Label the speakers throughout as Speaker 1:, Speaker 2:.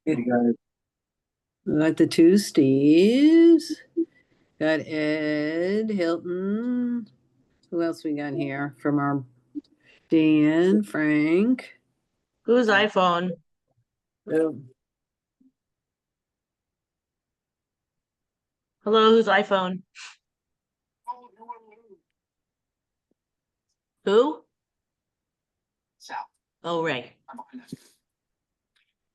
Speaker 1: Got the two Steves. Got Ed Hilton. Who else we got here from our Dan, Frank?
Speaker 2: Whose iPhone?
Speaker 1: Oh,
Speaker 2: Hello, whose iPhone? Who? Oh, right.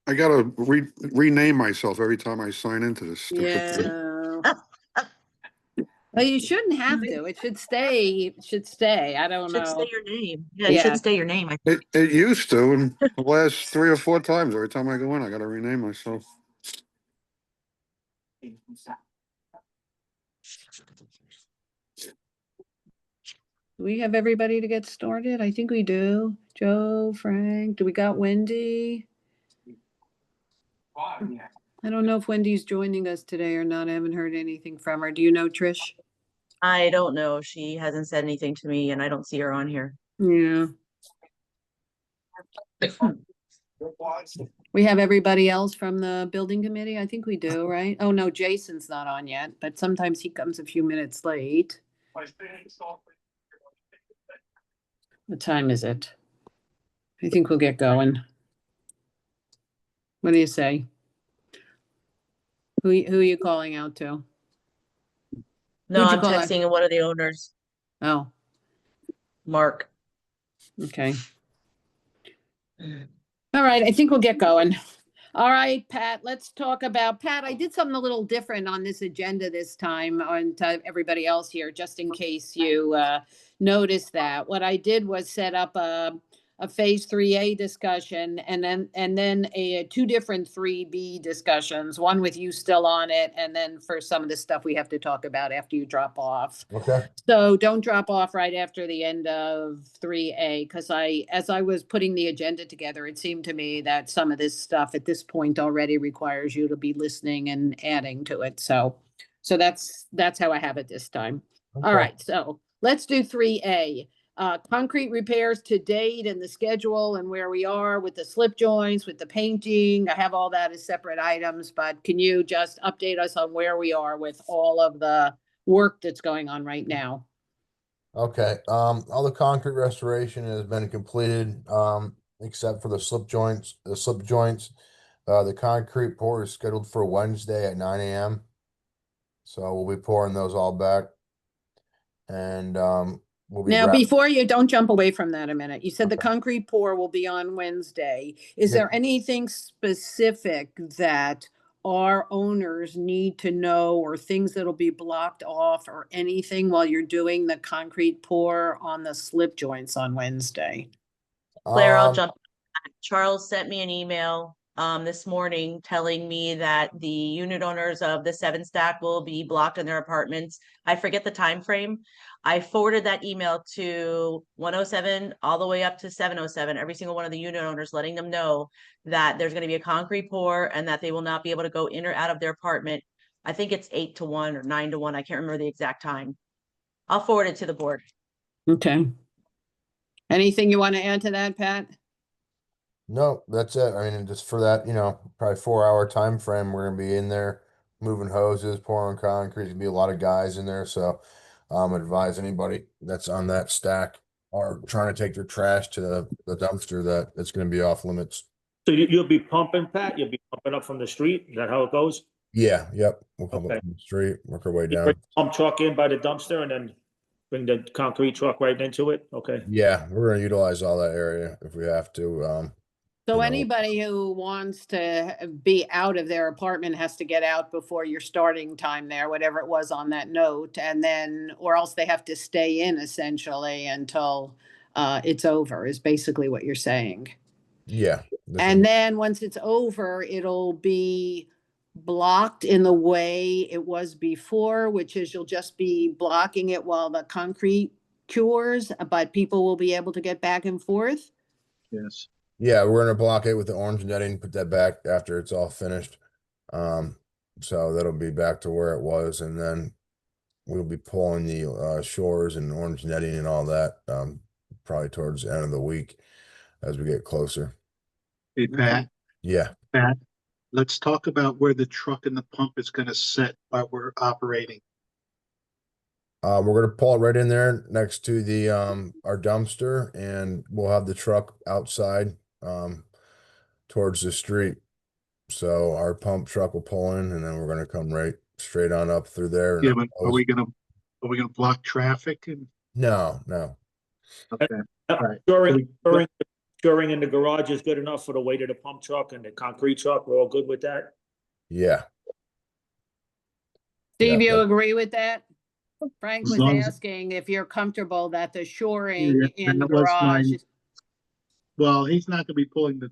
Speaker 3: I gotta rename myself every time I sign into this stupid thing.
Speaker 1: yeah. Well, you shouldn't have to. It should stay. It should stay. I don't
Speaker 2: Should
Speaker 1: know.
Speaker 2: stay your name. Yeah, it should stay your name. I think.
Speaker 3: It used to, and the last 3 or 4 times, every time I go in, I gotta rename myself.
Speaker 1: Do we have everybody to get started? I think we do. Joe, Frank, do we got Wendy? I don't know if Wendy's joining us today or not. I haven't heard anything from her. Do you know, Trish?
Speaker 2: I don't know. She hasn't said anything to me, and I don't see her on here.
Speaker 1: Yeah. We have everybody else from the building committee? I think we do, right? Oh, no, Jason's not on yet, but sometimes he comes a few minutes late. What time is it? I think we'll get going. What do you say? Who are you calling out to?
Speaker 2: No,
Speaker 1: Who'd you
Speaker 2: I'm
Speaker 1: call out?
Speaker 2: texting one of the owners,
Speaker 1: Oh,
Speaker 2: Mark.
Speaker 1: okay. All right, I think we'll get going. All right, Pat, let's talk about, Pat, I did something a little different on this agenda this time on to everybody else here, just in case you noticed that. What I did was set up a phase 3A discussion and then a two different 3B discussions, one with you still on it, and then for some of the stuff we have to talk about after you drop off.
Speaker 4: Okay.
Speaker 1: So don't drop off right after the end of 3A, because as I was putting the agenda together, it seemed to me that some of this stuff at this point already requires you to be listening and adding to it. So that's how I have it this time.
Speaker 4: Okay.
Speaker 1: All right, so let's do 3A. Concrete repairs to date and the schedule and where we are with the slip joints, with the painting. I have all that as separate items, but can you just update us on where we are with all of the work that's going on right now?
Speaker 4: Okay. All the concrete restoration has been completed, except for the slip joints. The concrete pour is scheduled for Wednesday at 9 a.m. So we'll be pouring those all back. And we'll be
Speaker 1: Now, before you don't jump away from that a minute, you said the concrete pour will be on Wednesday. Is there anything specific that our owners need to know, or things that'll be blocked off or anything while you're doing the concrete pour on the slip joints on Wednesday?
Speaker 2: Claire, I'll jump. Charles sent me an email this morning telling me that the unit owners of the 7 stack will be blocked in their apartments. I forget the time frame. I forwarded that email to 107 all the way up to 707, every single one of the unit owners, letting them know that there's going to be a concrete pour and that they will not be able to go in or out of their apartment. I think it's 8 to 1 or 9 to 1. I can't remember the exact time. I'll forward it to the board.
Speaker 1: Okay. Anything you want to add to that, Pat?
Speaker 4: No, that's it. I mean, just for that, probably 4-hour time frame, we're gonna be in there moving hoses, pouring concrete. There's gonna be a lot of guys in there, so advise anybody that's on that stack or trying to take their trash to the dumpster that it's gonna be off limits.
Speaker 5: So you'll be pumping, Pat? You'll be pumping up from the street? Is that how it goes?
Speaker 4: Yeah, yep. We'll come
Speaker 5: Okay.
Speaker 4: up from the street, work our way
Speaker 5: You
Speaker 4: down.
Speaker 5: bring the pump truck in by the dumpster and then bring the concrete truck right into it? Okay.
Speaker 4: Yeah, we're gonna utilize all that area if we have to.
Speaker 1: So
Speaker 4: you know.
Speaker 1: anybody who wants to be out of their apartment has to get out before your starting time there, whatever it was on that note, and then, or else they have to stay in essentially until it's over, is basically what you're saying.
Speaker 4: Yeah.
Speaker 1: And then once it's over, it'll be blocked in the way it was before, which is you'll just be blocking it while the concrete cures, but people will be able to get back and forth.
Speaker 5: Yes.
Speaker 4: Yeah, we're gonna block it with the orange netting, put that back after it's all finished. So that'll be back to where it was, and then we'll be pulling the shores and orange netting and all that probably towards the end of the week as we get closer.
Speaker 6: Hey, Pat.
Speaker 4: Yeah.
Speaker 6: Pat, let's talk about where the truck and the pump is gonna sit while we're operating.
Speaker 4: We're gonna pull it right in there next to the our dumpster, and we'll have the truck outside towards the street. So our pump truck will pull in, and then we're gonna come right straight on up through there. And
Speaker 6: Yeah, but are we gonna block traffic and,
Speaker 4: No.
Speaker 6: okay, right.
Speaker 5: Storing in the garage is good enough for the weight of the pump truck and the concrete truck. We're all good with that?
Speaker 4: Yeah.
Speaker 1: Steve,
Speaker 4: Yeah,
Speaker 1: you agree with that? Frank
Speaker 6: As
Speaker 1: was
Speaker 6: long as-
Speaker 1: asking if you're comfortable that the shoring
Speaker 6: Yeah,
Speaker 1: in the
Speaker 6: that was my-
Speaker 1: garage is.
Speaker 6: Well, he's not gonna be pulling the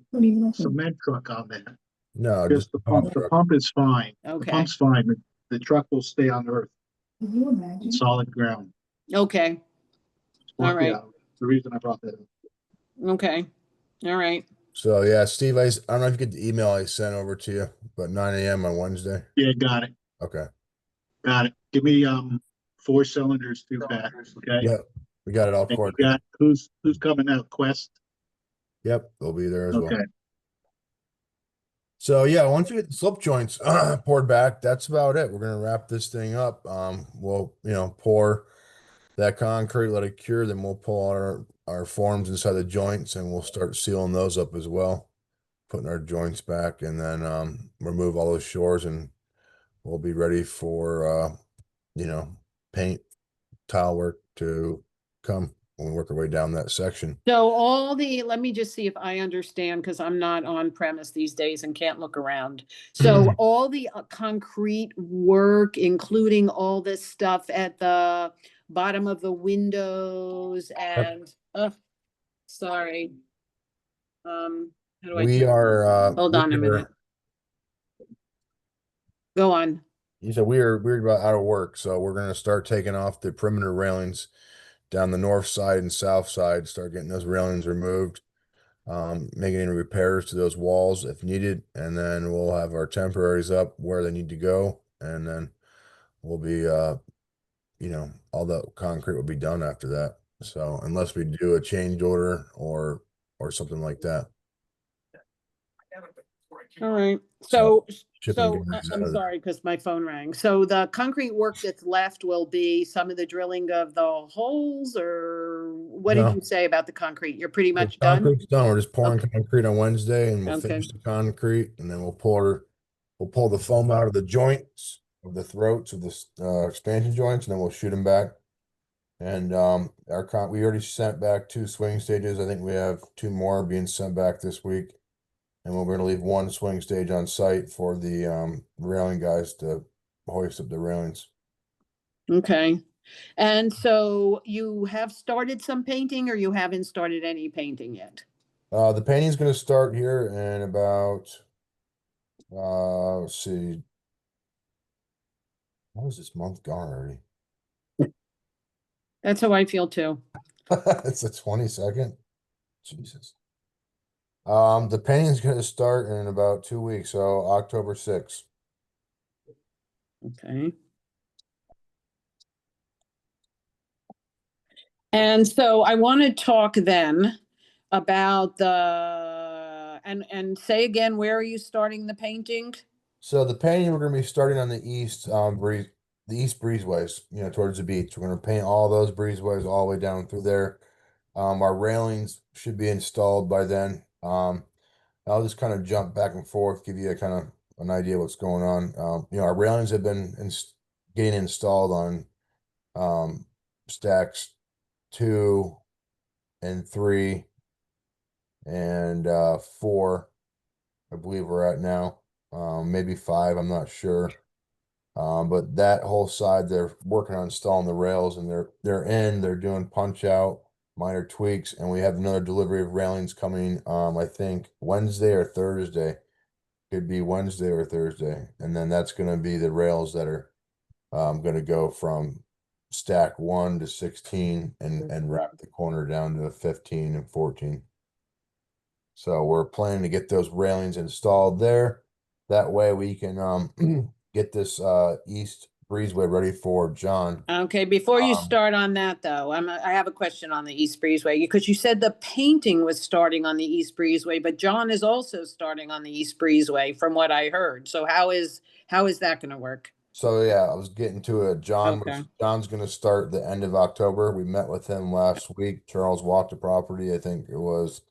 Speaker 6: cement truck on that.
Speaker 4: No,
Speaker 6: Just the pump. The
Speaker 4: truck.
Speaker 6: pump is fine. The
Speaker 1: Okay,
Speaker 6: pump's fine. The truck will stay on earth, solid ground.
Speaker 1: okay, All right.
Speaker 6: Yeah, the reason I brought that up.
Speaker 1: okay, all right.
Speaker 4: So yeah, Steve, I don't know if you get the email I sent over to you, but 9 a.m. on Wednesday.
Speaker 6: Yeah, got it.
Speaker 4: Okay.
Speaker 6: Got it. Give me, 4 cylinders through back, okay?
Speaker 4: Yeah, we got it all
Speaker 6: And you
Speaker 4: coordinated.
Speaker 6: got, who's coming out? Quest?
Speaker 4: Yep, they'll be there as well.
Speaker 6: Okay.
Speaker 4: So yeah, once we get the slip joints poured back, that's about it. We're gonna wrap this thing up. We'll pour that concrete, let it cure, then we'll pull our forms inside the joints, and we'll start sealing those up as well, putting our joints back, and then remove all those shores, and we'll be ready for paint, tile work to come when we work our way down that section.
Speaker 1: So let me just see if I understand, because I'm not on premise these days and can't look around. So all the concrete work, including all this stuff at the bottom of the windows and, sorry. How do I?
Speaker 4: We are
Speaker 1: Hold on a minute. Go on.
Speaker 4: You said we're about out of work, so we're gonna start taking off the perimeter railings down the north side and south side, start getting those railings removed, making any repairs to those walls if needed, and then we'll have our temporaries up where they need to go, and then we'll be all the concrete will be done after that. So unless we do a change order or something like that.
Speaker 1: All right. So
Speaker 4: Shipping guys out
Speaker 1: I'm
Speaker 4: of there.
Speaker 1: sorry, because my phone rang. So the concrete work that's left will be some of the drilling of the holes, or what did
Speaker 4: No.
Speaker 1: you say about the concrete? You're pretty
Speaker 4: The
Speaker 1: much done?
Speaker 4: concrete's done. We're just pouring concrete on Wednesday, and we'll
Speaker 1: Okay.
Speaker 4: finish the concrete, and then we'll pull the foam out of the joints of the throats of the expansion joints, and then we'll shoot them back. And we already sent back 2 swing stages. I think we have 2 more being sent back this week, and we're going to leave 1 swing stage on site for the railing guys to hoist up the railings.
Speaker 1: Okay. And so you have started some painting, or you haven't started any painting yet?
Speaker 4: The painting's going to start here in about let's see, how is this month gone already?
Speaker 1: That's how I feel too.
Speaker 4: It's the 22nd. Jesus. The painting's gonna start in about 2 weeks, so October 6th.
Speaker 1: Okay. And so I want to talk then about and say again, where are you starting the painting?
Speaker 4: So the painting, we're gonna be starting on the east breezeways, towards the beach. We're gonna paint all those breezeways all the way down through there. Our railings should be installed by then. I'll just kind of jump back and forth, give you a kind of an idea what's going on. Our railings have been getting installed on stacks 2 and 3 and 4, I believe we're at now. Maybe 5, I'm not sure. But that whole side, they're working on installing the rails, and they're doing punch out, minor tweaks, and we have another delivery of railings coming, I think Wednesday or Thursday. Could be Wednesday or Thursday, and then that's gonna be the rails that are gonna go from stack 1 to 16 and wrap the corner down to 15 and 14. So we're planning to get those railings installed there. That way we can get this east breezeway ready for John.
Speaker 1: Okay, before you
Speaker 4: Um,
Speaker 1: start on that though, I have a question on the East Breezeway, because you said the painting was starting on the East Breezeway, but John is also starting on the East Breezeway from what I heard. So how is that gonna work?
Speaker 4: So yeah, I was getting to it.
Speaker 1: Okay.
Speaker 4: John's gonna start the end of October. We met with him last week. Charles walked the property. I think it was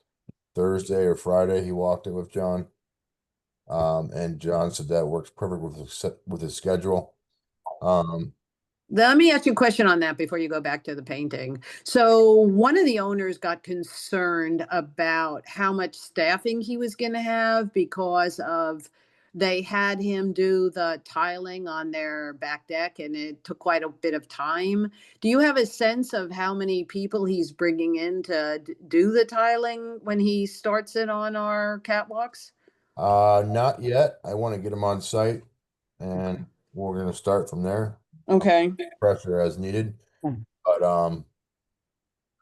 Speaker 4: Thursday or Friday. He walked it with John. And John said that works perfect with his schedule.
Speaker 1: Let me ask you a question on that before you go back to the painting. So one of the owners got concerned about how much staffing he was gonna have because of they had him do the tiling on their back deck and it took quite a bit of time. Do you have a sense of how many people he's bringing in to do the tiling when he starts it on our catwalks?
Speaker 4: Not yet. I want to get him on site and we're gonna start from there.
Speaker 1: Okay.
Speaker 4: Pressure as needed.
Speaker 1: Hmm.
Speaker 4: But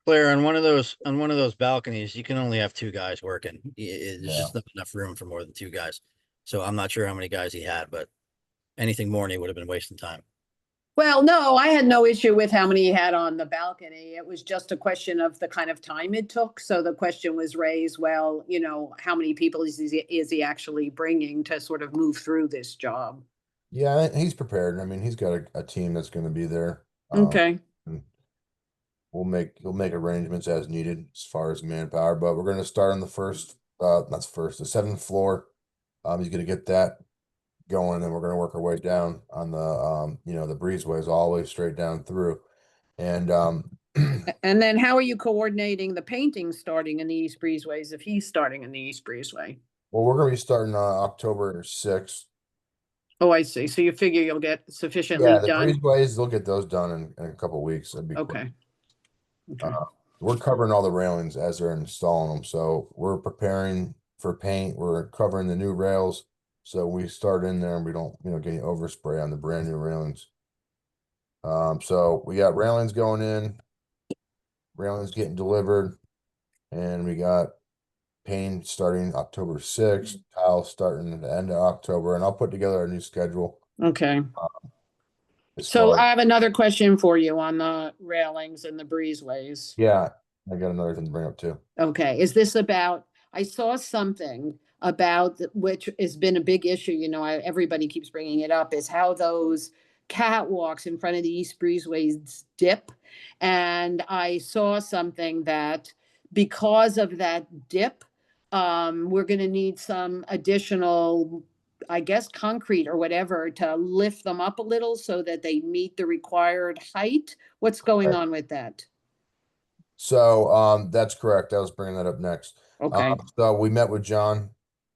Speaker 7: Claire, on one of those balconies, you can only have two guys working. There's just not enough room for more than two guys. So I'm not sure how many guys he had, but anything more, and he would have been wasting time.
Speaker 1: Well, no, I had no issue with how many he had on the balcony. It was just a question of the kind of time it took. So the question was raised, well, how many people is he actually bringing to sort of move through this job?
Speaker 4: yeah, he's prepared. I mean, he's got a team that's gonna be there.
Speaker 1: Okay,
Speaker 4: And he'll make arrangements as needed as far as manpower, but we're gonna start on the the seventh floor. He's gonna get that going, and we're gonna work our way down on the breezeways all the way straight down through. And
Speaker 1: and then how are you coordinating the painting starting in the East Breezeways if he's starting in the East Breezeway?
Speaker 4: well, we're gonna be starting October 6th.
Speaker 1: Oh, I see. So you figure you'll get sufficiently
Speaker 4: Yeah, the
Speaker 1: done?
Speaker 4: breezeways, they'll get those done in a couple weeks. That'd be quick.
Speaker 1: Okay. Okay.
Speaker 4: We're covering all the railings as they're installing them, so we're preparing for paint. We're covering the new rails, so we start in there and we don't, get any overspray on the brand new railings. So we got railings going in, railings getting delivered, and we got paint starting October 6th, tile starting at the end of October, and I'll put together a new schedule.
Speaker 1: Okay.
Speaker 4: as
Speaker 1: So
Speaker 4: far-
Speaker 1: I have another question for you on the railings and the breezeways.
Speaker 4: yeah, I got another thing to bring up too.
Speaker 1: Okay, is this about, I saw something about, which has been a big issue, everybody keeps bringing it up, is how those catwalks in front of the East Breezeways dip. And I saw something that because of that dip, we're gonna need some additional, I guess, concrete or whatever to lift them up a little so that they meet the required height. What's going
Speaker 4: Okay.
Speaker 1: on with that?
Speaker 4: So that's correct. I was bringing that up next.
Speaker 1: Okay,
Speaker 4: So we met with John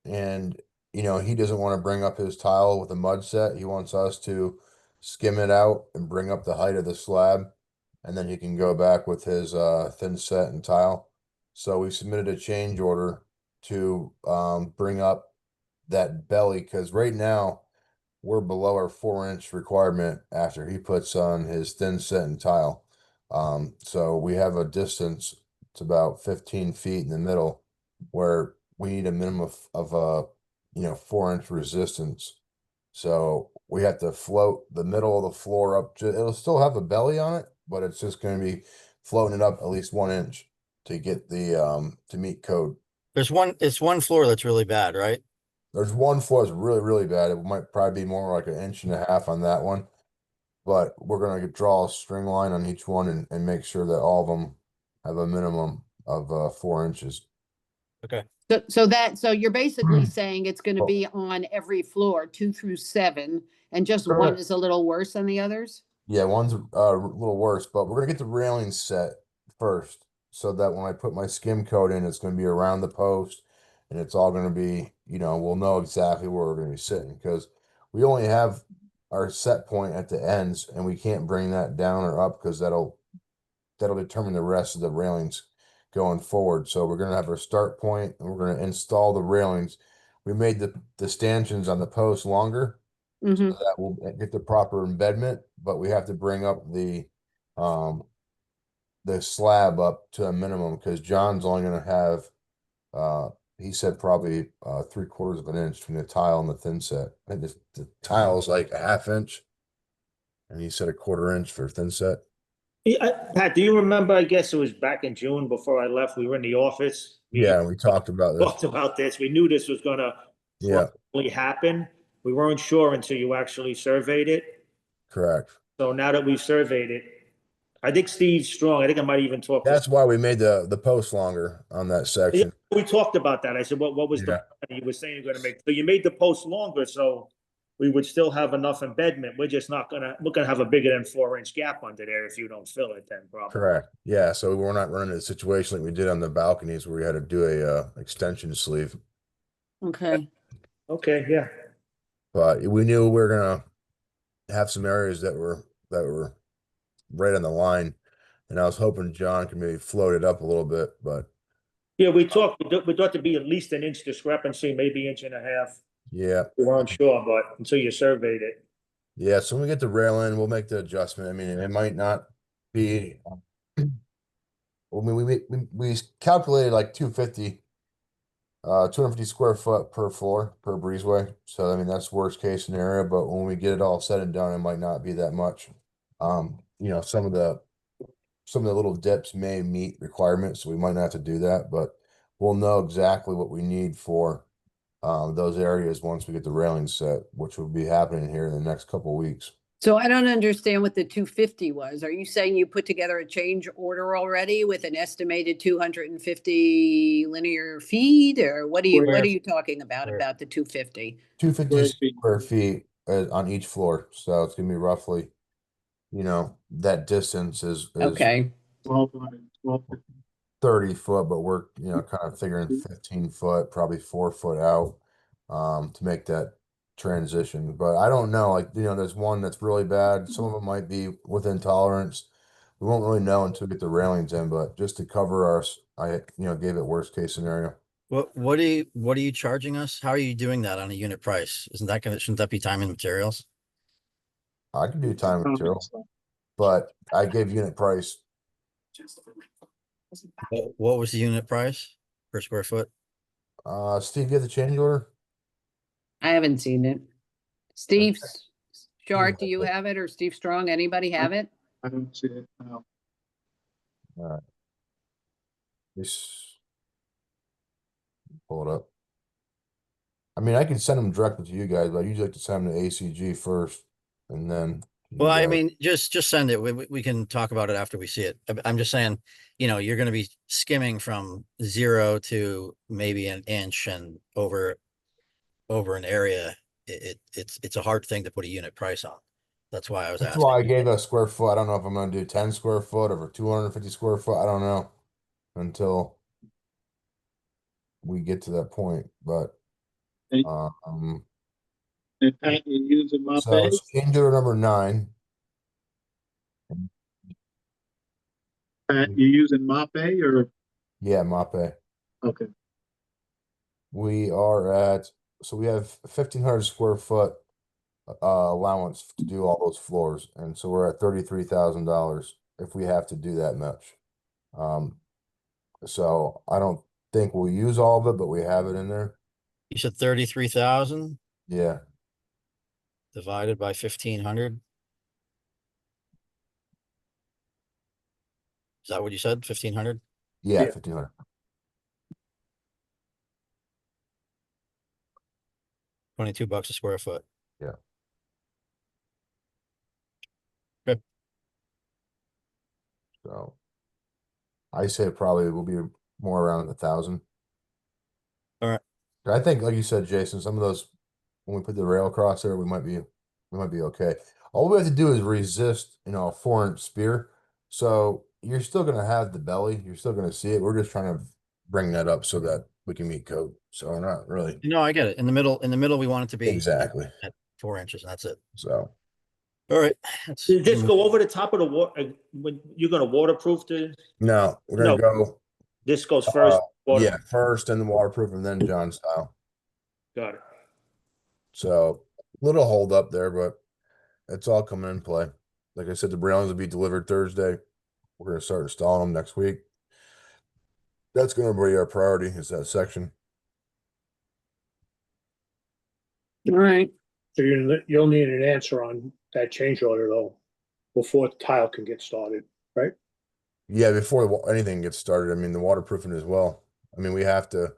Speaker 4: and he doesn't want to bring up his tile with a mud set. He wants us to skim it out and bring up the height of the slab. And then he can go back with his thin set and tile. So we submitted a change order to bring up that belly because right now we're below our 4-inch requirement after he puts on his thin set and tile. So we have a distance, it's about 15 feet in the middle where we need a minimum of 4-inch resistance. So we have to float the middle of the floor up. It'll still have a belly on it, but it's just going to be floating it up at least 1 inch to get the to meet code.
Speaker 7: It's one floor that's really bad, right?
Speaker 4: There's one floor that's really, really bad. It might probably be more like 1.5 inches on that one. But we're gonna draw a string line on each one and make sure that all of them have a minimum of 4 inches.
Speaker 1: so you're basically saying it's gonna be on every floor, 2 through 7, and just one
Speaker 4: Correct.
Speaker 1: is a little worse than the others?
Speaker 4: Yeah, one's a little worse, but we're gonna get the railings set first, so that when I put my skim coat in, it's gonna be around the post, and it's all gonna be, we'll know exactly where we're gonna be sitting because we only have our set point at the ends, and we can't bring that down or up because that'll determine the rest of the railings going forward. So we're gonna have our start point, and we're gonna install the railings. We made the stanchions on the post longer,
Speaker 1: Mm-hmm.
Speaker 4: that will get the proper embedment, but we have to bring up the slab up to a minimum because John's only gonna have he said probably 3/4 of an inch between the tile and the thin set. I think the tile is like a 1/2 inch. And he said a 1/4 inch for thin set.
Speaker 5: Pat, do you remember, I guess it was back in June before I left, we were in the office.
Speaker 4: Yeah, we talked about this.
Speaker 5: Talked about this. We knew this was gonna
Speaker 4: Yeah,
Speaker 5: probably happen. We weren't sure until you actually surveyed it.
Speaker 4: correct.
Speaker 5: So now that we've surveyed it, I think Steve's strong. I think I might even talk.
Speaker 4: That's why we made the post longer on that section.
Speaker 5: We talked about that. I said, what was
Speaker 4: Yeah.
Speaker 5: you were saying you're gonna make, so you made the post longer, so we would still have enough embedment. We're just not gonna, we're gonna have a bigger than 4-inch gap under there if you don't fill it then probably.
Speaker 4: Correct. Yeah, so we're not running a situation like we did on the balconies where we had to do a extension sleeve.
Speaker 1: Okay.
Speaker 5: Okay, yeah.
Speaker 4: But we knew we were gonna have some areas that were right on the line. And I was hoping John could maybe float it up a little bit, but
Speaker 5: Yeah, we thought to be at least an inch discrepancy, maybe 1.5 inches.
Speaker 4: yeah.
Speaker 5: We weren't sure, but until you surveyed it.
Speaker 4: Yeah, so when we get the rail in, we'll make the adjustment. I mean, it might not be. Well, we calculated like 250 square foot per floor per breezeway. So I mean that's worst case scenario. But when we get it all said and done, it might not be that much. You know, some of the little dips may meet requirements, so we might not have to do that. But we'll know exactly what we need for those areas once we get the railings set, which will be happening here in the next couple of weeks.
Speaker 1: So I don't understand what the 250 was. Are you saying you put together a change order already with an estimated 250 linear feet? Or what are you talking about the 250?
Speaker 4: 250 square feet on each floor. So it's gonna be roughly, you know, that distance is
Speaker 1: Okay.
Speaker 6: 12 by
Speaker 4: 30 foot, but we're, you know, kind of figuring 15 foot, probably 4 foot out to make that transition. But I don't know, like, you know, there's one that's really bad. Some of them might be within tolerance. We won't really know until we get the railings in, but just to cover I, you know, gave it worst case scenario.
Speaker 7: What are you charging us? How are you doing that on a unit price? Shouldn't that be time and materials?
Speaker 4: I can do time and material, but I gave unit price.
Speaker 7: What was the unit price per square foot?
Speaker 4: Steve, you have the change order?
Speaker 1: I haven't seen it. Steve Short, do you
Speaker 4: have it.
Speaker 1: have it, or Steve Strong? Anybody have it?
Speaker 6: I don't see it now.
Speaker 4: All right. Just pull it up. I mean, I can send them directly to you guys, but I usually like to send them to ACG first, and then. you
Speaker 7: Well, I
Speaker 4: guys-
Speaker 7: mean, just send it. We can talk about it after we see it. I'm just saying, you know, you're gonna be skimming from 0 to maybe an inch and over an area. It's a hard thing to put a unit price on. That's why I was
Speaker 4: That's
Speaker 7: asking.
Speaker 4: why I gave a square foot. I don't know if I'm gonna do 10 square foot or 250 square foot. I don't know until we get to that point, but
Speaker 6: Hey.
Speaker 4: um,
Speaker 6: And Pat, you're using my
Speaker 4: so
Speaker 6: base?
Speaker 4: it's change order number 9.
Speaker 6: Pat, you're using Mape or,
Speaker 4: Yeah, Mape.
Speaker 6: okay,
Speaker 4: We are at, so we have 1,500 square foot allowance to do all those floors, and so we're at $33,000 if we have to do that much. So I don't think we'll use all of it, but we have it in there.
Speaker 7: You said 33,000
Speaker 4: Yeah,
Speaker 7: divided by 1,500. Is that what you said? 1,500?
Speaker 4: yeah,
Speaker 6: Yeah.
Speaker 4: 1,500.
Speaker 7: 22 bucks a square foot.
Speaker 4: So I say it probably will be more around 1,000.
Speaker 7: All right.
Speaker 4: I think, like you said, Jason, some of those, when we put the rail across there, we might be okay. All we have to do is resist, you know, a 4-inch spear. So you're still gonna have the belly, you're still gonna see it. We're just trying to bring that up so that we can meet code. So not really
Speaker 7: No, I get it. In the middle, we want it to be
Speaker 4: exactly.
Speaker 7: at 4 inches, and that's it.
Speaker 4: So
Speaker 7: All right.
Speaker 5: Just go over the top of the water, when you're gonna waterproof
Speaker 4: no, we're gonna go
Speaker 5: this goes first.
Speaker 4: yeah, first and the waterproof and then John style.
Speaker 5: Got it.
Speaker 4: So little hold up there, but it's all coming in play. Like I said, the railings will be delivered Thursday. We're gonna start installing them next week. That's gonna be our priority, is that section.
Speaker 1: All right.
Speaker 5: So you'll need an answer on that change order though.
Speaker 6: before tile can get started, right?
Speaker 4: Yeah, before anything gets started, I mean, the waterproofing as well. I mean, we have to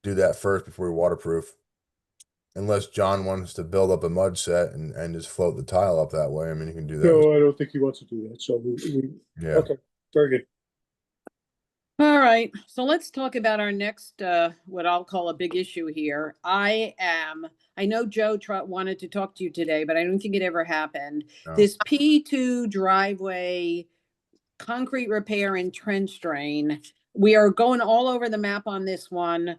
Speaker 4: do that first before we waterproof. Unless John wants to build up a mud set and just float the tile up that way. I mean, you can do that.
Speaker 6: No, I don't think he wants to do that, so
Speaker 4: Yeah.
Speaker 6: okay, very good.
Speaker 1: All right, so let's talk about our next, what I'll call a big issue here. I know Joe wanted to talk to you today, but I don't think it ever happened.
Speaker 4: No.
Speaker 1: This P2 driveway concrete repair and trench drain. We are going all over the map on this one.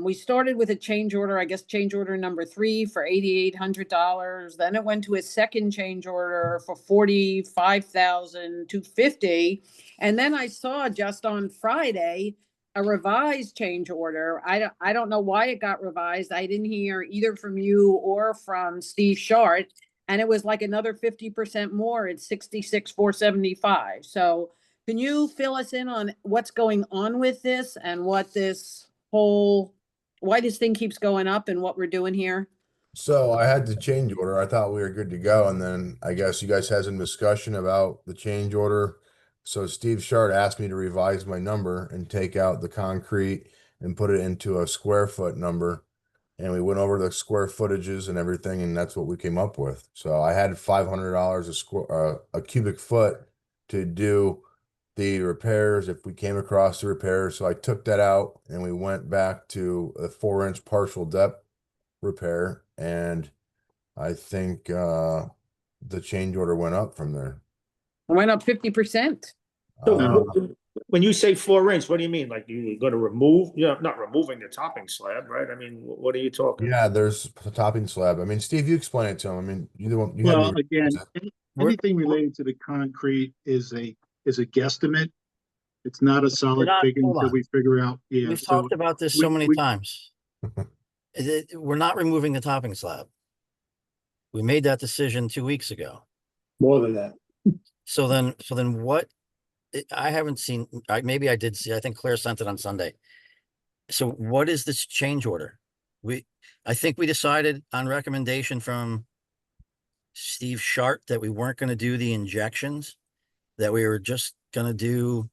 Speaker 1: We started with a change order, I guess change order number 3 for $8,800. Then it went to a second change order for $45,250. And then I saw just on Friday a revised change order. I don't know why it got revised. I didn't hear either from you or from Steve Shart. And it was like another 50% more. It's 66,475. So can you fill us in on what's going on with this and what this why this thing keeps going up and what we're doing here?
Speaker 4: So I had the change order. I thought we were good to go. And then I guess you guys had some discussion about the change order. So Steve Shart asked me to revise my number and take out the concrete and put it into a square foot number. And we went over the square footages and everything, and that's what we came up with. So I had $500 a cubic foot to do the repairs if we came across the repairs. So I took that out and we went back to a 4-inch partial depth repair, and I think the change order went up from there.
Speaker 1: It went up 50%.
Speaker 5: So
Speaker 4: Uh,
Speaker 5: when you say 4 inch, what do you mean? Like you're gonna remove, not removing the topping slab, right? I mean, what are you talking?
Speaker 4: yeah, there's a topping slab. I mean, Steve, you explain it to him. I mean, you the one. You had
Speaker 6: Well,
Speaker 4: the-
Speaker 6: again,
Speaker 7: We're-
Speaker 6: anything related to the concrete is a guesstimate. It's not a solid
Speaker 7: not-
Speaker 6: figure
Speaker 7: hold
Speaker 6: until
Speaker 7: on.
Speaker 6: we figure out, yeah,
Speaker 7: We've
Speaker 6: so
Speaker 7: talked about this so
Speaker 6: we-
Speaker 7: many
Speaker 6: we-
Speaker 7: times. We're not removing the topping slab. We made that decision 2 weeks ago.
Speaker 6: more than that.
Speaker 7: So then what? I haven't seen, maybe I did see, I think Claire sent it on Sunday. So what is this change order? I think we decided on recommendation from Steve Shart that we weren't going to do the injections, that we were just going to do.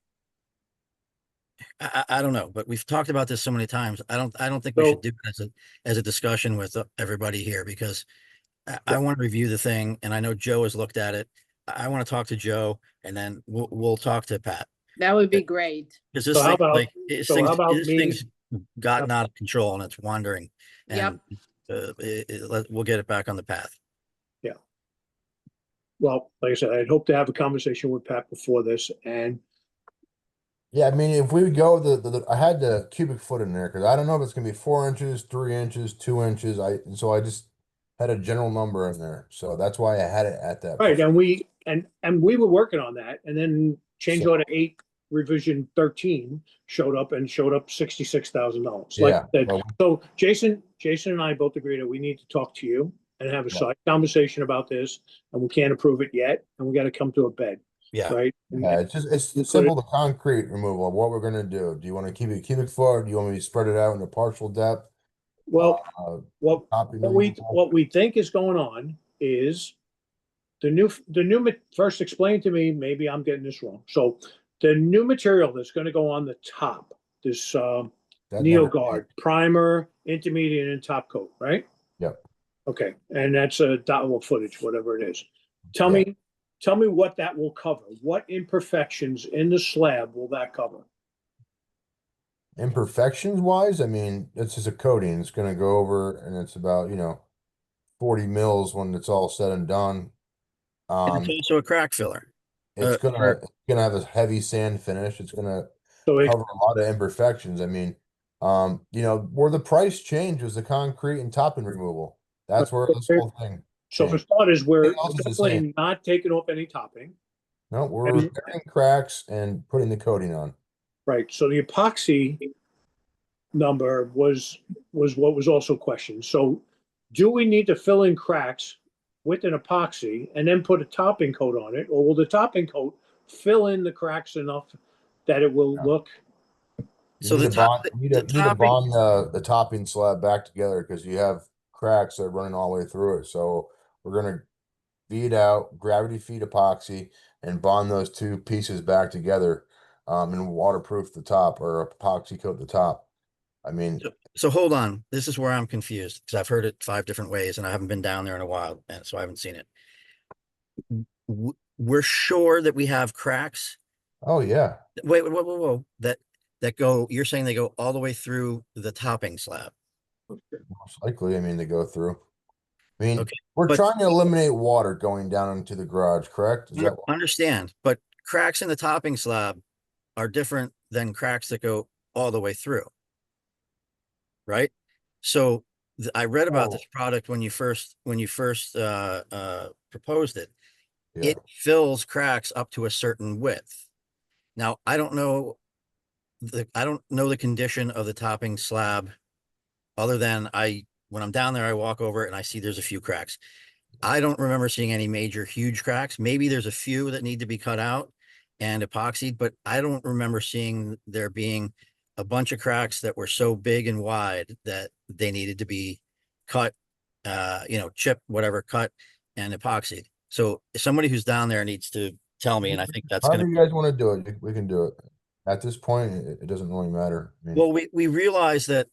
Speaker 7: I don't know, but we've talked about this so many times. I don't think we
Speaker 5: So-
Speaker 7: should do it as a discussion with everybody here, because I want to review the thing, and I know Joe has looked at it. I want to talk to Joe, and then we'll talk to Pat.
Speaker 1: That would be great.
Speaker 7: Because
Speaker 5: So
Speaker 7: this
Speaker 5: how
Speaker 7: thing,
Speaker 5: about-
Speaker 7: like,
Speaker 5: so how about
Speaker 7: this
Speaker 5: me-
Speaker 7: thing's gotten out of control and it's wandering.
Speaker 1: Yep.
Speaker 7: And we'll get it back on the path.
Speaker 6: Well, like I said, I'd hope to have a conversation with Pat before this, and
Speaker 4: Yeah, I mean, if we would go I had the cubic foot in there because I don't know if it's gonna be 4 inches, 3 inches, 2 inches. So I just had a general number in there, so that's why I had it at that.
Speaker 6: right, and we were working on that, and then change
Speaker 4: So-
Speaker 6: order 8, revision 13 showed up $66,000.
Speaker 4: Yeah,
Speaker 6: Like,
Speaker 4: well,
Speaker 6: so Jason and I both agree that we need to talk to you and have a
Speaker 4: Yeah.
Speaker 6: side conversation about this, and we can't approve it yet, and we gotta come to a bed,
Speaker 7: Yeah.
Speaker 6: right?
Speaker 4: yeah, it's simple. The concrete removal. What we're gonna do? Do you want to keep it cubic foot? Or do you want me to spread it out into partial depth?
Speaker 6: Well,
Speaker 4: Topping removal?
Speaker 6: what we think is going on is first explain to me, maybe I'm getting this wrong. So the new material that's gonna go on the top, this
Speaker 4: That
Speaker 6: Neo
Speaker 4: never-
Speaker 6: Guard primer, intermediate and top coat, right?
Speaker 4: Yep.
Speaker 6: Okay, and that's a dotable footage, whatever it is. Tell
Speaker 4: Yeah.
Speaker 6: me what that will cover. What imperfections in the slab will that cover?
Speaker 4: Imperfections wise, I mean, it's just a coating. It's gonna go over, and it's about 40 mils when it's all said and done.
Speaker 7: And it's also a crack filler.
Speaker 4: It's
Speaker 7: or-
Speaker 4: gonna have a heavy sand finish. It's gonna
Speaker 6: So it,
Speaker 4: cover a lot of imperfections. I mean, where the price change was the concrete and topping removal. That's where this whole thing.
Speaker 6: so for
Speaker 4: changed.
Speaker 6: starters, we're
Speaker 4: Everything else is the
Speaker 6: definitely
Speaker 4: same.
Speaker 6: not taking off any topping.
Speaker 4: No, we're
Speaker 6: And-
Speaker 4: repairing cracks and putting the coating on.
Speaker 6: Right, so the epoxy number was what was also questioned. So do we need to fill in cracks with an epoxy and then put a topping coat on it? Or will the topping coat fill in the cracks enough that it will
Speaker 4: Yeah.
Speaker 6: look,
Speaker 7: So
Speaker 4: You
Speaker 7: the
Speaker 4: need to
Speaker 7: top-
Speaker 4: bond, you
Speaker 7: the
Speaker 4: need to
Speaker 7: topping-
Speaker 4: bond the topping slab back together because you have cracks that are running all the way through it. So we're gonna beat out, gravity feed epoxy, and bond those two pieces back together, and waterproof the top or epoxy coat the top. I mean,
Speaker 7: So hold on. This is where I'm confused because I've heard it 5 different ways and I haven't been down there in a while, and so I haven't seen it. We're sure that we have cracks.
Speaker 4: oh yeah,
Speaker 7: Wait, whoa. That go, you're saying they go all the way through the topping slab.
Speaker 4: most likely. I mean, they go through. I mean,
Speaker 7: Okay,
Speaker 4: we're
Speaker 7: but-
Speaker 4: trying to eliminate water going down into the garage, correct? Is that
Speaker 7: Understand, but cracks in the topping slab are different than cracks that go all the way through. Right? So I read about this product when you first proposed it.
Speaker 4: yeah.
Speaker 7: It fills cracks up to a certain width. Now, I don't know the condition of the topping slab other than when I'm down there, I walk over and I see there's a few cracks. I don't remember seeing any major huge cracks. Maybe there's a few that need to be cut out and epoxied, but I don't remember seeing there being a bunch of cracks that were so big and wide that they needed to be cut, chipped, whatever, cut and epoxied. So somebody who's down there needs to tell me, and I think that's
Speaker 4: However
Speaker 7: gonna.
Speaker 4: you guys want to do it, we can do it. At this point, it doesn't really matter. I mean,
Speaker 7: Well, we realize that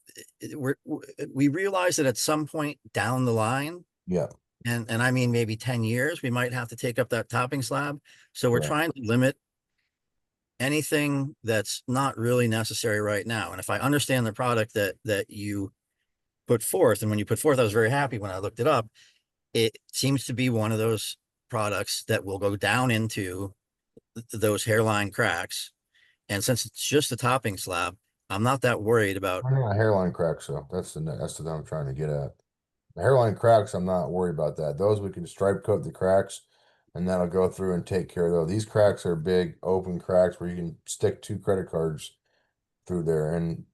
Speaker 7: we realize that at some point down the line,
Speaker 4: yeah,
Speaker 7: and I mean maybe 10 years, we might have to take up that topping slab. So we're
Speaker 4: Right.
Speaker 7: trying to limit anything that's not really necessary right now. And if I understand the product that you put forth, and when you put forth, I was very happy when I looked it up. It seems to be one of those products that will go down into those hairline cracks. And since it's just a topping slab, I'm not that worried about.
Speaker 4: I know hairline cracks, so that's the thing I'm trying to get at. The hairline cracks, I'm not worried about that. Those we can stripe coat the cracks, and that'll go through and take care of those. These cracks are big open cracks where you can stick 2 credit cards through there, and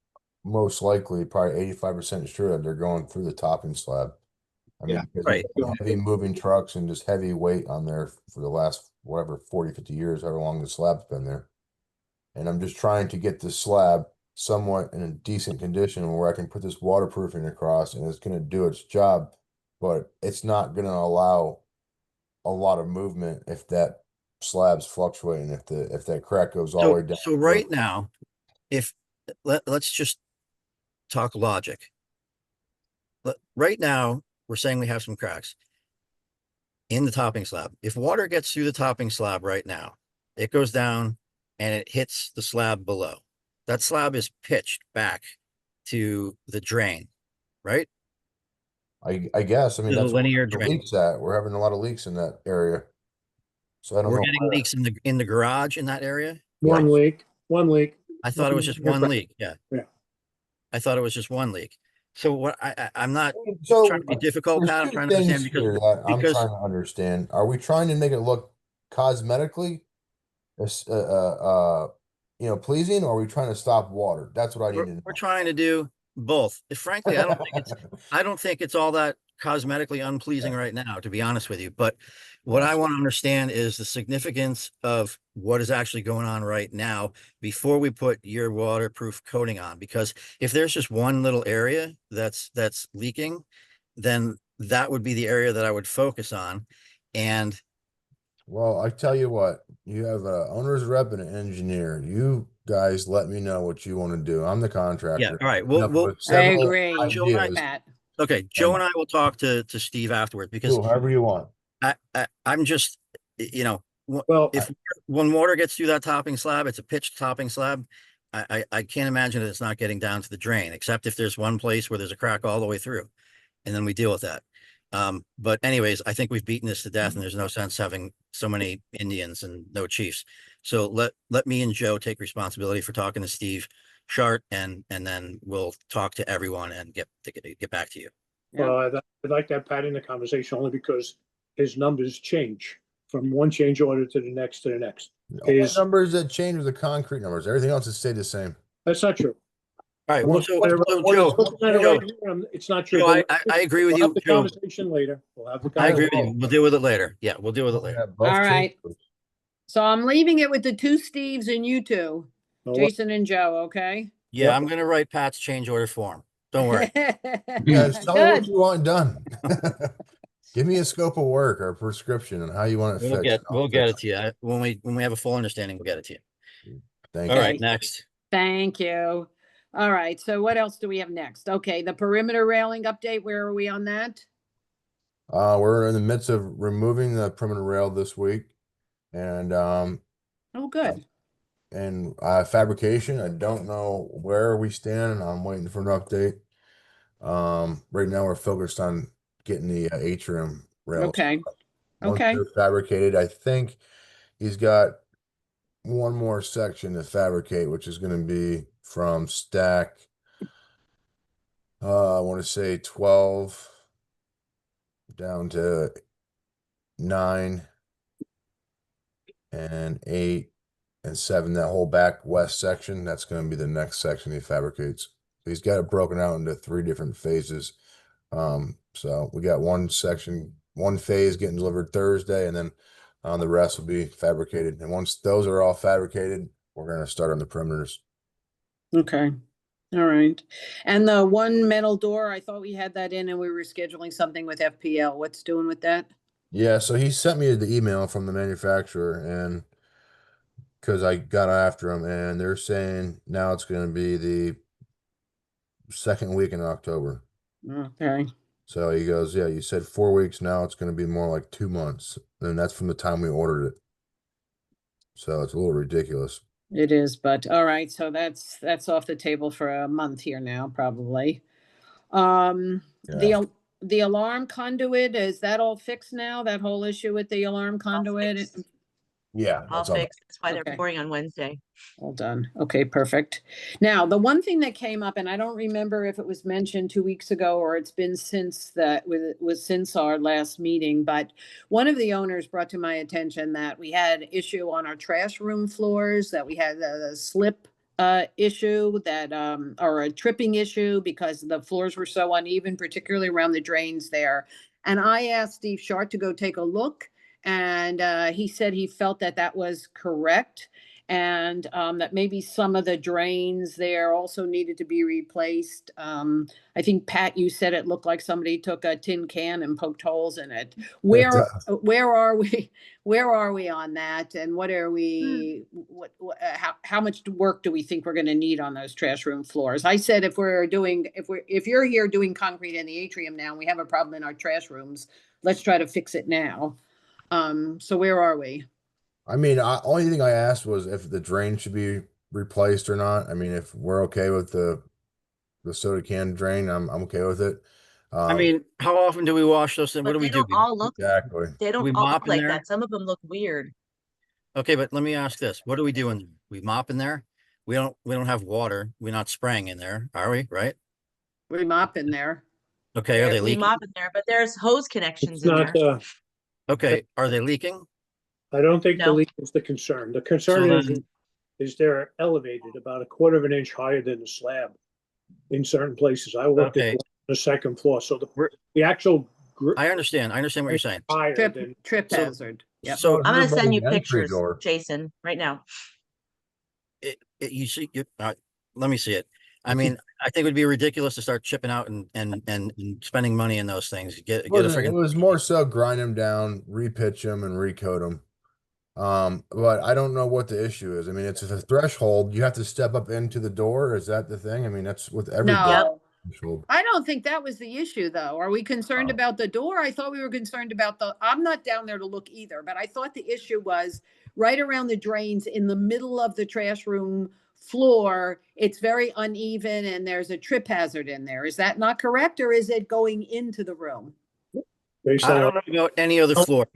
Speaker 4: most likely, probably 85% sure that they're going through the topping slab. I mean,
Speaker 6: Yeah,
Speaker 4: because
Speaker 7: right.
Speaker 4: we've got heavy moving trucks and just heavy weight on there for the last, whatever, 40, 50 years, however long the slab's been there. And I'm just trying to get this slab somewhat in a decent condition where I can put this waterproofing across and it's going to do its job, but it's not going to allow a lot of movement if that slab's fluctuating, if that crack goes all the way down.
Speaker 7: So right now, let's just talk logic. Right now, we're saying we have some cracks in the topping slab. If water gets through the topping slab right now, it goes down and it hits the slab below. That slab is pitched back to the drain, right?
Speaker 4: I guess. I mean,
Speaker 7: To the
Speaker 4: that's where
Speaker 7: linear
Speaker 4: the
Speaker 7: drain.
Speaker 4: leaks at. We're having a lot of leaks in that area. So I don't
Speaker 7: We're
Speaker 4: know.
Speaker 7: getting
Speaker 4: where-
Speaker 7: leaks in the garage in that area.
Speaker 6: One leak.
Speaker 7: I thought it was just one leak. Yeah.
Speaker 6: Yeah.
Speaker 7: I thought it was just one leak. So what I'm not
Speaker 4: So
Speaker 7: trying to be difficult,
Speaker 4: there's
Speaker 7: Pat. I'm
Speaker 4: two
Speaker 7: trying to understand
Speaker 4: things here that I'm
Speaker 7: because
Speaker 4: trying to understand. Are we trying to make it look cosmetically, pleasing, or are we trying to stop water? That's what I need to know.
Speaker 7: we're trying to do both. Frankly, I don't think it's all that cosmetically unpleasing right now, to be honest with you. But what I want to understand is the significance of what is actually going on right now before we put your waterproof coating on. Because if there's just one little area that's leaking, then that would be the area that I would focus on. And
Speaker 4: Well, I tell you what, you have a owner's rep and an engineer. You guys let me know what you want to do. I'm the contractor.
Speaker 7: yeah, all right.
Speaker 4: Come up
Speaker 7: We'll
Speaker 4: with
Speaker 1: I
Speaker 4: several
Speaker 1: agree.
Speaker 4: ideas.
Speaker 1: Pat.
Speaker 7: okay. Joe and I will talk to Steve afterward because
Speaker 4: Do however you want.
Speaker 7: I'm just,
Speaker 6: Well,
Speaker 7: if when water gets through that topping slab, it's a pitched topping slab. I can't imagine that it's not getting down to the drain, except if there's one place where there's a crack all the way through, and then we deal with that. But anyways, I think we've beaten this to death, and there's no sense having so many Indians and no chiefs. So let me and Joe take responsibility for talking to Steve Shart, and then we'll talk to everyone and get back to you.
Speaker 6: well, I'd like to have Pat in the conversation only because his numbers change from one change order to the next to the next.
Speaker 4: The only
Speaker 6: Is-
Speaker 4: numbers that change are the concrete numbers. Everything else has stayed the same.
Speaker 6: That's not true.
Speaker 7: All right.
Speaker 6: I'm
Speaker 7: Well,
Speaker 6: looking at it-
Speaker 7: so
Speaker 6: I'm
Speaker 7: Joe,
Speaker 6: looking at it right here, it's not true.
Speaker 7: Joe,
Speaker 6: but
Speaker 7: I agree with
Speaker 6: we'll
Speaker 7: you,
Speaker 6: have the
Speaker 7: Joe.
Speaker 6: conversation later. We'll have the
Speaker 7: I agree with you.
Speaker 6: conversation.
Speaker 7: We'll deal with it later. Yeah, we'll deal with it later.
Speaker 4: Yeah, both
Speaker 1: All right.
Speaker 4: changes.
Speaker 1: So I'm leaving it with the 2 Steves and you 2,
Speaker 6: Now, what-
Speaker 1: Jason and Joe, okay?
Speaker 7: Yeah, I'm gonna write Pat's change order form. Don't worry.
Speaker 4: Yeah, tell me what
Speaker 1: Good.
Speaker 4: you want done. Give me a scope of work or a prescription and how you want it
Speaker 7: We'll
Speaker 4: fixed.
Speaker 7: get,
Speaker 4: I'll
Speaker 7: we'll get
Speaker 4: fix
Speaker 7: it to you. When we have a full understanding, we'll get it to you.
Speaker 4: Thank
Speaker 7: All
Speaker 4: you.
Speaker 7: right, next.
Speaker 1: Thank you. All right, so what else do we have next? Okay, the perimeter railing update, where are we on that?
Speaker 4: We're in the midst of removing the perimeter rail this week. And
Speaker 1: Oh, good.
Speaker 4: fabrication, I don't know where we stand. I'm waiting for an update. Right now we're focused on getting the atrium rails.
Speaker 1: Okay,
Speaker 4: Once
Speaker 1: okay.
Speaker 4: they're fabricated, I think he's got one more section to fabricate, which is going to be from stack. I want to say 12 down to 9 and 8 and 7. That whole back west section, that's going to be the next section he fabricates. He's got it broken out into 3 different phases. So we got one section, one phase getting delivered Thursday, and then the rest will be fabricated. And once those are all fabricated, we're going to start on the perimeters.
Speaker 1: Okay. All right. And the one metal door, I thought we had that in and we were scheduling something with FPL. What's doing with that?
Speaker 4: Yeah, so he sent me the email from the manufacturer, and because I got after him, and they're saying now it's going to be the second week in October.
Speaker 1: Okay.
Speaker 4: So he goes, yeah, you said 4 weeks. Now it's going to be more like 2 months. And that's from the time we ordered it. So it's a little ridiculous.
Speaker 1: It is, but all right, so that's off the table for a month here now, probably.
Speaker 4: Yeah.
Speaker 1: The alarm conduit, is that all fixed now? That whole issue with the alarm conduit?
Speaker 2: fixed.
Speaker 4: Yeah,
Speaker 2: All
Speaker 4: that's all.
Speaker 2: fixed. That's why
Speaker 1: Okay.
Speaker 2: they're pouring on Wednesday.
Speaker 1: All done. Okay, perfect. Now, the one thing that came up, and I don't remember if it was mentioned 2 weeks ago or it's been since was since our last meeting, but one of the owners brought to my attention that we had issue on our trash room floors, that we had a slip issue that or a tripping issue because the floors were so uneven, particularly around the drains there. And I asked Steve Sharp to go take a look, and he said he felt that that was correct, and that maybe some of the drains there also needed to be replaced. I think, Pat, you said it looked like somebody took a tin can and poked holes in it. Where are we? Where are we on that? And what are we? How much work do we think we're going to need on those trash room floors? I said if you're here doing concrete in the atrium now, and we have a problem in our trash rooms, let's try to fix it now. So where are we?
Speaker 4: I mean, only thing I asked was if the drain should be replaced or not. I mean, if we're okay with the soda can drain, I'm okay with it.
Speaker 7: I mean, how often do we wash those things? What
Speaker 2: But
Speaker 7: do we
Speaker 2: they
Speaker 7: do?
Speaker 2: don't all look,
Speaker 4: Exactly.
Speaker 2: they
Speaker 7: We
Speaker 2: don't all
Speaker 7: mop
Speaker 2: look
Speaker 7: in
Speaker 2: like
Speaker 7: there?
Speaker 2: that. Some of them look weird.
Speaker 7: Okay, but let me ask this. What do we do in there? We mop in there? We don't have water. We're not spraying in there, are we? Right?
Speaker 1: We mop in there.
Speaker 7: Okay, are they
Speaker 2: We
Speaker 7: leaking?
Speaker 2: mop in there, but there's hose connections
Speaker 6: It's
Speaker 2: in
Speaker 6: not,
Speaker 2: there.
Speaker 7: Okay, are they leaking?
Speaker 6: I don't think the
Speaker 2: No.
Speaker 6: leak is the concern. The concern
Speaker 7: then-
Speaker 6: is they're elevated about 1/4 of an inch higher than the slab in certain places. I worked
Speaker 7: Okay.
Speaker 6: at the second floor, so
Speaker 7: We're-
Speaker 6: the actual
Speaker 7: I understand what you're saying.
Speaker 6: higher than.
Speaker 1: Trip
Speaker 7: So-
Speaker 1: hazard. Yep.
Speaker 7: So
Speaker 2: I'm gonna send you
Speaker 4: Everybody entry
Speaker 2: pictures,
Speaker 4: door.
Speaker 2: Jason, right now.
Speaker 7: you see, let me see it. I mean, I think it would be ridiculous to start chipping out and spending money in those things. Get a
Speaker 4: It
Speaker 7: freaking.
Speaker 4: was more so grind them down, repitch them, and recoat them. But I don't know what the issue is. I mean, it's a threshold. You have to step up into the door. Is that the thing? I mean, that's with every
Speaker 1: No,
Speaker 4: threshold.
Speaker 1: I don't think that was the issue, though. Are we concerned
Speaker 4: Oh.
Speaker 1: about the door? I thought we were concerned about I'm not down there to look either, but I thought the issue was right around the drains in the middle of the trash room floor. It's very uneven and there's a trip hazard in there. Is that not correct? Or is it going into the room?
Speaker 6: Based
Speaker 7: I
Speaker 6: on,
Speaker 7: don't know about any other floor,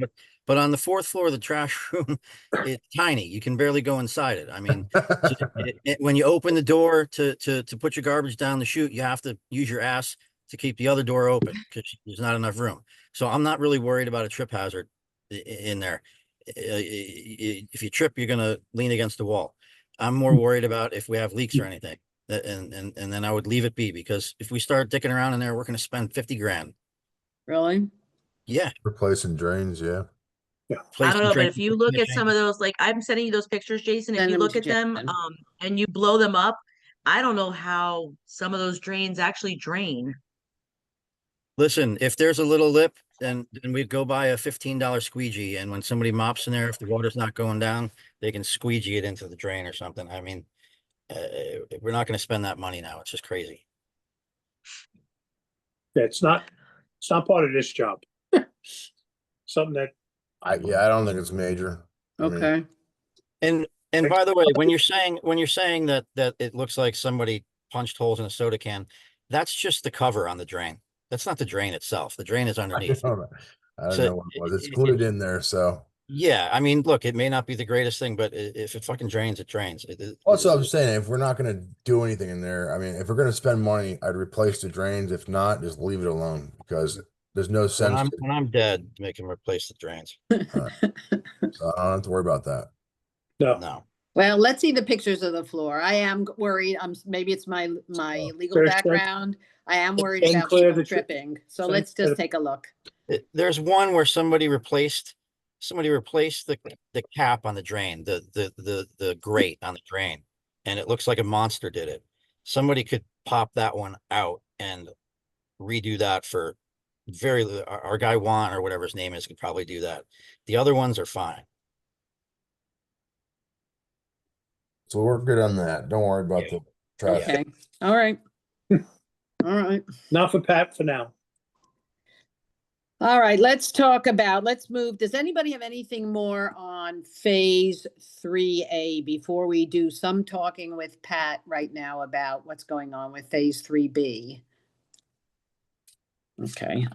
Speaker 7: but on the 4th floor of the trash room, it's tiny. You can barely go inside it. I mean, when you open the door to put your garbage down the chute, you have to use your ass to keep the other door open because there's not enough room. So I'm not really worried about a trip hazard in there. If you trip, you're gonna lean against the wall. I'm more worried about if we have leaks or anything. And then I would leave it be, because if we start dicking around in there, we're gonna spend 50 grand.
Speaker 1: Really?
Speaker 7: Yeah.
Speaker 4: Replacing drains, yeah.
Speaker 2: I don't know, but if you look at some of those, like I'm sending you those pictures, Jason, if
Speaker 1: Send
Speaker 2: you
Speaker 1: them
Speaker 2: look
Speaker 1: to
Speaker 2: at them,
Speaker 1: Jason.
Speaker 2: and you blow them up, I don't know how some of those drains actually drain.
Speaker 7: Listen, if there's a little lip, then we'd go buy a $15 squeegee, and when somebody mops in there, if the water's not going down, they can squeegee it into the drain or something. I mean, we're not gonna spend that money now. It's just crazy.
Speaker 6: It's not part of this job. Something that,
Speaker 4: Yeah, I don't think it's major. I mean,
Speaker 1: Okay.
Speaker 7: And by the way, when you're saying that it looks like somebody punched holes in a soda can, that's just the cover on the drain. That's not the drain itself. The drain is
Speaker 4: I
Speaker 7: underneath.
Speaker 4: don't know. I don't
Speaker 7: So
Speaker 4: know what it was. It's
Speaker 7: it-
Speaker 4: glued in there, so.
Speaker 7: Yeah, I mean, look, it may not be the greatest thing, but if it fucking drains, it drains.
Speaker 4: Also, I'm saying, if we're not gonna do anything in there, I mean, if we're gonna spend money, I'd replace the drains. If not, just leave it alone, because there's no
Speaker 7: When
Speaker 4: sense.
Speaker 7: when I'm dead, make him replace the drains.
Speaker 4: So I don't have to worry about that.
Speaker 6: no,
Speaker 7: No.
Speaker 1: Well, let's see the pictures of the floor. I am worried. Maybe it's my legal
Speaker 6: There's-
Speaker 1: background. I am worried
Speaker 6: Send
Speaker 1: about
Speaker 6: Claire
Speaker 1: people
Speaker 6: the tri-
Speaker 1: tripping. So
Speaker 6: send
Speaker 1: let's
Speaker 6: Claire
Speaker 1: just
Speaker 6: the-
Speaker 1: take a look.
Speaker 7: There's one where somebody replaced the cap on the drain, the grate on the drain, and it looks like a monster did it. Somebody could pop that one out and redo that for our guy Juan or whatever his name is could probably do that. The other ones are fine.
Speaker 4: So we're good on that. Don't worry about
Speaker 7: Yeah.
Speaker 4: the traffic.
Speaker 1: Okay. All right. All right.
Speaker 6: not for Pat for now.
Speaker 1: All right, let's move. Does anybody have anything more on phase 3A before we do some talking with Pat right now about what's going on with phase 3B? Okay.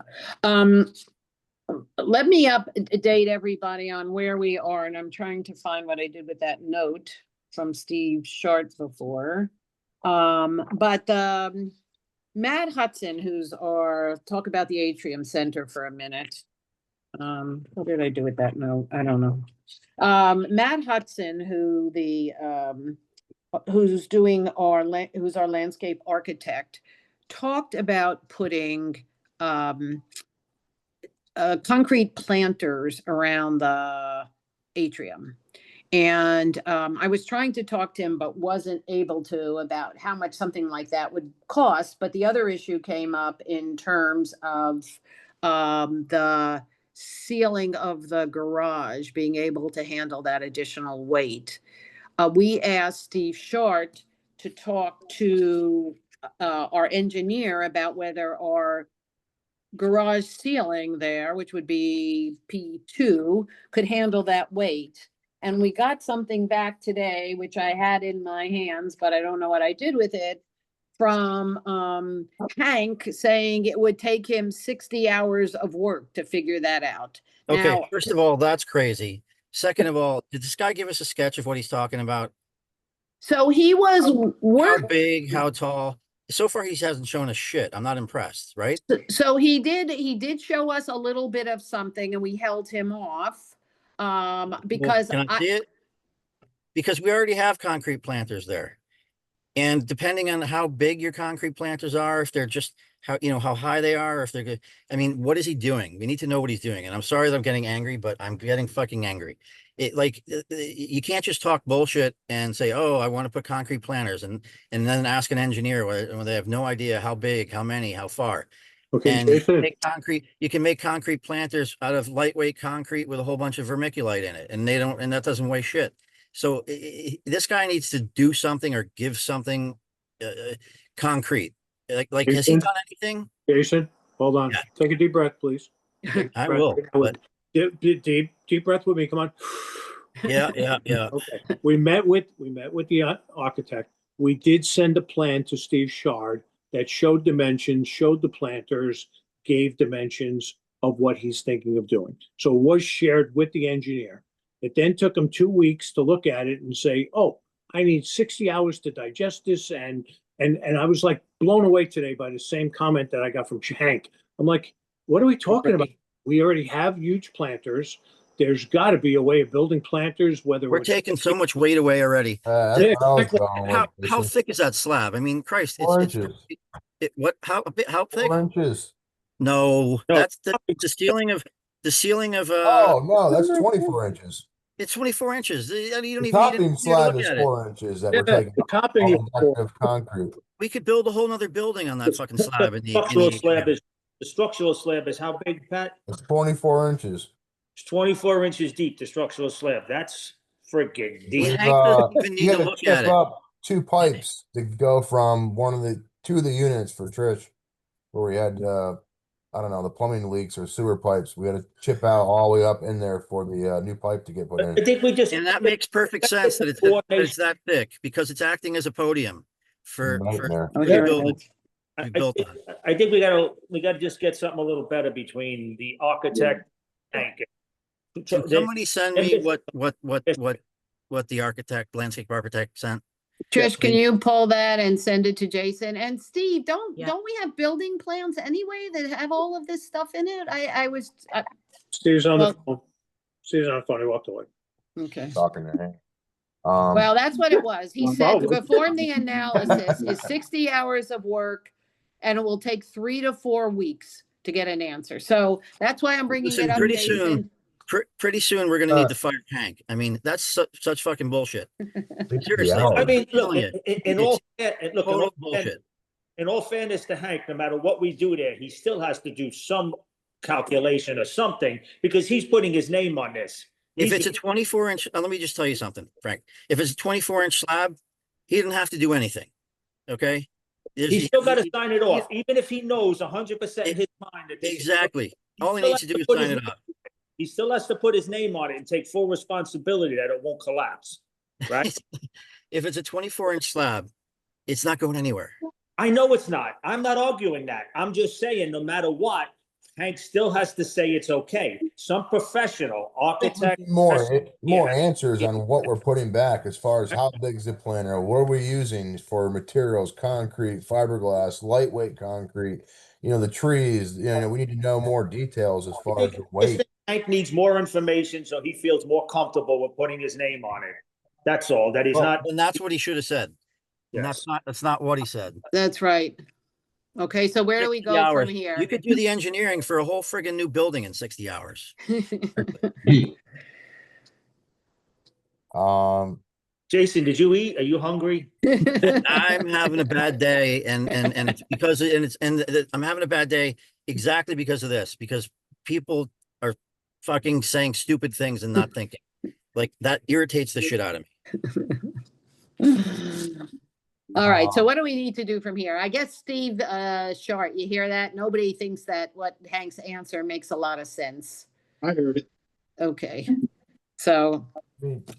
Speaker 1: Let me update everybody on where we are, and I'm trying to find what I did with that note from Steve Short before. Matt Hudson, talk about the Atrium Center for a minute. What did I do with that note? I don't know. Matt Hudson, who's our landscape architect, talked about putting concrete planters around the atrium. And I was trying to talk to him, but wasn't able to, about how much something like that would cost. But the other issue came up in terms of the ceiling of the garage being able to handle that additional weight. We asked Steve Short to talk to our engineer about whether our garage ceiling there, which would be P2, could handle that weight. And we got something back today, which I had in my hands, but I don't know what I did with it, from Hank, saying it would take him 60 hours of work to figure that out.
Speaker 7: Okay,
Speaker 1: Now,
Speaker 7: first of all, that's crazy. Second of all, did this guy give us a sketch of what he's talking about?
Speaker 1: so he was
Speaker 7: How
Speaker 1: work.
Speaker 7: big, how tall? So far, he hasn't shown us shit. I'm not impressed, right?
Speaker 1: So he did show us a little bit of something, and we held him off because
Speaker 7: Can I see it? Because we already have concrete planters there. And depending on how big your concrete planters are, if they're just how high they are, or if they're good. I mean, what is he doing? We need to know what he's doing. And I'm sorry that I'm getting angry, but I'm getting fucking angry. You can't just talk bullshit and say, oh, I want to put concrete planters and then ask an engineer when they have no idea how big, how many, how far.
Speaker 6: Okay,
Speaker 7: And you
Speaker 6: Jason,
Speaker 7: can make concrete planters out of lightweight concrete with a whole bunch of vermiculite in it, and that doesn't weigh shit. So this guy needs to do something or give something concrete. Has he
Speaker 6: Jason?
Speaker 7: done anything?
Speaker 6: Jason, hold on.
Speaker 7: Yeah.
Speaker 6: Take a deep breath, please.
Speaker 7: I
Speaker 6: Breath.
Speaker 7: will, but
Speaker 6: Deep breath with me. Come on.
Speaker 7: yeah.
Speaker 6: Okay. We met with the architect. We did send a plan to Steve Shard that showed dimensions, showed the planters, gave dimensions of what he's thinking of doing. So it was shared with the engineer. It then took him 2 weeks to look at it and say, oh, I need 60 hours to digest this. And I was like blown away today by the same comment that I got from Hank. I'm like, what are we talking about? We already have huge planters. There's got to be a way of building planters, whether
Speaker 7: We're
Speaker 6: it's
Speaker 7: taking so much weight away already.
Speaker 4: That's
Speaker 6: Yeah,
Speaker 4: what I was
Speaker 6: exactly.
Speaker 4: going
Speaker 7: How
Speaker 4: with.
Speaker 7: thick is that slab? I mean, Christ,
Speaker 4: 4 inches.
Speaker 7: How thick?
Speaker 4: 4 inches.
Speaker 7: No,
Speaker 6: No.
Speaker 7: that's the ceiling of
Speaker 4: Oh, no, that's 24 inches.
Speaker 7: it's 24 inches. You don't
Speaker 4: The
Speaker 7: even
Speaker 4: topping
Speaker 7: need to
Speaker 4: slab
Speaker 7: look
Speaker 4: is
Speaker 7: at it.
Speaker 4: 4 inches that
Speaker 6: Yeah,
Speaker 4: we're taking
Speaker 6: the topping
Speaker 4: all
Speaker 6: is
Speaker 4: the decorative concrete.
Speaker 7: We could build a whole nother building on that fucking slab.
Speaker 5: Structural slab is The structural slab is how big, Pat?
Speaker 4: It's 24 inches.
Speaker 5: It's 24 inches deep, the structural slab. That's freaking
Speaker 7: Well,
Speaker 5: deep.
Speaker 7: Hank doesn't even
Speaker 4: You
Speaker 7: need to
Speaker 4: gotta
Speaker 7: look
Speaker 4: chip
Speaker 7: at it.
Speaker 4: up 2 pipes to go from two of the units for Trish, where we had, I don't know, the plumbing leaks or sewer pipes. We had to chip out all the way up in there for the new pipe to get put
Speaker 5: I
Speaker 4: in.
Speaker 5: think we just.
Speaker 7: And that makes perfect sense that it's that thick because it's acting as a podium for
Speaker 4: Nightmare.
Speaker 1: Oh,
Speaker 7: the
Speaker 1: here it
Speaker 7: building
Speaker 1: is.
Speaker 7: we built on.
Speaker 5: I think we gotta just get something a little better between the architect. Hank.
Speaker 7: Can somebody send me
Speaker 5: Yes.
Speaker 7: what the landscape architect sent?
Speaker 1: Trish, can
Speaker 7: please.
Speaker 1: you pull that and send it to Jason? And Steve, don't
Speaker 2: Yeah.
Speaker 1: we have building plans anyway that have all of this stuff in it? I was,
Speaker 6: Steve's on the
Speaker 1: Well-
Speaker 6: phone. Steve's on the phone. He walked away.
Speaker 1: okay.
Speaker 4: Talking to Hank.
Speaker 1: Well, that's what it was. He
Speaker 6: Well,
Speaker 1: said to
Speaker 6: probably.
Speaker 1: perform the analysis is 60 hours of work and it will take 3 to 4 weeks to get an answer. So that's why I'm bringing
Speaker 7: Listen,
Speaker 1: it up,
Speaker 7: pretty
Speaker 1: Jason.
Speaker 7: soon- Pretty soon, we're gonna need to fire Hank. I mean, that's such fucking bullshit. Seriously.
Speaker 4: hours.
Speaker 5: I mean,
Speaker 7: I'm
Speaker 5: look,
Speaker 7: telling you,
Speaker 5: in
Speaker 7: it's
Speaker 5: all,
Speaker 7: total bullshit.
Speaker 5: in all fairness to Hank, no matter what we do there, he still has to do some calculation or something because he's putting his name on this.
Speaker 7: If
Speaker 5: He's-
Speaker 7: it's a 24 inch, let me just tell you something, Frank. If it's a 24-inch slab, he didn't have to do anything. Okay?
Speaker 5: He's still gotta sign it off, even if he knows 100% in his mind that this. is-
Speaker 7: Exactly. All he
Speaker 5: still
Speaker 7: needs to
Speaker 5: has
Speaker 7: do is
Speaker 5: put
Speaker 7: sign
Speaker 5: his-
Speaker 7: it up.
Speaker 5: He still has to put his name on it and take full responsibility that it won't collapse, right?
Speaker 7: If it's a 24-inch slab, it's not going anywhere.
Speaker 5: I know it's not. I'm not arguing that. I'm just saying, no matter what, Hank still has to say it's okay. Some professional architect.
Speaker 4: More answers on what we're putting back as far as how big is the planter, what are we using for materials, concrete, fiberglass, lightweight concrete, the trees, we need to know more details as far as the weight.
Speaker 5: Hank needs more information so he feels more comfortable with putting his name on it. That's all, that he's
Speaker 7: Well,
Speaker 5: not.
Speaker 7: and that's what he should have said. And
Speaker 5: Yes.
Speaker 7: that's not what he said.
Speaker 1: That's right. Okay, so where do we
Speaker 7: 60
Speaker 1: go
Speaker 7: hours.
Speaker 1: from here?
Speaker 7: You could do the engineering for a whole friggin' new building in 60 hours.
Speaker 5: Jason, did you eat? Are you hungry?
Speaker 7: I'm having a bad day, and it's because I'm having a bad day exactly because of this, because people are fucking saying stupid things and not thinking. Like that irritates the shit out of me.
Speaker 1: All right, so what do we need to do from here? I guess Steve Short, you hear that? Nobody thinks that what Hank's answer makes a lot of sense.
Speaker 6: I heard it.
Speaker 1: Okay, so,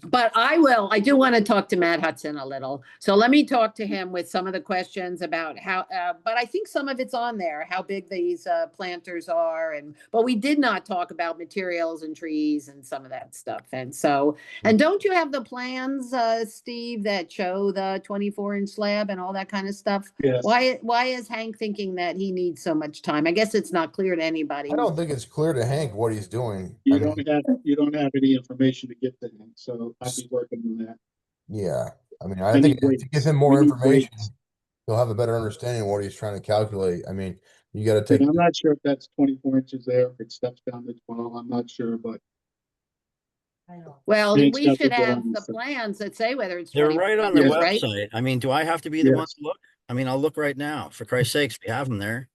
Speaker 1: but I do want to talk to Matt Hudson a little. So let me talk to him with some of the questions about how, but I think some of it's on there, how big these planters are. But we did not talk about materials and trees and some of that stuff. And so, and don't you have the plans, Steve, that show the 24-inch slab and all that kind of stuff?
Speaker 6: Yes.
Speaker 1: Why is Hank thinking that he needs so much time? I guess it's not clear to anybody.
Speaker 4: I don't think it's clear to Hank what he's doing.
Speaker 8: You don't have any information to give to him, so I'll be working on that.
Speaker 4: Yeah, I
Speaker 8: We
Speaker 4: think
Speaker 8: need
Speaker 4: if you give him more
Speaker 8: We need
Speaker 4: information,
Speaker 8: weights.
Speaker 4: he'll have a better understanding of what he's trying to calculate. You gotta take,
Speaker 8: And I'm not sure if that's 24 inches there, if it steps down to 12, I'm not sure, but
Speaker 1: Well,
Speaker 8: Hank's
Speaker 1: we
Speaker 8: got the
Speaker 1: should have
Speaker 8: drawings,
Speaker 1: the
Speaker 8: so-
Speaker 1: plans that say whether it's.
Speaker 7: They're
Speaker 1: 24
Speaker 7: right on the
Speaker 8: Yes.
Speaker 1: right?
Speaker 7: website. I mean, do I have to be the one
Speaker 8: Yes.
Speaker 7: to look? I mean, I'll look right now. For Christ's sakes, we have them there.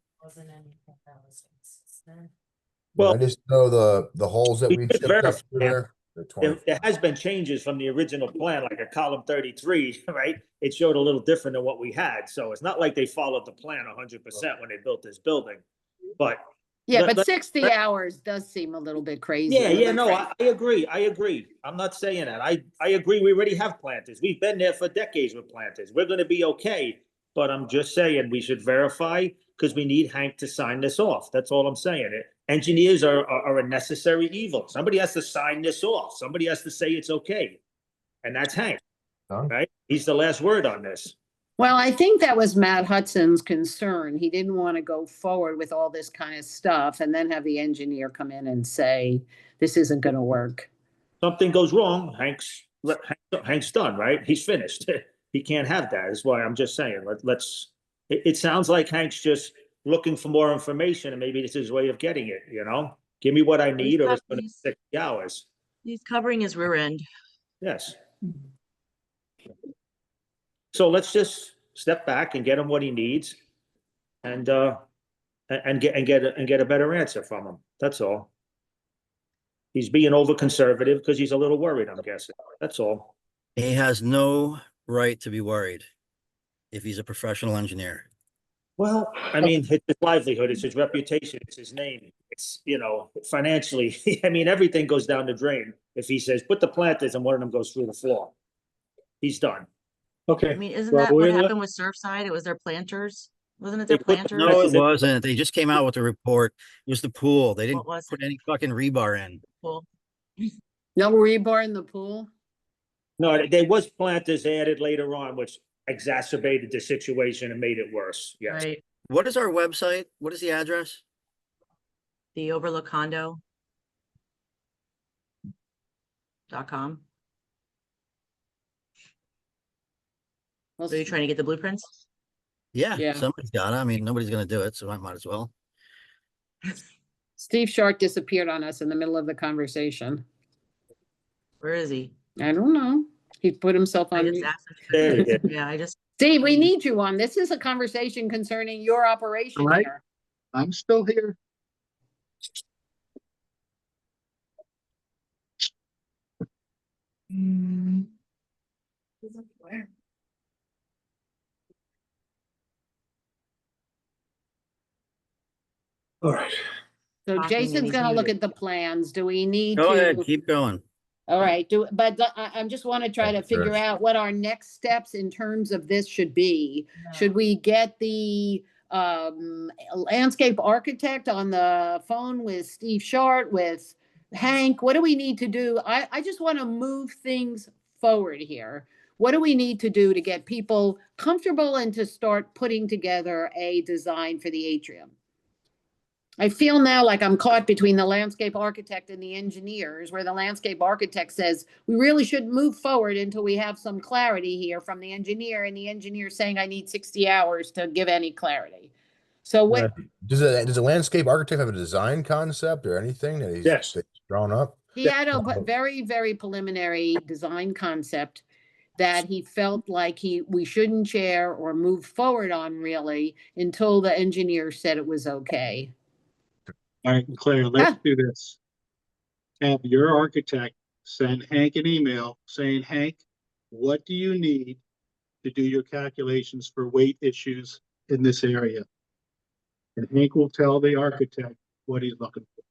Speaker 5: Well,
Speaker 4: I just know the holes that
Speaker 5: we
Speaker 4: we
Speaker 5: could
Speaker 4: chipped up
Speaker 5: verify
Speaker 4: through there. They're 20.
Speaker 5: there has been changes from the original plan, like a column 33, right? It showed a little different than what we had. So it's not like they followed the plan 100% when they built this building. But
Speaker 1: Yeah,
Speaker 5: Let-
Speaker 1: but 60 hours does seem a little bit crazy.
Speaker 5: no, I agree. I agree. I'm not saying that. I agree. We already have planters. We've been there for decades with planters. We're going to be okay. But I'm just saying we should verify because we need Hank to sign this off. That's all I'm saying. Engineers are a necessary evil. Somebody has to sign this off. Somebody has to say it's okay. And that's Hank,
Speaker 4: Done.
Speaker 5: right? He's the last word on this.
Speaker 1: Well, I think that was Matt Hudson's concern. He didn't want to go forward with all this kind of stuff and then have the engineer come in and say, this isn't going to work.
Speaker 5: Something goes wrong, Hank's done, right? He's finished. He can't have that. That's why I'm just saying, it sounds like Hank's just looking for more information and maybe this is his way of getting it, Give me what I need or it's going to be 60 hours.
Speaker 2: He's covering his rear end.
Speaker 5: Yes. So let's just step back and get him what he needs. And and get a better answer from him. That's all. He's being over conservative because he's a little worried, I'm guessing. That's all.
Speaker 7: He has no right to be worried if he's a professional engineer.
Speaker 5: Well, I mean, it's his livelihood, it's his reputation, it's his name. It's, financially, I mean, everything goes down the drain. If he says, put the planters and one of them goes through the floor, he's done.
Speaker 6: Okay.
Speaker 2: I mean, isn't
Speaker 6: Well,
Speaker 2: that what
Speaker 6: we're not-
Speaker 2: happened with Surfside? It was their planters? Wasn't it their
Speaker 5: They put-
Speaker 2: planters?
Speaker 7: No, it wasn't. They just came out with the report. It was the pool. They didn't
Speaker 2: What was
Speaker 7: put any fucking rebar in.
Speaker 2: Cool.
Speaker 1: No rebar in the pool?
Speaker 5: No, there was planters added later on, which exacerbated the situation and made it worse. Yes.
Speaker 2: Right,
Speaker 7: What is our website? What is the address?
Speaker 2: the Overlook Condo. .com.
Speaker 1: Well,
Speaker 2: So you're trying to get the blueprints?
Speaker 7: Yeah,
Speaker 1: Yeah.
Speaker 7: somebody's got it. I mean, nobody's gonna do it, so I might as well.
Speaker 1: Steve Shark disappeared on us in the middle of the conversation.
Speaker 2: Where is he?
Speaker 1: I don't know. He put himself
Speaker 2: I
Speaker 1: on
Speaker 2: just
Speaker 1: mute.
Speaker 2: asked him.
Speaker 5: There he is.
Speaker 2: Yeah, I just,
Speaker 1: Steve, we need you on. This is a conversation concerning your operation
Speaker 8: All right.
Speaker 1: here.
Speaker 8: I'm still here.
Speaker 6: All right.
Speaker 1: So
Speaker 2: Talking and
Speaker 1: Jason's
Speaker 2: he's
Speaker 1: gonna look
Speaker 2: muted.
Speaker 1: at the plans. Do we need
Speaker 7: Go ahead,
Speaker 1: to?
Speaker 7: keep going.
Speaker 1: All right, I'm just want to try to figure out what our next steps in terms of this should be. Should we get the landscape architect on the phone with Steve Short, with Hank? What do we need to do? I just want to move things forward here. What do we need to do to get people comfortable and to start putting together a design for the atrium? I feel now like I'm caught between the landscape architect and the engineers, where the landscape architect says, we really should move forward until we have some clarity here from the engineer, and the engineer saying I need 60 hours to give any clarity. So what,
Speaker 4: Does a landscape architect have a design concept or anything that he's
Speaker 6: Yes.
Speaker 4: that he's drawn up?
Speaker 1: he had a very, very preliminary design concept that he felt like we shouldn't share or move forward on really until the engineer said it was okay.
Speaker 8: All right, Claire, let's do this. Have your architect send Hank an email saying, Hank, what do you need to do your calculations for weight issues in this area? And Hank will tell the architect what he's looking for.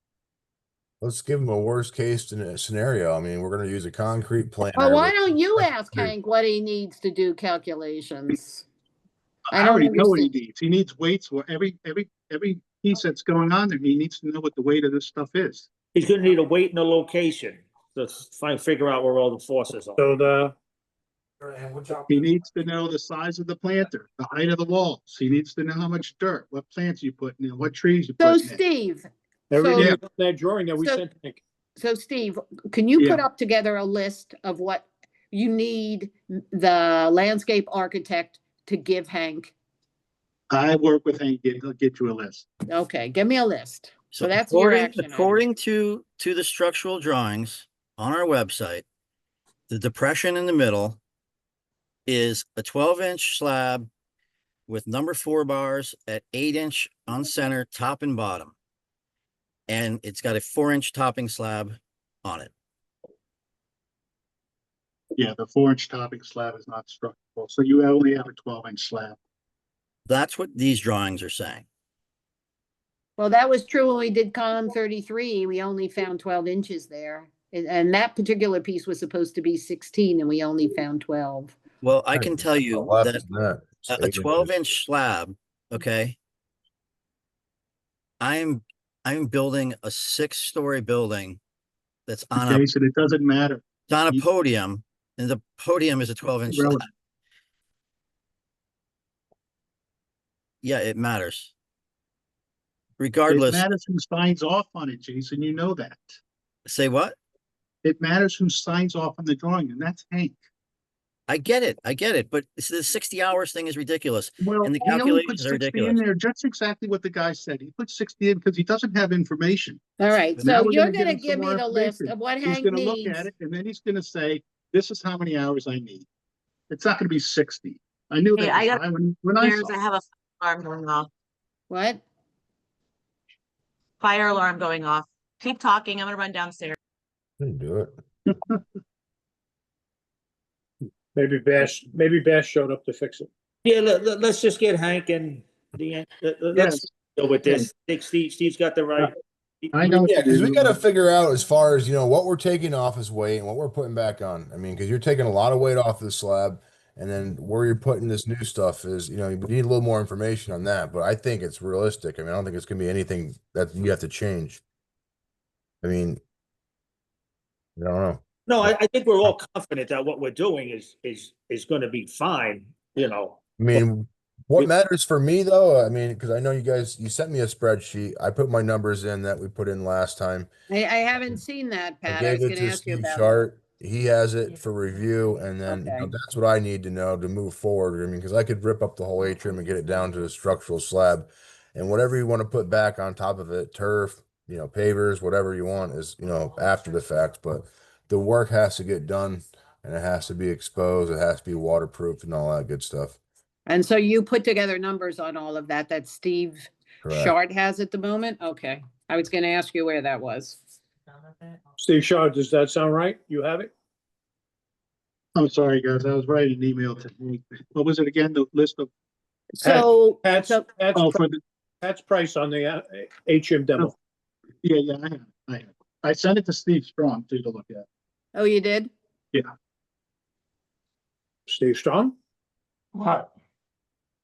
Speaker 4: Let's give him a worst case scenario. I mean, we're going to use a concrete plan.
Speaker 1: Well, why don't you ask Hank what he needs to do calculations?
Speaker 8: I already know what he needs. He needs weights for every piece that's going on there. He needs to know what the weight of this stuff is.
Speaker 5: He's gonna need a weight and a location to figure out where all the forces are.
Speaker 6: So
Speaker 8: He needs to know the size of the planter, the height of the walls. He needs to know how much dirt, what plants you putting in, what trees you
Speaker 1: So
Speaker 8: putting in.
Speaker 1: Steve,
Speaker 6: everything
Speaker 1: so,
Speaker 6: on that drawing that we
Speaker 1: so-
Speaker 6: sent, Nick.
Speaker 1: so Steve, can you put
Speaker 8: Yeah.
Speaker 1: up together a list of what you need the landscape architect to give Hank?
Speaker 8: I work with Hank, he'll get you a list.
Speaker 1: Okay, give me a list. So that's your action item.
Speaker 7: According to the structural drawings on our website, the depression in the middle is a 12-inch slab with number 4 bars at 8-inch on center, top and bottom. And it's got a 4-inch topping slab on it.
Speaker 8: Yeah, the 4-inch topping slab is not structural, so you only have a 12-inch slab.
Speaker 7: That's what these drawings are saying.
Speaker 1: Well, that was true when we did column 33. We only found 12 inches there. And that particular piece was supposed to be 16 and we only found 12.
Speaker 7: Well, I can tell you
Speaker 4: Less
Speaker 7: that
Speaker 4: than that. It's
Speaker 7: a
Speaker 4: 8 inches.
Speaker 7: 12-inch slab, okay? I'm building a 6-story building that's on a
Speaker 8: Jason, it doesn't matter.
Speaker 7: podium, and the podium is a 12-inch slab.
Speaker 8: Relevant.
Speaker 7: Yeah, it matters.
Speaker 8: It
Speaker 7: Regardless,
Speaker 8: matters who signs off on it, Jason, you know that.
Speaker 7: say what?
Speaker 8: It matters who signs off on the drawing, and that's Hank.
Speaker 7: I get it, but the 60 hours thing is ridiculous.
Speaker 8: Well,
Speaker 7: And the
Speaker 8: he only put
Speaker 7: calculations are
Speaker 8: 60 in
Speaker 7: ridiculous.
Speaker 8: there, just exactly what the guy said. He put 60 in because he doesn't have information.
Speaker 1: All right,
Speaker 8: And now
Speaker 1: so
Speaker 8: we're
Speaker 1: you're
Speaker 8: gonna
Speaker 1: gonna
Speaker 8: give him some
Speaker 1: give me
Speaker 8: more
Speaker 1: the list
Speaker 8: information.
Speaker 1: of what
Speaker 8: He's
Speaker 1: Hank
Speaker 8: gonna
Speaker 1: needs.
Speaker 8: look at it, and then he's gonna say, this is how many hours I need. It's not gonna be 60. I knew
Speaker 2: Hey,
Speaker 8: that
Speaker 2: I
Speaker 8: was
Speaker 2: got-
Speaker 8: high when I
Speaker 2: There's,
Speaker 8: saw
Speaker 2: I
Speaker 8: it.
Speaker 2: have a alarm going off.
Speaker 1: What?
Speaker 2: Fire alarm going off. Keep talking. I'm gonna run downstairs.
Speaker 4: Didn't do it.
Speaker 6: Maybe Bash showed up to fix it.
Speaker 5: Yeah, let's just get Hank and let's deal with this. I think Steve's got the right.
Speaker 8: I know.
Speaker 4: Yeah, because we got to figure out as far as, what we're taking off as weight and what we're putting back on. I mean, because you're taking a lot of weight off the slab, and then where you're putting this new stuff is, we need a little more information on that. But I think it's realistic. I mean, I don't think it's going to be anything that you have to change. I mean, I don't know.
Speaker 5: No, I think we're all confident that what we're doing is going to be fine.
Speaker 4: I mean, what matters for me though, I mean, because I know you sent me a spreadsheet. I put my numbers in that we put in last time.
Speaker 1: I haven't seen that,
Speaker 4: I
Speaker 1: Pat. I was
Speaker 4: gave it
Speaker 1: gonna
Speaker 4: to
Speaker 1: ask you
Speaker 4: Steve
Speaker 1: about it.
Speaker 4: Chart. He has it for review, and then
Speaker 1: Okay.
Speaker 4: that's what I need to know to move forward. I mean, because I could rip up the whole atrium and get it down to the structural slab, and whatever you want to put back on top of it, turf, pavers, whatever you want is, after the fact. But the work has to get done, and it has to be exposed. It has to be waterproof and all that good stuff.
Speaker 1: And so you put together numbers on all of that Steve
Speaker 4: Correct.
Speaker 1: Shard has at the moment? Okay. I was gonna ask you where that was.
Speaker 6: Steve Shard, does that sound right? You have it?
Speaker 8: I'm sorry, guys. I was writing an email to Hank. What was it again? The list of,
Speaker 1: So,
Speaker 6: Pat's
Speaker 1: so
Speaker 8: for the,
Speaker 6: price on the HM demo.
Speaker 8: yeah, I have. I sent it to Steve Strong too to look at.
Speaker 1: oh, you did?
Speaker 6: Steve Strong?
Speaker 9: What?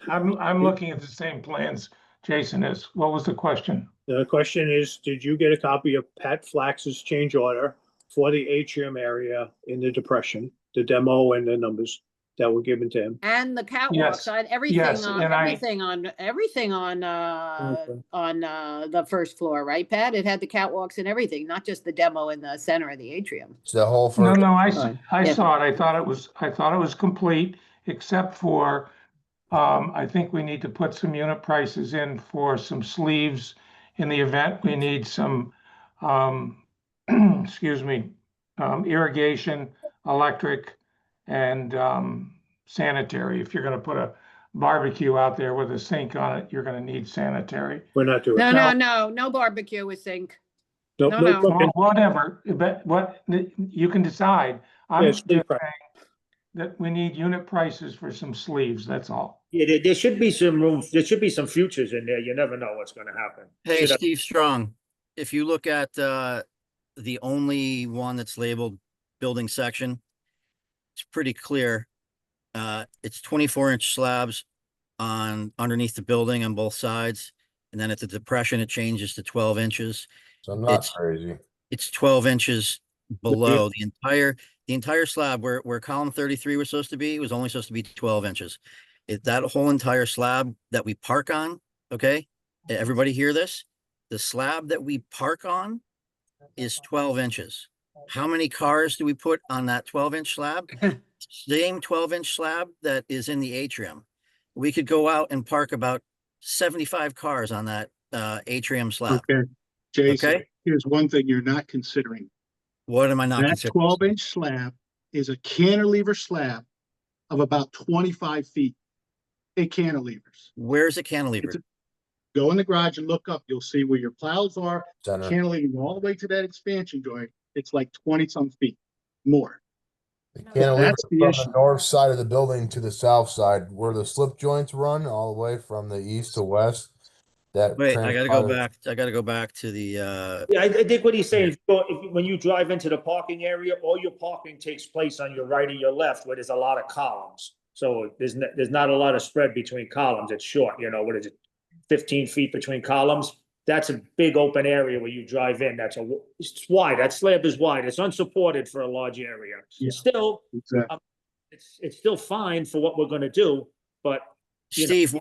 Speaker 9: I'm looking at the same plans Jason is. What was the question?
Speaker 6: The question is, did you get a copy of Pat Flax's change order for the atrium area in the depression, the demo and the numbers that were given to him?
Speaker 1: And the catwalk
Speaker 9: Yes.
Speaker 1: side, everything
Speaker 9: Yes,
Speaker 1: on,
Speaker 9: and I-
Speaker 1: everything on the first floor, right, Pat? It had the catwalks and everything, not just the demo in the center of the atrium.
Speaker 4: It's the whole
Speaker 9: No,
Speaker 4: first.
Speaker 9: no, I
Speaker 1: Yeah.
Speaker 9: saw it. I thought it was complete, except for, I think we need to put some unit prices in for some sleeves in the event we need some, excuse me, irrigation, electric, and sanitary. If you're gonna put a barbecue out there with a sink on it, you're gonna need sanitary.
Speaker 6: We're not doing
Speaker 1: No,
Speaker 6: that.
Speaker 1: no barbecue with sink.
Speaker 6: No,
Speaker 1: no,
Speaker 6: no
Speaker 1: no.
Speaker 6: cooking.
Speaker 9: Well, whatever, but what, you can decide. I'm
Speaker 6: Yeah,
Speaker 9: just
Speaker 6: sleeve
Speaker 9: saying
Speaker 6: price.
Speaker 9: that we need unit prices for some sleeves, that's all.
Speaker 5: Yeah, there should be some room. There should be some futures in there. You never know what's going to happen.
Speaker 7: Hey,
Speaker 5: Should have-
Speaker 7: Steve Strong, if you look at the only one that's labeled building section, it's pretty clear. It's 24-inch slabs on underneath the building on both sides. And then at the depression, it changes to 12 inches.
Speaker 4: So I'm not
Speaker 7: it's-
Speaker 4: crazy.
Speaker 7: It's 12 inches below the entire slab where column 33 was supposed to be, was only supposed to be 12 inches. That whole entire slab that we park on, okay? Everybody hear this? The slab that we park on is 12 inches. How many cars do we put on that 12-inch slab? Same 12-inch slab that is in the atrium. We could go out and park about 75 cars on that atrium slab.
Speaker 8: Okay, Jason,
Speaker 7: Okay.
Speaker 8: here's one thing you're not considering.
Speaker 7: What am I not
Speaker 8: That
Speaker 7: considering?
Speaker 8: 12-inch slab is a cantilever slab of about 25 feet. Cantilevers.
Speaker 7: Where's the cantilever?
Speaker 8: It's Go in the garage and look up. You'll see where your plows are.
Speaker 4: Center.
Speaker 8: Cantilevering all the way to that expansion joint. It's like 20-some feet more.
Speaker 4: The cantilever
Speaker 8: That's the
Speaker 4: from
Speaker 8: issue.
Speaker 4: the north side of the building to the south side, where the slip joints run all the way from the east to west. That
Speaker 7: Wait, I gotta go
Speaker 4: transpires-
Speaker 7: back. I gotta go back to the,
Speaker 5: Yeah, I think what he's saying, when you drive into the parking area, all your parking takes place on your right or your left, where there's a lot of columns. So there's not a lot of spread between columns. It's short, what is it? 15 feet between columns. That's a big open area where you drive in. It's wide. That slab is wide. It's unsupported for a large area.
Speaker 8: Yeah.
Speaker 5: Still,
Speaker 8: Exactly.
Speaker 5: it's still fine for what we're gonna do, but you know.
Speaker 7: Steve,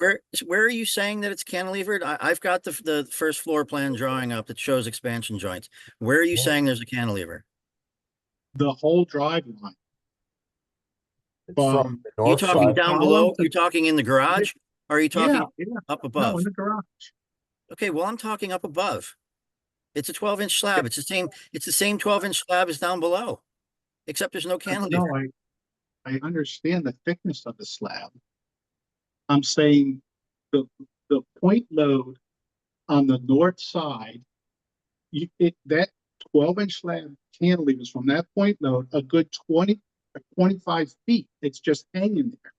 Speaker 7: where are you saying that it's cantilevered? I've got the first floor plan drawing up that shows expansion joints. Where are you
Speaker 4: Yeah.
Speaker 7: saying there's a cantilever?
Speaker 8: The whole drive line.
Speaker 4: It's from the
Speaker 7: You
Speaker 4: north
Speaker 7: talking
Speaker 4: side.
Speaker 7: down
Speaker 8: Column
Speaker 7: below?
Speaker 8: to-
Speaker 7: You talking in the garage? Or are you talking
Speaker 8: Yeah,
Speaker 7: up
Speaker 8: no,
Speaker 7: above?
Speaker 8: in the garage.
Speaker 7: Okay, well, I'm talking up above. It's a 12-inch slab. It's the same 12-inch slab as down below. Except there's no cantilever.
Speaker 8: No, I understand the thickness of the slab. I'm saying the point load on the north side that 12-inch slab cantilevers from that point load a good 20 or 25 feet. It's just hanging there.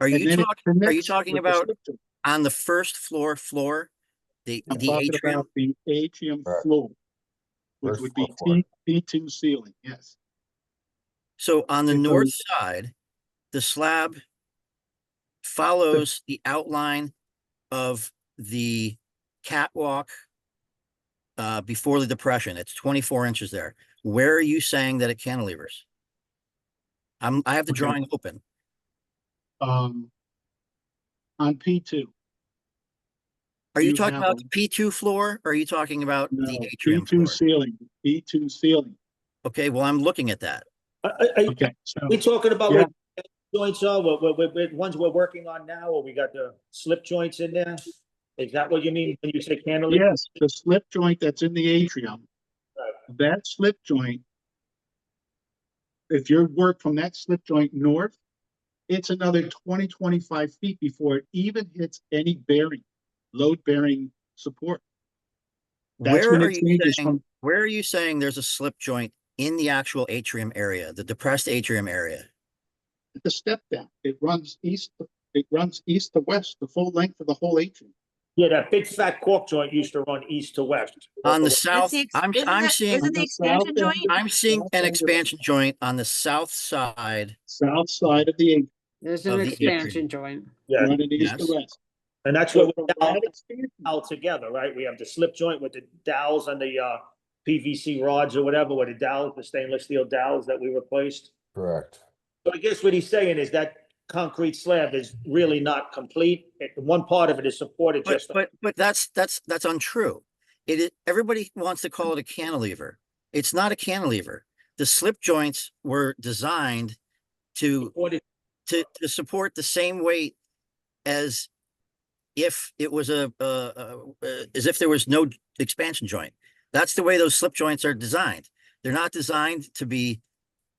Speaker 7: Are
Speaker 8: And
Speaker 7: you
Speaker 8: then it
Speaker 7: talking, are you
Speaker 8: connects
Speaker 7: talking
Speaker 8: with the
Speaker 7: about
Speaker 8: slip joint.
Speaker 7: on the first floor, the
Speaker 8: I'm talking
Speaker 7: atrium?
Speaker 8: about the atrium
Speaker 4: Right.
Speaker 8: floor, which
Speaker 4: First
Speaker 8: would be
Speaker 4: floor.
Speaker 8: T2 ceiling, yes.
Speaker 7: So on the
Speaker 8: It
Speaker 7: north
Speaker 8: goes-
Speaker 7: side, the slab follows the outline of the catwalk before the depression. It's 24 inches there. Where are you saying that it cantilevers? I have the
Speaker 8: Okay.
Speaker 7: drawing open.
Speaker 8: On P2.
Speaker 7: Are you
Speaker 8: You
Speaker 7: talking
Speaker 8: have
Speaker 7: about
Speaker 8: a-
Speaker 7: the P2 floor? Or are you talking about the
Speaker 8: No,
Speaker 7: atrium
Speaker 8: P2
Speaker 7: floor?
Speaker 8: ceiling, P2 ceiling.
Speaker 7: Okay, well, I'm looking at that.
Speaker 8: Okay, so
Speaker 5: We talking about
Speaker 8: Yeah.
Speaker 5: what joints are, what ones we're working on now, or we got the slip joints in there? Is that what you mean when you say cantilever?
Speaker 8: yes, the slip joint that's in the atrium, that slip joint, if you work from that slip joint north, it's another 25 feet before it even hits any bearing, load bearing support. That's
Speaker 7: Where
Speaker 8: when
Speaker 7: are
Speaker 8: it
Speaker 7: you
Speaker 8: changes
Speaker 7: saying,
Speaker 8: from
Speaker 7: where are you saying there's a slip joint in the actual atrium area, the depressed atrium area?
Speaker 8: the step down. It runs east to west, the full length of the whole atrium.
Speaker 5: Yeah, that big fat cork joint used to run east to west.
Speaker 7: On the
Speaker 2: That's
Speaker 7: south,
Speaker 2: the ex-
Speaker 7: I'm seeing,
Speaker 2: Isn't the expansion joint?
Speaker 7: I'm seeing
Speaker 8: South
Speaker 7: an
Speaker 8: end of-
Speaker 7: expansion joint on the south side
Speaker 8: South side of the atrium,
Speaker 1: There's
Speaker 7: of
Speaker 1: an
Speaker 7: the atrium.
Speaker 1: expansion joint.
Speaker 5: Yeah,
Speaker 8: running east to
Speaker 7: Yes.
Speaker 8: west.
Speaker 5: and that's
Speaker 8: So
Speaker 5: what
Speaker 8: from
Speaker 5: we
Speaker 8: that expansion,
Speaker 5: all together, right? We have the slip joint with the dowels and the PVC rods or whatever, with the dowels, the stainless steel dowels that we replaced.
Speaker 4: Correct.
Speaker 5: So I guess what he's saying is that concrete slab is really not complete. One part of it is supported
Speaker 7: But,
Speaker 5: just.
Speaker 7: but that's untrue. Everybody wants to call it a cantilever. It's not a cantilever. The slip joints were designed to
Speaker 5: supported.
Speaker 7: support the same weight as if it was as if there was no expansion joint. That's the way those slip joints are designed. They're not designed to be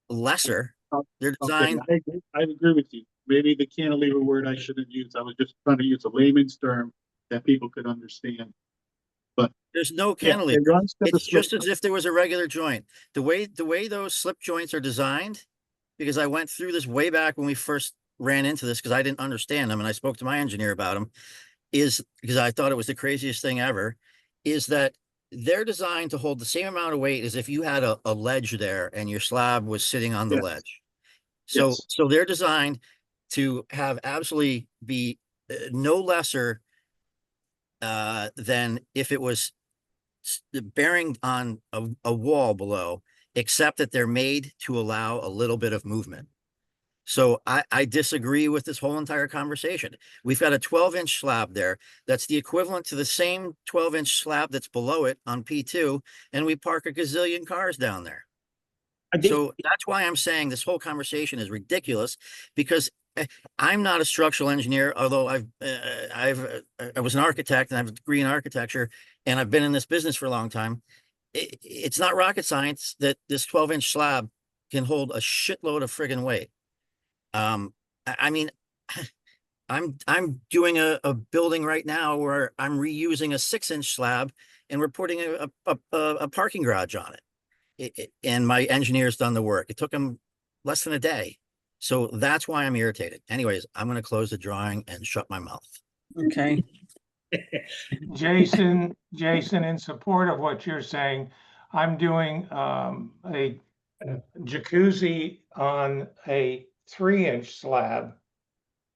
Speaker 7: lesser. They're
Speaker 8: okay,
Speaker 7: designed.
Speaker 8: I agree with you. Maybe the cantilever word I shouldn't use. I was just trying to use a layman's term that people could understand.
Speaker 7: There's no
Speaker 8: Yeah,
Speaker 7: cantilever.
Speaker 8: it runs to the
Speaker 7: It's just
Speaker 8: slip
Speaker 7: as if there was a regular joint. The way those slip joints are designed, because I went through this way back when we first ran into this, because I didn't understand them, and I spoke to my engineer about them, is because I thought it was the craziest thing ever, is that they're designed to hold the same amount of weight as if you had a ledge there and your slab was sitting on the
Speaker 8: Yes.
Speaker 7: ledge. So
Speaker 8: Yes.
Speaker 7: so they're designed to have absolutely be no lesser than if it was bearing on a wall below, except that they're made to allow a little bit of movement. So I disagree with this whole entire conversation. We've got a 12-inch slab there. That's the equivalent to the same 12-inch slab that's below it on P2, and we park a gazillion cars down there. So that's why I'm saying this whole conversation is ridiculous, because I'm not a structural engineer, although I was an architect and I have a degree in architecture, and I've been in this business for a long time. It's not rocket science that this 12-inch slab can hold a shitload of friggin' weight. I mean, I'm doing a building right now where I'm reusing a 6-inch slab and we're putting a parking garage on it. And my engineer's done the work. It took him less than a day. So that's why I'm irritated. Anyways, I'm going to close the drawing and shut my mouth.
Speaker 1: Okay.
Speaker 9: Jason, in support of what you're saying, I'm doing a jacuzzi on a 3-inch slab,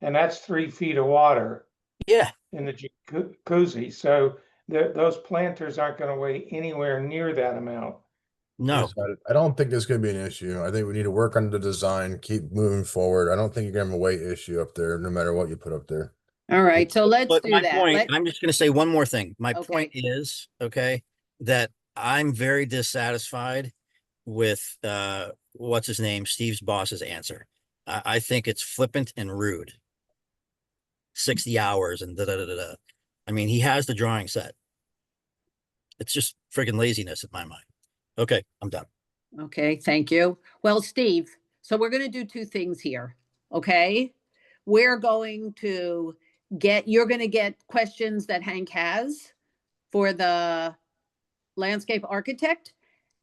Speaker 9: and that's 3 feet of water
Speaker 7: Yeah.
Speaker 9: in the jacuzzi. So those planters aren't going to weigh anywhere near that amount.
Speaker 7: No.
Speaker 4: I don't think there's gonna be an issue. I think we need to work on the design, keep moving forward. I don't think you're gonna have a weight issue up there, no matter what you put up there.
Speaker 1: All right. So let's
Speaker 7: But
Speaker 1: do
Speaker 7: my
Speaker 1: that.
Speaker 7: point, I'm just going to say one more thing. My
Speaker 1: Okay.
Speaker 7: point is, okay, that I'm very dissatisfied with what's his name, Steve's boss's answer. I think it's flippant and rude. 60 hours and da da da da da. I mean, he has the drawing set. It's just friggin' laziness in my mind. Okay, I'm done.
Speaker 1: Okay, thank you. Well, Steve, so we're going to do two things here. Okay. We're going to you're going to get questions that Hank has for the landscape architect.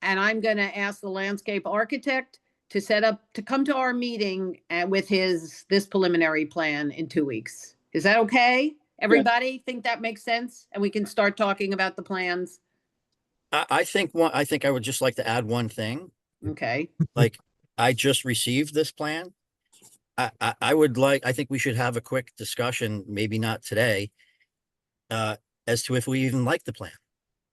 Speaker 1: And I'm gonna ask the landscape architect to set up, to come to our meeting with this preliminary plan in 2 weeks. Is that okay? Everybody think that makes sense? And we can start talking about the plans?
Speaker 7: I think I would just like to add one thing.
Speaker 1: Okay,
Speaker 7: Like, I just received this plan. I think we should have a quick discussion, maybe not today, as to if we even like the plan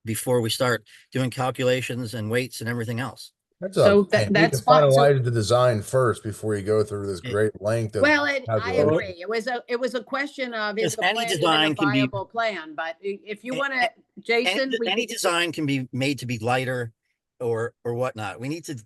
Speaker 7: before we start doing calculations and weights and everything else.
Speaker 4: That's
Speaker 1: So
Speaker 4: okay. You
Speaker 1: that's
Speaker 4: can
Speaker 1: fine. So-
Speaker 4: finalize the design first before you go through this great length of.
Speaker 1: well, I
Speaker 4: calculation.
Speaker 1: agree. It was a question of, is
Speaker 7: Because
Speaker 1: the
Speaker 7: any
Speaker 1: plan even
Speaker 7: design
Speaker 1: a
Speaker 7: can be-
Speaker 1: viable plan? But if you
Speaker 7: A-
Speaker 1: want to, Jason, we
Speaker 7: Any
Speaker 1: can-
Speaker 7: design can be made to be lighter or whatnot. We need to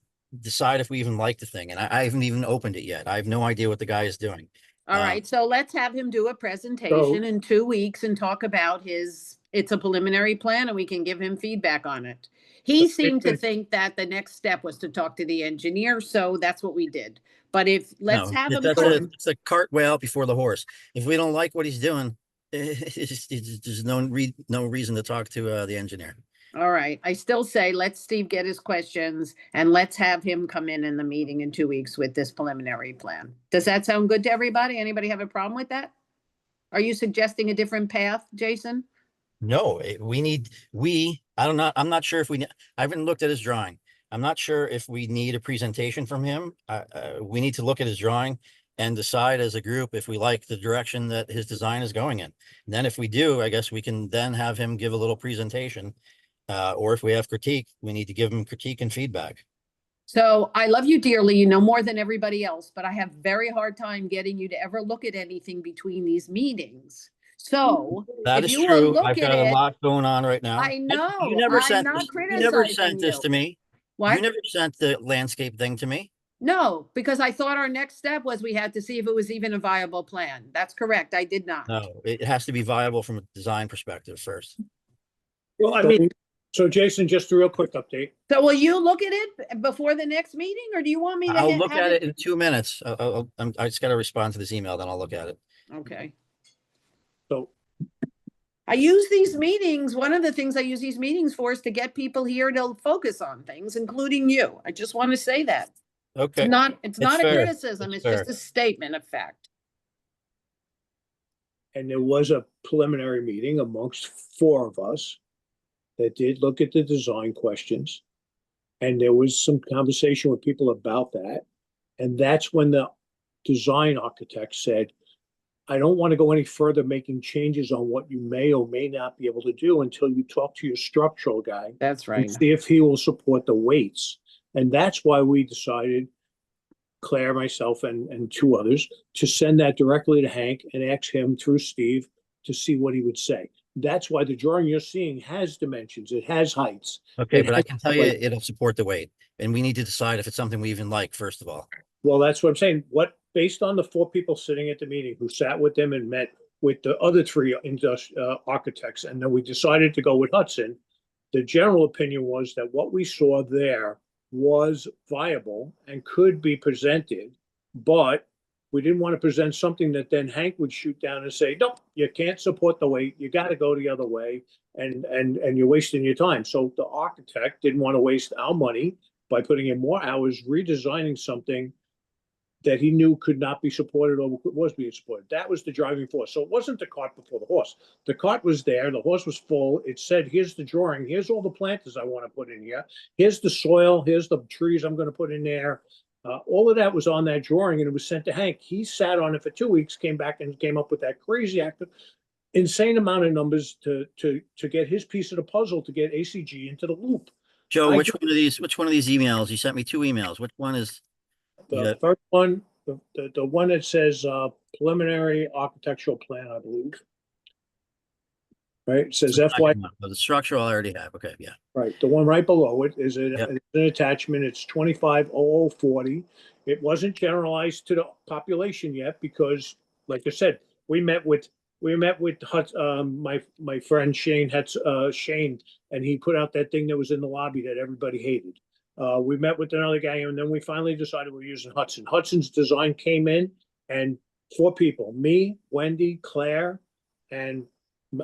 Speaker 7: decide if we even like the thing. And I haven't even opened it yet. I have no idea what the guy is doing.
Speaker 1: All right, so let's have him do a presentation in 2 weeks and talk about it's a preliminary plan and we can give him feedback on it. He seemed to think that the next step was to talk to the engineer, so that's what we did. But let's
Speaker 7: No,
Speaker 1: have him
Speaker 7: that's
Speaker 1: come.
Speaker 7: it's a cart way out before the horse. If we don't like what he's doing, there's no reason to talk to the engineer.
Speaker 1: All right, I still say, let Steve get his questions and let's have him come in the meeting in 2 weeks with this preliminary plan. Does that sound good to everybody? Anybody have a problem with that? Are you suggesting a different path, Jason?
Speaker 7: No, I'm not sure if I haven't looked at his drawing. I'm not sure if we need a presentation from him. We need to look at his drawing and decide as a group if we like the direction that his design is going in. And then if we do, I guess we can then have him give a little presentation. Or if we have critique, we need to give him critique and feedback.
Speaker 1: So I love you dearly, you know more than everybody else, but I have very hard time getting you to ever look at anything between these meetings. So
Speaker 7: That
Speaker 1: if
Speaker 7: is
Speaker 1: you will
Speaker 7: true.
Speaker 1: look
Speaker 7: I've
Speaker 1: at
Speaker 7: got a
Speaker 1: it,
Speaker 7: lot going on right now.
Speaker 1: I know,
Speaker 7: You never
Speaker 1: I'm
Speaker 7: sent
Speaker 1: not
Speaker 7: this, you never
Speaker 1: criticizing
Speaker 7: sent this
Speaker 1: you.
Speaker 7: to me. You
Speaker 1: What?
Speaker 7: never sent the landscape thing to me.
Speaker 1: No, because I thought our next step was we had to see if it was even a viable plan. That's correct. I did not.
Speaker 7: No, it has to be viable from a design perspective first.
Speaker 5: Well, I mean,
Speaker 6: So Jason, just a real quick update.
Speaker 1: So will you look at it before the next meeting or do you want me to?
Speaker 7: I'll look
Speaker 1: have
Speaker 7: at it in 2 minutes. I just got to respond to this email, then I'll look at it.
Speaker 1: Okay.
Speaker 6: So
Speaker 1: I use these meetings, one of the things I use these meetings for is to get people here to focus on things, including you. I just want to say that.
Speaker 7: Okay.
Speaker 1: It's not a
Speaker 7: fair.
Speaker 1: criticism,
Speaker 7: It's
Speaker 1: it's just a statement of fact.
Speaker 6: and there was a preliminary meeting amongst 4 of us that did look at the design questions. And there was some conversation with people about that. And that's when the design architect said, I don't want to go any further making changes on what you may or may not be able to do until you talk to your structural guy
Speaker 1: That's
Speaker 6: and see if he will support the weights. And that's why we decided, Claire, myself, and 2 others, to send that directly to Hank and ask him through Steve to see what he would say. That's why the drawing you're seeing has dimensions, it has heights.
Speaker 7: Okay,
Speaker 6: It
Speaker 7: but I
Speaker 6: has
Speaker 7: can tell you
Speaker 6: weight.
Speaker 7: it'll support the weight. And we need to decide if it's something we even like, first of all.
Speaker 6: Well, that's what I'm saying. Based on the 4 people sitting at the meeting who sat with them and met with the other 3 architects, and then we decided to go with Hudson, the general opinion was that what we saw there was viable and could be presented, but we didn't want to present something that then Hank would shoot down and say, no, you can't support the weight, you got to go the other way, and you're wasting your time. So the architect didn't want to waste our money by putting in more hours redesigning something that he knew could not be supported or was being supported. That was the driving force. So it wasn't the cart before the horse. The cart was there, the horse was full. It said, here's the drawing, here's all the planters I want to put in here. Here's the soil, here's the trees I'm going to put in there. All of that was on that drawing and it was sent to Hank. He sat on it for 2 weeks, came back and came up with that crazy insane amount of numbers to get his piece of the puzzle to get ACG into the loop.
Speaker 7: Joe, which one of these emails? You sent me 2 emails. Which one is?
Speaker 6: The
Speaker 7: Yeah.
Speaker 6: first one, the one that says preliminary architectural plan, I believe. Right, it says
Speaker 7: the
Speaker 6: FY,
Speaker 7: second one. Oh, the structural I already have. Okay, yeah.
Speaker 6: right, the one right below it is
Speaker 7: Yep.
Speaker 6: an attachment, it's 250040. It wasn't generalized to the population yet because, like I said, we met with my friend Shane Shane, and he put out that thing that was in the lobby that everybody hated. We met with another guy and then we finally decided we're using Hudson. Hudson's design came in and 4 people, me, Wendy, Claire, and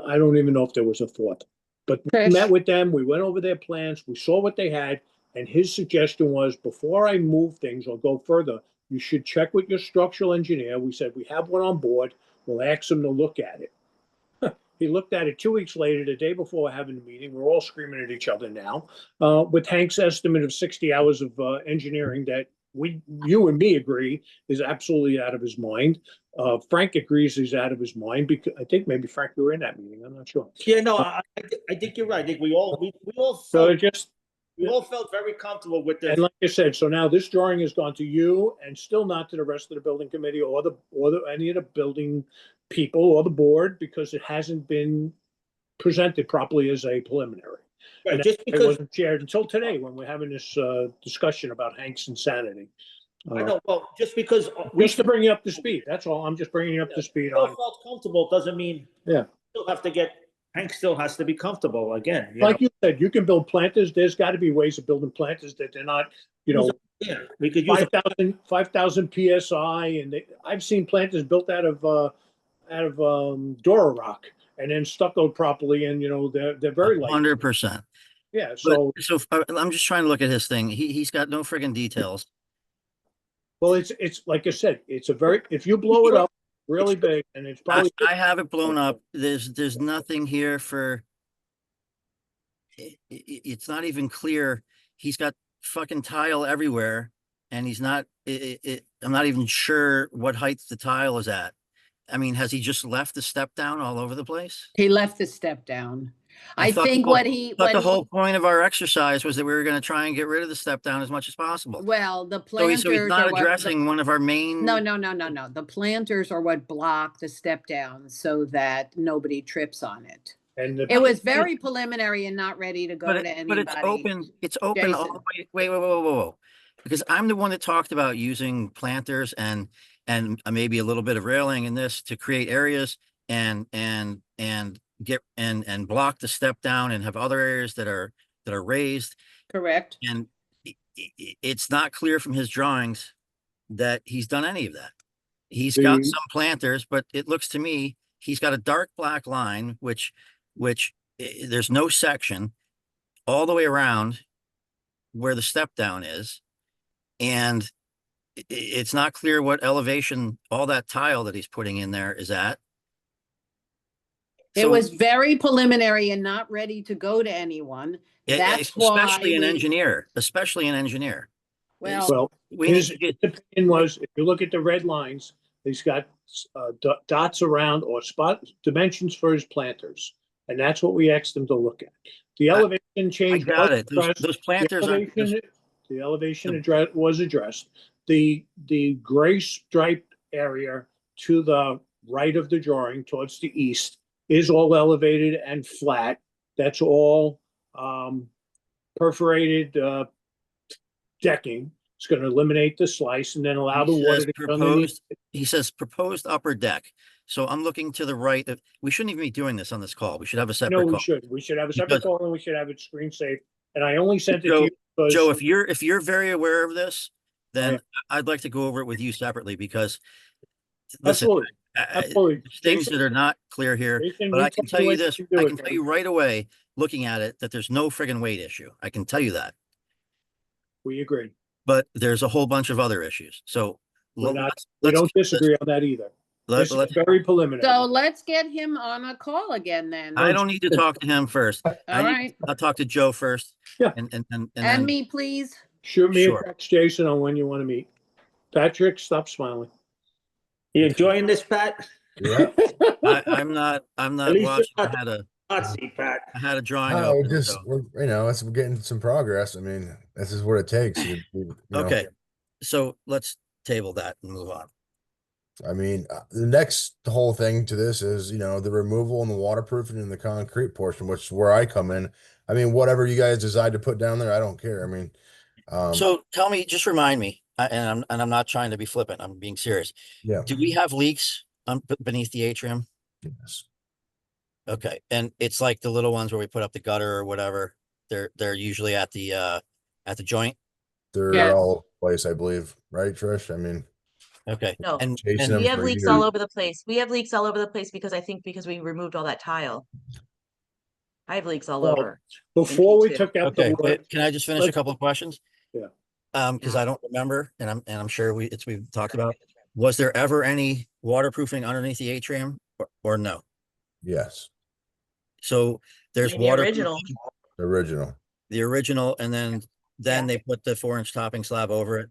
Speaker 6: I don't even know if there was a 4th. But we
Speaker 1: Trish.
Speaker 6: met with them, we went over their plans, we saw what they had, and his suggestion was, before I move things or go further, you should check with your structural engineer. We said, we have one on board, we'll ask him to look at it. He looked at it 2 weeks later, the day before having the meeting. We're all screaming at each other now, with Hank's estimate of 60 hours of engineering that you and me agree is absolutely out of his mind. Frank agrees he's out of his mind, because I think maybe Frank, you were in that meeting. I'm not sure.
Speaker 5: Yeah, no, I think you're right. I think we all
Speaker 6: So it just,
Speaker 5: felt very comfortable with this.
Speaker 6: and like I said, so now this drawing has gone to you and still not to the rest of the building committee or any of the building people or the board, because it hasn't been presented properly as a preliminary.
Speaker 5: Right,
Speaker 6: And
Speaker 5: just
Speaker 6: it
Speaker 5: because,
Speaker 6: wasn't shared until today when we're having this discussion about Hank's insanity.
Speaker 5: I know, well, just because we
Speaker 6: Just to bring you up to speed, that's all. I'm just bringing you up to speed
Speaker 5: all
Speaker 6: on,
Speaker 5: felt comfortable, doesn't mean.
Speaker 6: Yeah.
Speaker 5: Hank still has to be comfortable again, you
Speaker 6: like
Speaker 5: know?
Speaker 6: you said, you can build planters. There's got to be ways of building planters that they're not,
Speaker 5: Yeah, we could use,
Speaker 6: 5,000 PSI, and I've seen planters built out of Dora rock and then stuccoed properly, and they're very light.
Speaker 7: 100%.
Speaker 6: Yeah,
Speaker 7: But,
Speaker 6: so
Speaker 7: so I'm just trying to look at his thing. He's got no friggin' details.
Speaker 6: well, it's like I said, it's a very, if you blow it up really big, and it's probably
Speaker 7: I have it blown up. There's nothing here for. It's not even clear. He's got fucking tile everywhere, and he's not. I'm not even sure what height the tile is at. I mean, has he just left the step down all over the place?
Speaker 1: He left the step down. I
Speaker 7: thought
Speaker 1: think
Speaker 7: the whole-
Speaker 1: what he,
Speaker 7: But the whole point of our exercise was that we were going to try and get rid of the step down as much as possible.
Speaker 1: well, the
Speaker 7: So he's
Speaker 1: planters
Speaker 7: not
Speaker 1: are what,
Speaker 7: addressing one of our main.
Speaker 1: no. The planters are what block the step down so that nobody trips on it.
Speaker 6: and
Speaker 1: It was very preliminary and not ready to go
Speaker 7: But,
Speaker 1: to
Speaker 7: but it's
Speaker 1: anybody.
Speaker 7: open, it's open all
Speaker 1: Jason.
Speaker 7: the way, wait, whoa. Because I'm the one that talked about using planters and maybe a little bit of railing in this to create areas and get and block the step down and have other areas that are raised.
Speaker 1: Correct.
Speaker 7: And it's not clear from his drawings that he's done any of that. He's got some planters, but it looks to me, he's got a dark black line, which there's no section all the way around where the step down is. And it's not clear what elevation all that tile that he's putting in there is at.
Speaker 1: It
Speaker 7: So,
Speaker 1: was very preliminary and not ready to go to anyone. That's why.
Speaker 7: especially an
Speaker 1: we-
Speaker 7: engineer, especially an engineer.
Speaker 1: Well,
Speaker 6: well,
Speaker 7: We need
Speaker 6: his
Speaker 7: to get,
Speaker 6: opinion was, if you look at the red lines, he's got dots around or spot dimensions for his planters. And that's what we asked him to look at. The elevation
Speaker 7: I
Speaker 6: change.
Speaker 7: got
Speaker 6: was
Speaker 7: it.
Speaker 6: addressed.
Speaker 7: Those planters aren't.
Speaker 6: The elevation address was addressed. The gray striped area to the right of the drawing towards the east is all elevated and flat. That's all perforated decking. It's going to eliminate the slice and then allow the
Speaker 7: He
Speaker 6: water
Speaker 7: says
Speaker 6: to get underneath.
Speaker 7: He says proposed upper deck. So I'm looking to the right. We shouldn't even be doing this on this call. We should have a
Speaker 6: No,
Speaker 7: separate
Speaker 6: we
Speaker 7: call.
Speaker 6: should. We should have a separate
Speaker 7: Because-
Speaker 6: call and we should have it screen safe. And I only sent it
Speaker 7: Joe-
Speaker 6: to you because
Speaker 7: Joe, if you're very aware of this, then
Speaker 6: yeah.
Speaker 7: I'd like to go over it with you separately because listen,
Speaker 6: absolutely,
Speaker 7: I-
Speaker 6: absolutely.
Speaker 7: there's things that are not clear here.
Speaker 6: Jason,
Speaker 7: But I can tell you
Speaker 6: what
Speaker 7: this,
Speaker 6: do
Speaker 7: I
Speaker 6: it,
Speaker 7: can tell
Speaker 6: man.
Speaker 7: you right away, looking at it, that there's no friggin' weight issue. I can tell you that.
Speaker 6: We agree.
Speaker 7: But there's a whole bunch of other issues. So
Speaker 6: We're not,
Speaker 7: let's-
Speaker 6: we
Speaker 7: let's
Speaker 6: don't
Speaker 7: keep this-
Speaker 6: disagree on that either. This
Speaker 7: let's-
Speaker 6: is very preliminary.
Speaker 1: so let's get him on a call again then.
Speaker 7: I don't need to talk to him first.
Speaker 1: All right.
Speaker 7: I'll talk to Joe first.
Speaker 6: Yeah.
Speaker 7: And
Speaker 1: And
Speaker 7: then
Speaker 1: me, please.
Speaker 6: Shoot me
Speaker 7: Sure.
Speaker 6: a text, Jason, on when you want to meet. Patrick, stop smiling.
Speaker 5: you enjoying this, Pat?
Speaker 4: Yeah.
Speaker 7: I'm not
Speaker 5: At least
Speaker 7: watching.
Speaker 5: you're
Speaker 7: I
Speaker 5: not hot seat, Pat.
Speaker 7: had a drawing.
Speaker 4: No,
Speaker 7: open,
Speaker 4: just
Speaker 7: so-
Speaker 4: we're getting some progress. I mean, this is what it takes.
Speaker 7: Okay, so let's table that and move on.
Speaker 4: I mean, the next whole thing to this is, the removal and the waterproofing and the concrete portion, which is where I come in. I mean, whatever you guys decide to put down there, I don't care. I mean,
Speaker 7: So tell me, just remind me, and I'm not trying to be flippant. I'm being serious.
Speaker 4: yeah.
Speaker 7: Do we have leaks beneath the atrium?
Speaker 4: Yes.
Speaker 7: Okay, and it's like the little ones where we put up the gutter or whatever. They're usually at the joint.
Speaker 4: They're
Speaker 1: Yeah.
Speaker 4: all over the place, I believe. Right, Trish? I mean,
Speaker 7: Okay.
Speaker 2: No.
Speaker 7: And,
Speaker 4: Jason,
Speaker 7: and
Speaker 4: them
Speaker 2: We have
Speaker 4: for
Speaker 2: leaks
Speaker 4: years.
Speaker 2: all over the place. We have leaks all over the place because we removed all that tile. I have leaks all
Speaker 6: Well,
Speaker 2: over.
Speaker 6: Before we
Speaker 2: too.
Speaker 6: took out the
Speaker 7: Okay,
Speaker 6: work,
Speaker 7: wait, can I just finish a
Speaker 6: let's-
Speaker 7: couple of questions?
Speaker 6: Yeah.
Speaker 7: Because I don't remember, and I'm sure we've talked about, was there ever any waterproofing underneath the atrium or no?
Speaker 4: Yes,
Speaker 7: So there's
Speaker 2: The
Speaker 7: water,
Speaker 2: original.
Speaker 4: the original,
Speaker 7: the original, and then they put the 4-inch topping slab over it.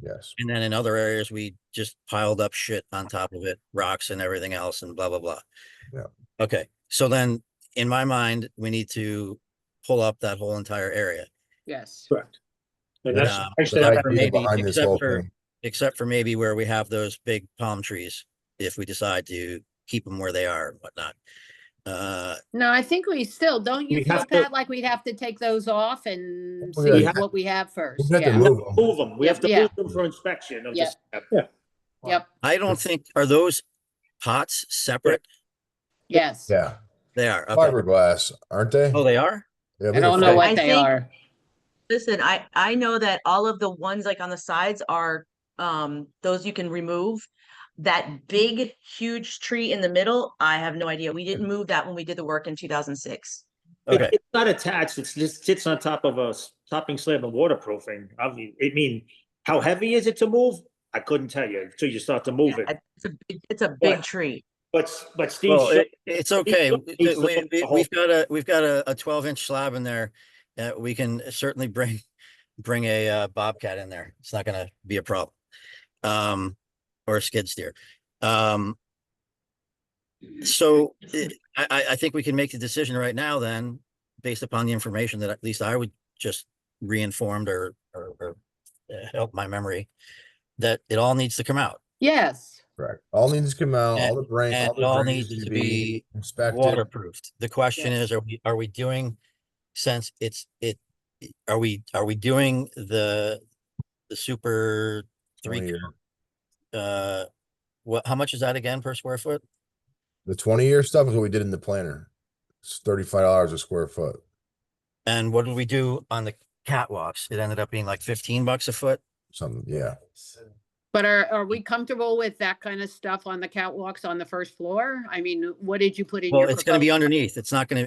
Speaker 4: yes.
Speaker 7: And then in other areas, we just piled up shit on top of it, rocks and everything else and blah, blah, blah.
Speaker 4: Yeah.
Speaker 7: Okay, so then in my mind, we need to pull up that whole entire area.
Speaker 1: Yes.
Speaker 6: correct. And
Speaker 4: That's
Speaker 6: that's,
Speaker 7: Um,
Speaker 6: I
Speaker 4: The
Speaker 6: said,
Speaker 7: except for
Speaker 4: idea
Speaker 7: maybe,
Speaker 4: behind this
Speaker 7: except
Speaker 4: whole
Speaker 7: for,
Speaker 4: thing.
Speaker 7: except for maybe where we have those big palm trees, if we decide to keep them where they are and whatnot.
Speaker 1: No, I think we still, don't you
Speaker 5: We
Speaker 1: feel,
Speaker 5: have to-
Speaker 1: Pat, like we'd have to take those off and
Speaker 4: We
Speaker 1: see
Speaker 4: have-
Speaker 1: what we have first?
Speaker 4: We have to
Speaker 1: Yeah.
Speaker 4: move them.
Speaker 5: Move them. We have to
Speaker 1: Yeah.
Speaker 5: move them for inspection of
Speaker 1: Yeah.
Speaker 5: the
Speaker 6: Yeah.
Speaker 1: Yep,
Speaker 7: I don't think, are those pots separate?
Speaker 1: yes.
Speaker 4: Yeah,
Speaker 7: They are. Okay.
Speaker 4: fiberglass, aren't they?
Speaker 7: Oh, they are?
Speaker 4: Yeah,
Speaker 1: I don't know
Speaker 2: I
Speaker 1: what they
Speaker 2: think-
Speaker 1: are.
Speaker 2: Listen, I know that all of the ones like on the sides are, those you can remove. That big, huge tree in the middle, I have no idea. We didn't move that when we did the work in 2006.
Speaker 7: Okay.
Speaker 5: It's not attached. It's just sits on top of a topping slab of waterproofing. I mean, how heavy is it to move? I couldn't tell you until you start to move it.
Speaker 2: It's a big
Speaker 5: What?
Speaker 2: tree.
Speaker 5: But Steve,
Speaker 7: Well, it's okay.
Speaker 5: needs to look at the whole-
Speaker 7: We've got a 12-inch slab in there. We can certainly bring a Bobcat in there. It's not gonna be a problem. Or a skid steer. So I think we can make the decision right now then, based upon the information that at least I would just re-informed or help my memory, that it all needs to come out.
Speaker 1: Yes,
Speaker 4: Correct. All needs to come out, all the brain,
Speaker 7: And
Speaker 4: all
Speaker 7: it all
Speaker 4: the
Speaker 7: needs
Speaker 4: drains
Speaker 7: to
Speaker 4: need to be
Speaker 7: be
Speaker 4: inspected.
Speaker 7: waterproofed. The question
Speaker 1: Yes.
Speaker 7: is, are we doing, since are we doing the super 3,
Speaker 4: 20-year.
Speaker 7: how much is that again per square foot?
Speaker 4: The 20-year stuff is what we did in the planner. It's $35 a square foot.
Speaker 7: And what did we do on the catwalks? It ended up being like $15 a foot.
Speaker 4: Something, yeah.
Speaker 1: but are we comfortable with that kind of stuff on the catwalks on the first floor? I mean, what did you put in
Speaker 7: Well,
Speaker 1: your?
Speaker 7: it's gonna be
Speaker 1: proposal?
Speaker 7: underneath. It's not gonna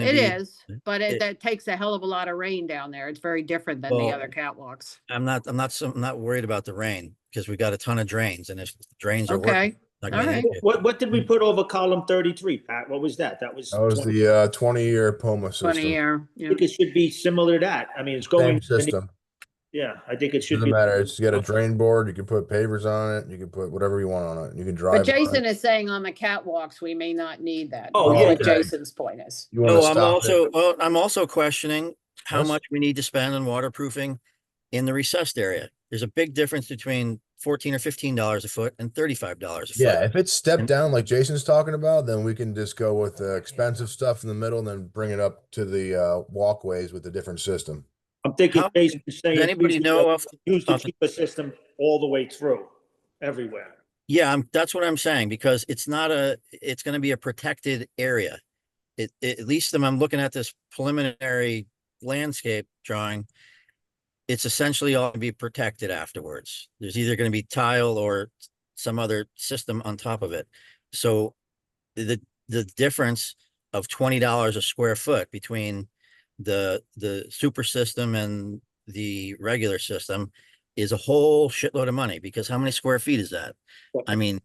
Speaker 1: It
Speaker 7: be.
Speaker 1: is, but
Speaker 7: it-
Speaker 1: that takes a hell of a lot of rain down there. It's very different than the
Speaker 7: Well,
Speaker 1: other catwalks.
Speaker 7: I'm not worried about the rain because we got a ton of drains and if drains are working.
Speaker 1: Okay,
Speaker 7: it's not gonna be an
Speaker 1: alright.
Speaker 7: issue.
Speaker 5: What did we put over column 33, Pat? What was that? That was.
Speaker 4: That was
Speaker 5: 20.
Speaker 4: the 20-year Poma
Speaker 1: 20
Speaker 4: system.
Speaker 1: year,
Speaker 5: I
Speaker 1: yeah.
Speaker 5: think it should be similar to that. I mean, it's going.
Speaker 4: Same system.
Speaker 5: Yeah, I think it should
Speaker 4: Doesn't
Speaker 5: be.
Speaker 4: matter. It's you got a drain board. You can put pavers on it. You can put whatever you want on it. You can drive.
Speaker 1: But
Speaker 4: on it.
Speaker 1: Jason is saying on the catwalks, we may not need that.
Speaker 5: Oh,
Speaker 1: That's
Speaker 5: yeah,
Speaker 1: what
Speaker 4: okay.
Speaker 1: Jason's point is.
Speaker 4: You want to
Speaker 7: Oh, I'm
Speaker 4: stop it.
Speaker 7: I'm also questioning how
Speaker 4: Yes.
Speaker 7: much we need to spend on waterproofing in the recessed area. There's a big difference between $14 or $15 a foot and $35 a foot.
Speaker 4: Yeah, if it's stepped
Speaker 7: And-
Speaker 4: down like Jason's talking about, then we can just go with the expensive stuff in the middle and then bring it up to the walkways with a different system.
Speaker 5: I'm thinking
Speaker 7: How-
Speaker 5: Jason is saying.
Speaker 7: Does anybody know of?
Speaker 5: Use the
Speaker 7: of-
Speaker 5: cheaper system all the way through, everywhere.
Speaker 7: Yeah, that's what I'm saying, because it's gonna be a protected area. At least when I'm looking at this preliminary landscape drawing, it's essentially all gonna be protected afterwards. There's either gonna be tile or some other system on top of it. So the difference of $20 a square foot between the super system and the regular system is a whole shitload of money, because how many square feet is that? I mean,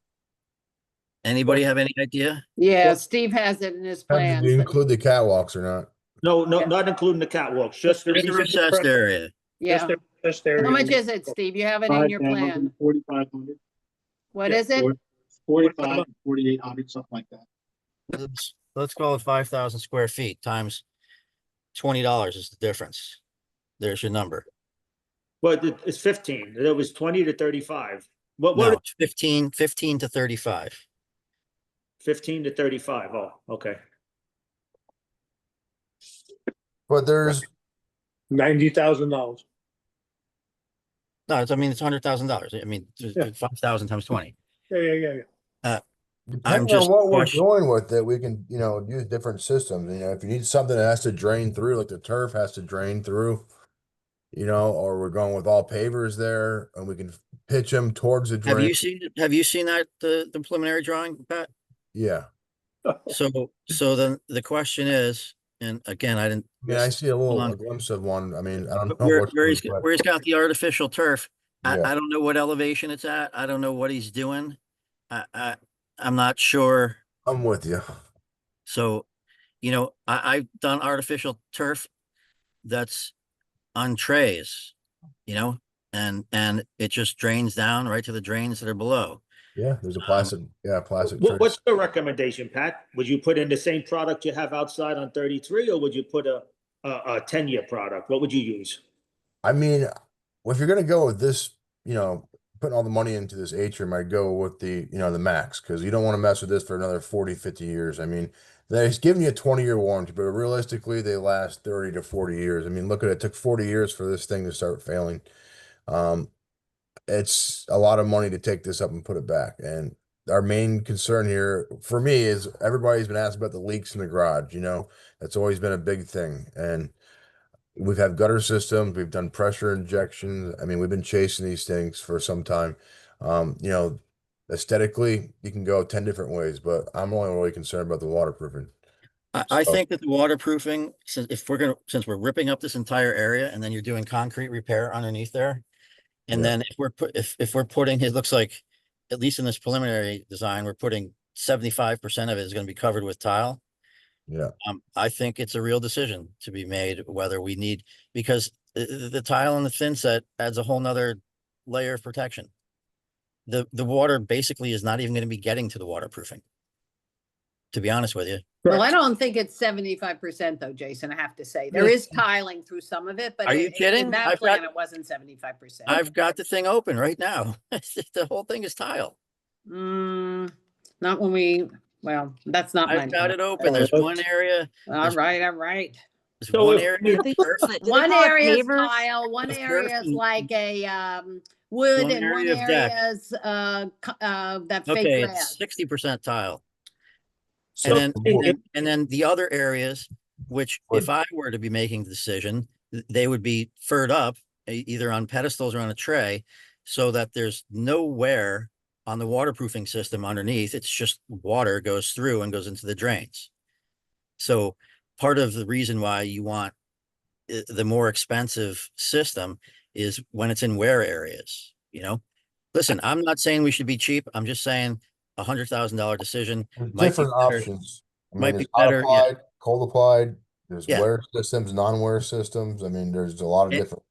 Speaker 7: anybody have any idea?
Speaker 1: Yeah,
Speaker 5: Well-
Speaker 1: Steve has it in his
Speaker 4: Did
Speaker 1: plans.
Speaker 4: you
Speaker 1: but-
Speaker 4: include the catwalks or not?
Speaker 5: No,
Speaker 1: Yeah.
Speaker 5: not including the catwalks, just the.
Speaker 7: Just the recessed area.
Speaker 1: Yeah,
Speaker 6: Just there.
Speaker 1: how much is it, Steve? You have it in your plan.
Speaker 8: 4,500.
Speaker 1: What
Speaker 5: Yeah,
Speaker 1: is it?
Speaker 8: 45, 4,800, something like that.
Speaker 7: Let's call it 5,000 square feet times $20 is the difference. There's your number.
Speaker 5: But it's 15. There was 20 to 35. What,
Speaker 7: No,
Speaker 5: what,
Speaker 7: it's 15 to 35.
Speaker 5: 15 to 35. Oh, okay.
Speaker 4: But there's
Speaker 6: $90,000.
Speaker 7: No, it's $100,000. I mean,
Speaker 6: Yeah.
Speaker 7: 5,000 times 20.
Speaker 6: Yeah.
Speaker 4: depending
Speaker 7: just
Speaker 4: on what we're
Speaker 7: question-
Speaker 4: doing with it, we can, use different systems. If you need something that has to drain through, like the turf has to drain through, or we're going with all pavers there and we can pitch them towards the
Speaker 7: Have
Speaker 4: drain.
Speaker 7: you seen that, the preliminary drawing, Pat?
Speaker 4: Yeah.
Speaker 7: So then the question is, And again, I didn't.
Speaker 4: Yeah, I see a little
Speaker 7: on.
Speaker 4: a glimpse of one. I mean, I don't know
Speaker 7: Where,
Speaker 4: what's
Speaker 7: where he's,
Speaker 4: but
Speaker 7: where he's got the artificial turf.
Speaker 4: Yeah.
Speaker 7: I don't know what elevation it's at. I don't know what he's doing. I'm not sure.
Speaker 4: I'm with you.
Speaker 7: So, I've done artificial turf that's on trays, and it just drains down right to the drains that are below.
Speaker 4: Yeah, there's a plastic. Plastic.
Speaker 5: What's the recommendation, Pat? Would you put in the same product you have outside on 33, or would you put a 10-year product? What would you use?
Speaker 4: I mean, if you're gonna go with this, putting all the money into this atrium, I'd go with the max, because you don't want to mess with this for another 40, 50 years. I mean, they're giving you a 20-year warranty, but realistically, they last 30 to 40 years. I mean, look at it. It took 40 years for this thing to start failing. It's a lot of money to take this up and put it back. And our main concern here for me is everybody's been asking about the leaks in the garage. That's always been a big thing. And we've had gutter systems, we've done pressure injections. I mean, we've been chasing these things for some time. Aesthetically, you can go 10 different ways, but I'm only really concerned about the waterproofing.
Speaker 7: I think that the waterproofing, since we're ripping up this entire area and then you're doing concrete repair underneath there. And
Speaker 4: Yeah.
Speaker 7: then if we're putting, it looks like, at least in this preliminary design, we're putting 75% of it is going to be covered with tile.
Speaker 4: Yeah.
Speaker 7: I think it's a real decision to be made whether we need, because the tile and the thin set adds a whole nother layer of protection. The water basically is not even going to be getting to the waterproofing, to be honest with you.
Speaker 1: Well, I don't think it's 75% though, Jason, I have to say. There is tiling through some of it, but
Speaker 7: Are you kidding?
Speaker 1: in that
Speaker 7: I've
Speaker 1: plan,
Speaker 7: got-
Speaker 1: it wasn't 75%.
Speaker 7: I've got the thing open right now. The whole thing is tile.
Speaker 1: Not when well, that's not
Speaker 7: I've got it open. There's
Speaker 5: Oh,
Speaker 7: one area.
Speaker 1: All right.
Speaker 7: There's
Speaker 5: So
Speaker 7: one
Speaker 5: if-
Speaker 7: area.
Speaker 2: Do they
Speaker 7: turf,
Speaker 2: call it
Speaker 1: One area is
Speaker 2: pavers?
Speaker 1: tile, one
Speaker 7: Of
Speaker 1: area is
Speaker 7: turf.
Speaker 1: like a wood,
Speaker 7: One
Speaker 1: and one
Speaker 7: area of deck.
Speaker 1: area is that
Speaker 7: Okay,
Speaker 1: fake
Speaker 7: it's
Speaker 1: grass.
Speaker 7: 60% tile.
Speaker 4: So
Speaker 7: And then the other areas, which if I were to be making the decision, they would be furred up either on pedestals or on a tray, so that there's no wear on the waterproofing system underneath. It's just water goes through and goes into the drains. So part of the reason why you want the more expensive system is when it's in wear areas, Listen, I'm not saying we should be cheap. I'm just saying $100,000 decision
Speaker 4: there's
Speaker 7: might be
Speaker 4: different
Speaker 7: better.
Speaker 4: options. I mean,
Speaker 7: Might
Speaker 4: there's
Speaker 7: be better, yeah.
Speaker 4: applied, cold applied, there's
Speaker 7: Yeah.
Speaker 4: wear systems, non-wear systems. I mean, there's a lot of
Speaker 7: And-
Speaker 4: different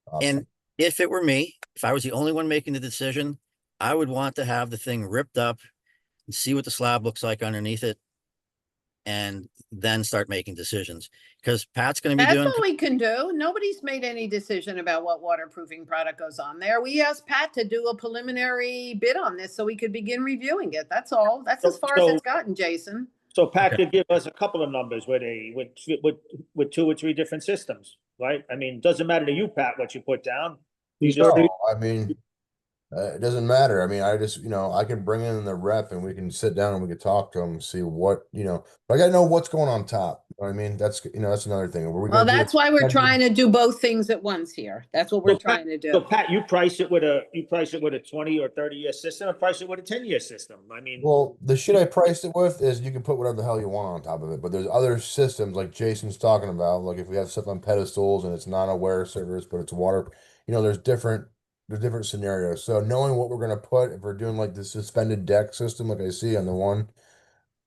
Speaker 4: options.
Speaker 7: And if it were me, if I was the only one making the decision, I would want to have the thing ripped up and see what the slab looks like underneath it, and then start making decisions. Because Pat's going to be
Speaker 1: That's
Speaker 7: doing.
Speaker 1: what we can do. Nobody's made any decision about what waterproofing product goes on there. We asked Pat to do a preliminary bid on this so we could begin reviewing it. That's all. That's as far as it's gotten, Jason.
Speaker 5: So Pat
Speaker 7: Okay.
Speaker 5: could give us a couple of numbers with 2 or 3 different systems, right? I mean, doesn't matter to you, Pat, what you put down.
Speaker 6: He's
Speaker 5: No.
Speaker 6: already,
Speaker 4: I mean, it doesn't matter. I mean, I just, I can bring in the rep and we can sit down and we can talk to them and see what, but I gotta know what's going on top. You know what I mean? That's, that's another thing. Were we
Speaker 1: Well,
Speaker 4: gonna do
Speaker 1: that's
Speaker 4: it-
Speaker 1: why we're
Speaker 4: that's-
Speaker 1: trying to do both things at once here. That's what we're
Speaker 5: So,
Speaker 1: trying to
Speaker 5: So
Speaker 1: do.
Speaker 5: Pat, you price it with a 20 or 30-year system, or price it with a 10-year system? I mean,
Speaker 4: Well, the shit I priced it with is you can put whatever the hell you want on top of it, but there's other systems like Jason's talking about. Like if we have stuff on pedestals and it's not a wear service, but it's water, there's different scenarios. So knowing what we're gonna put, if we're doing like the suspended deck system, like I see on the one,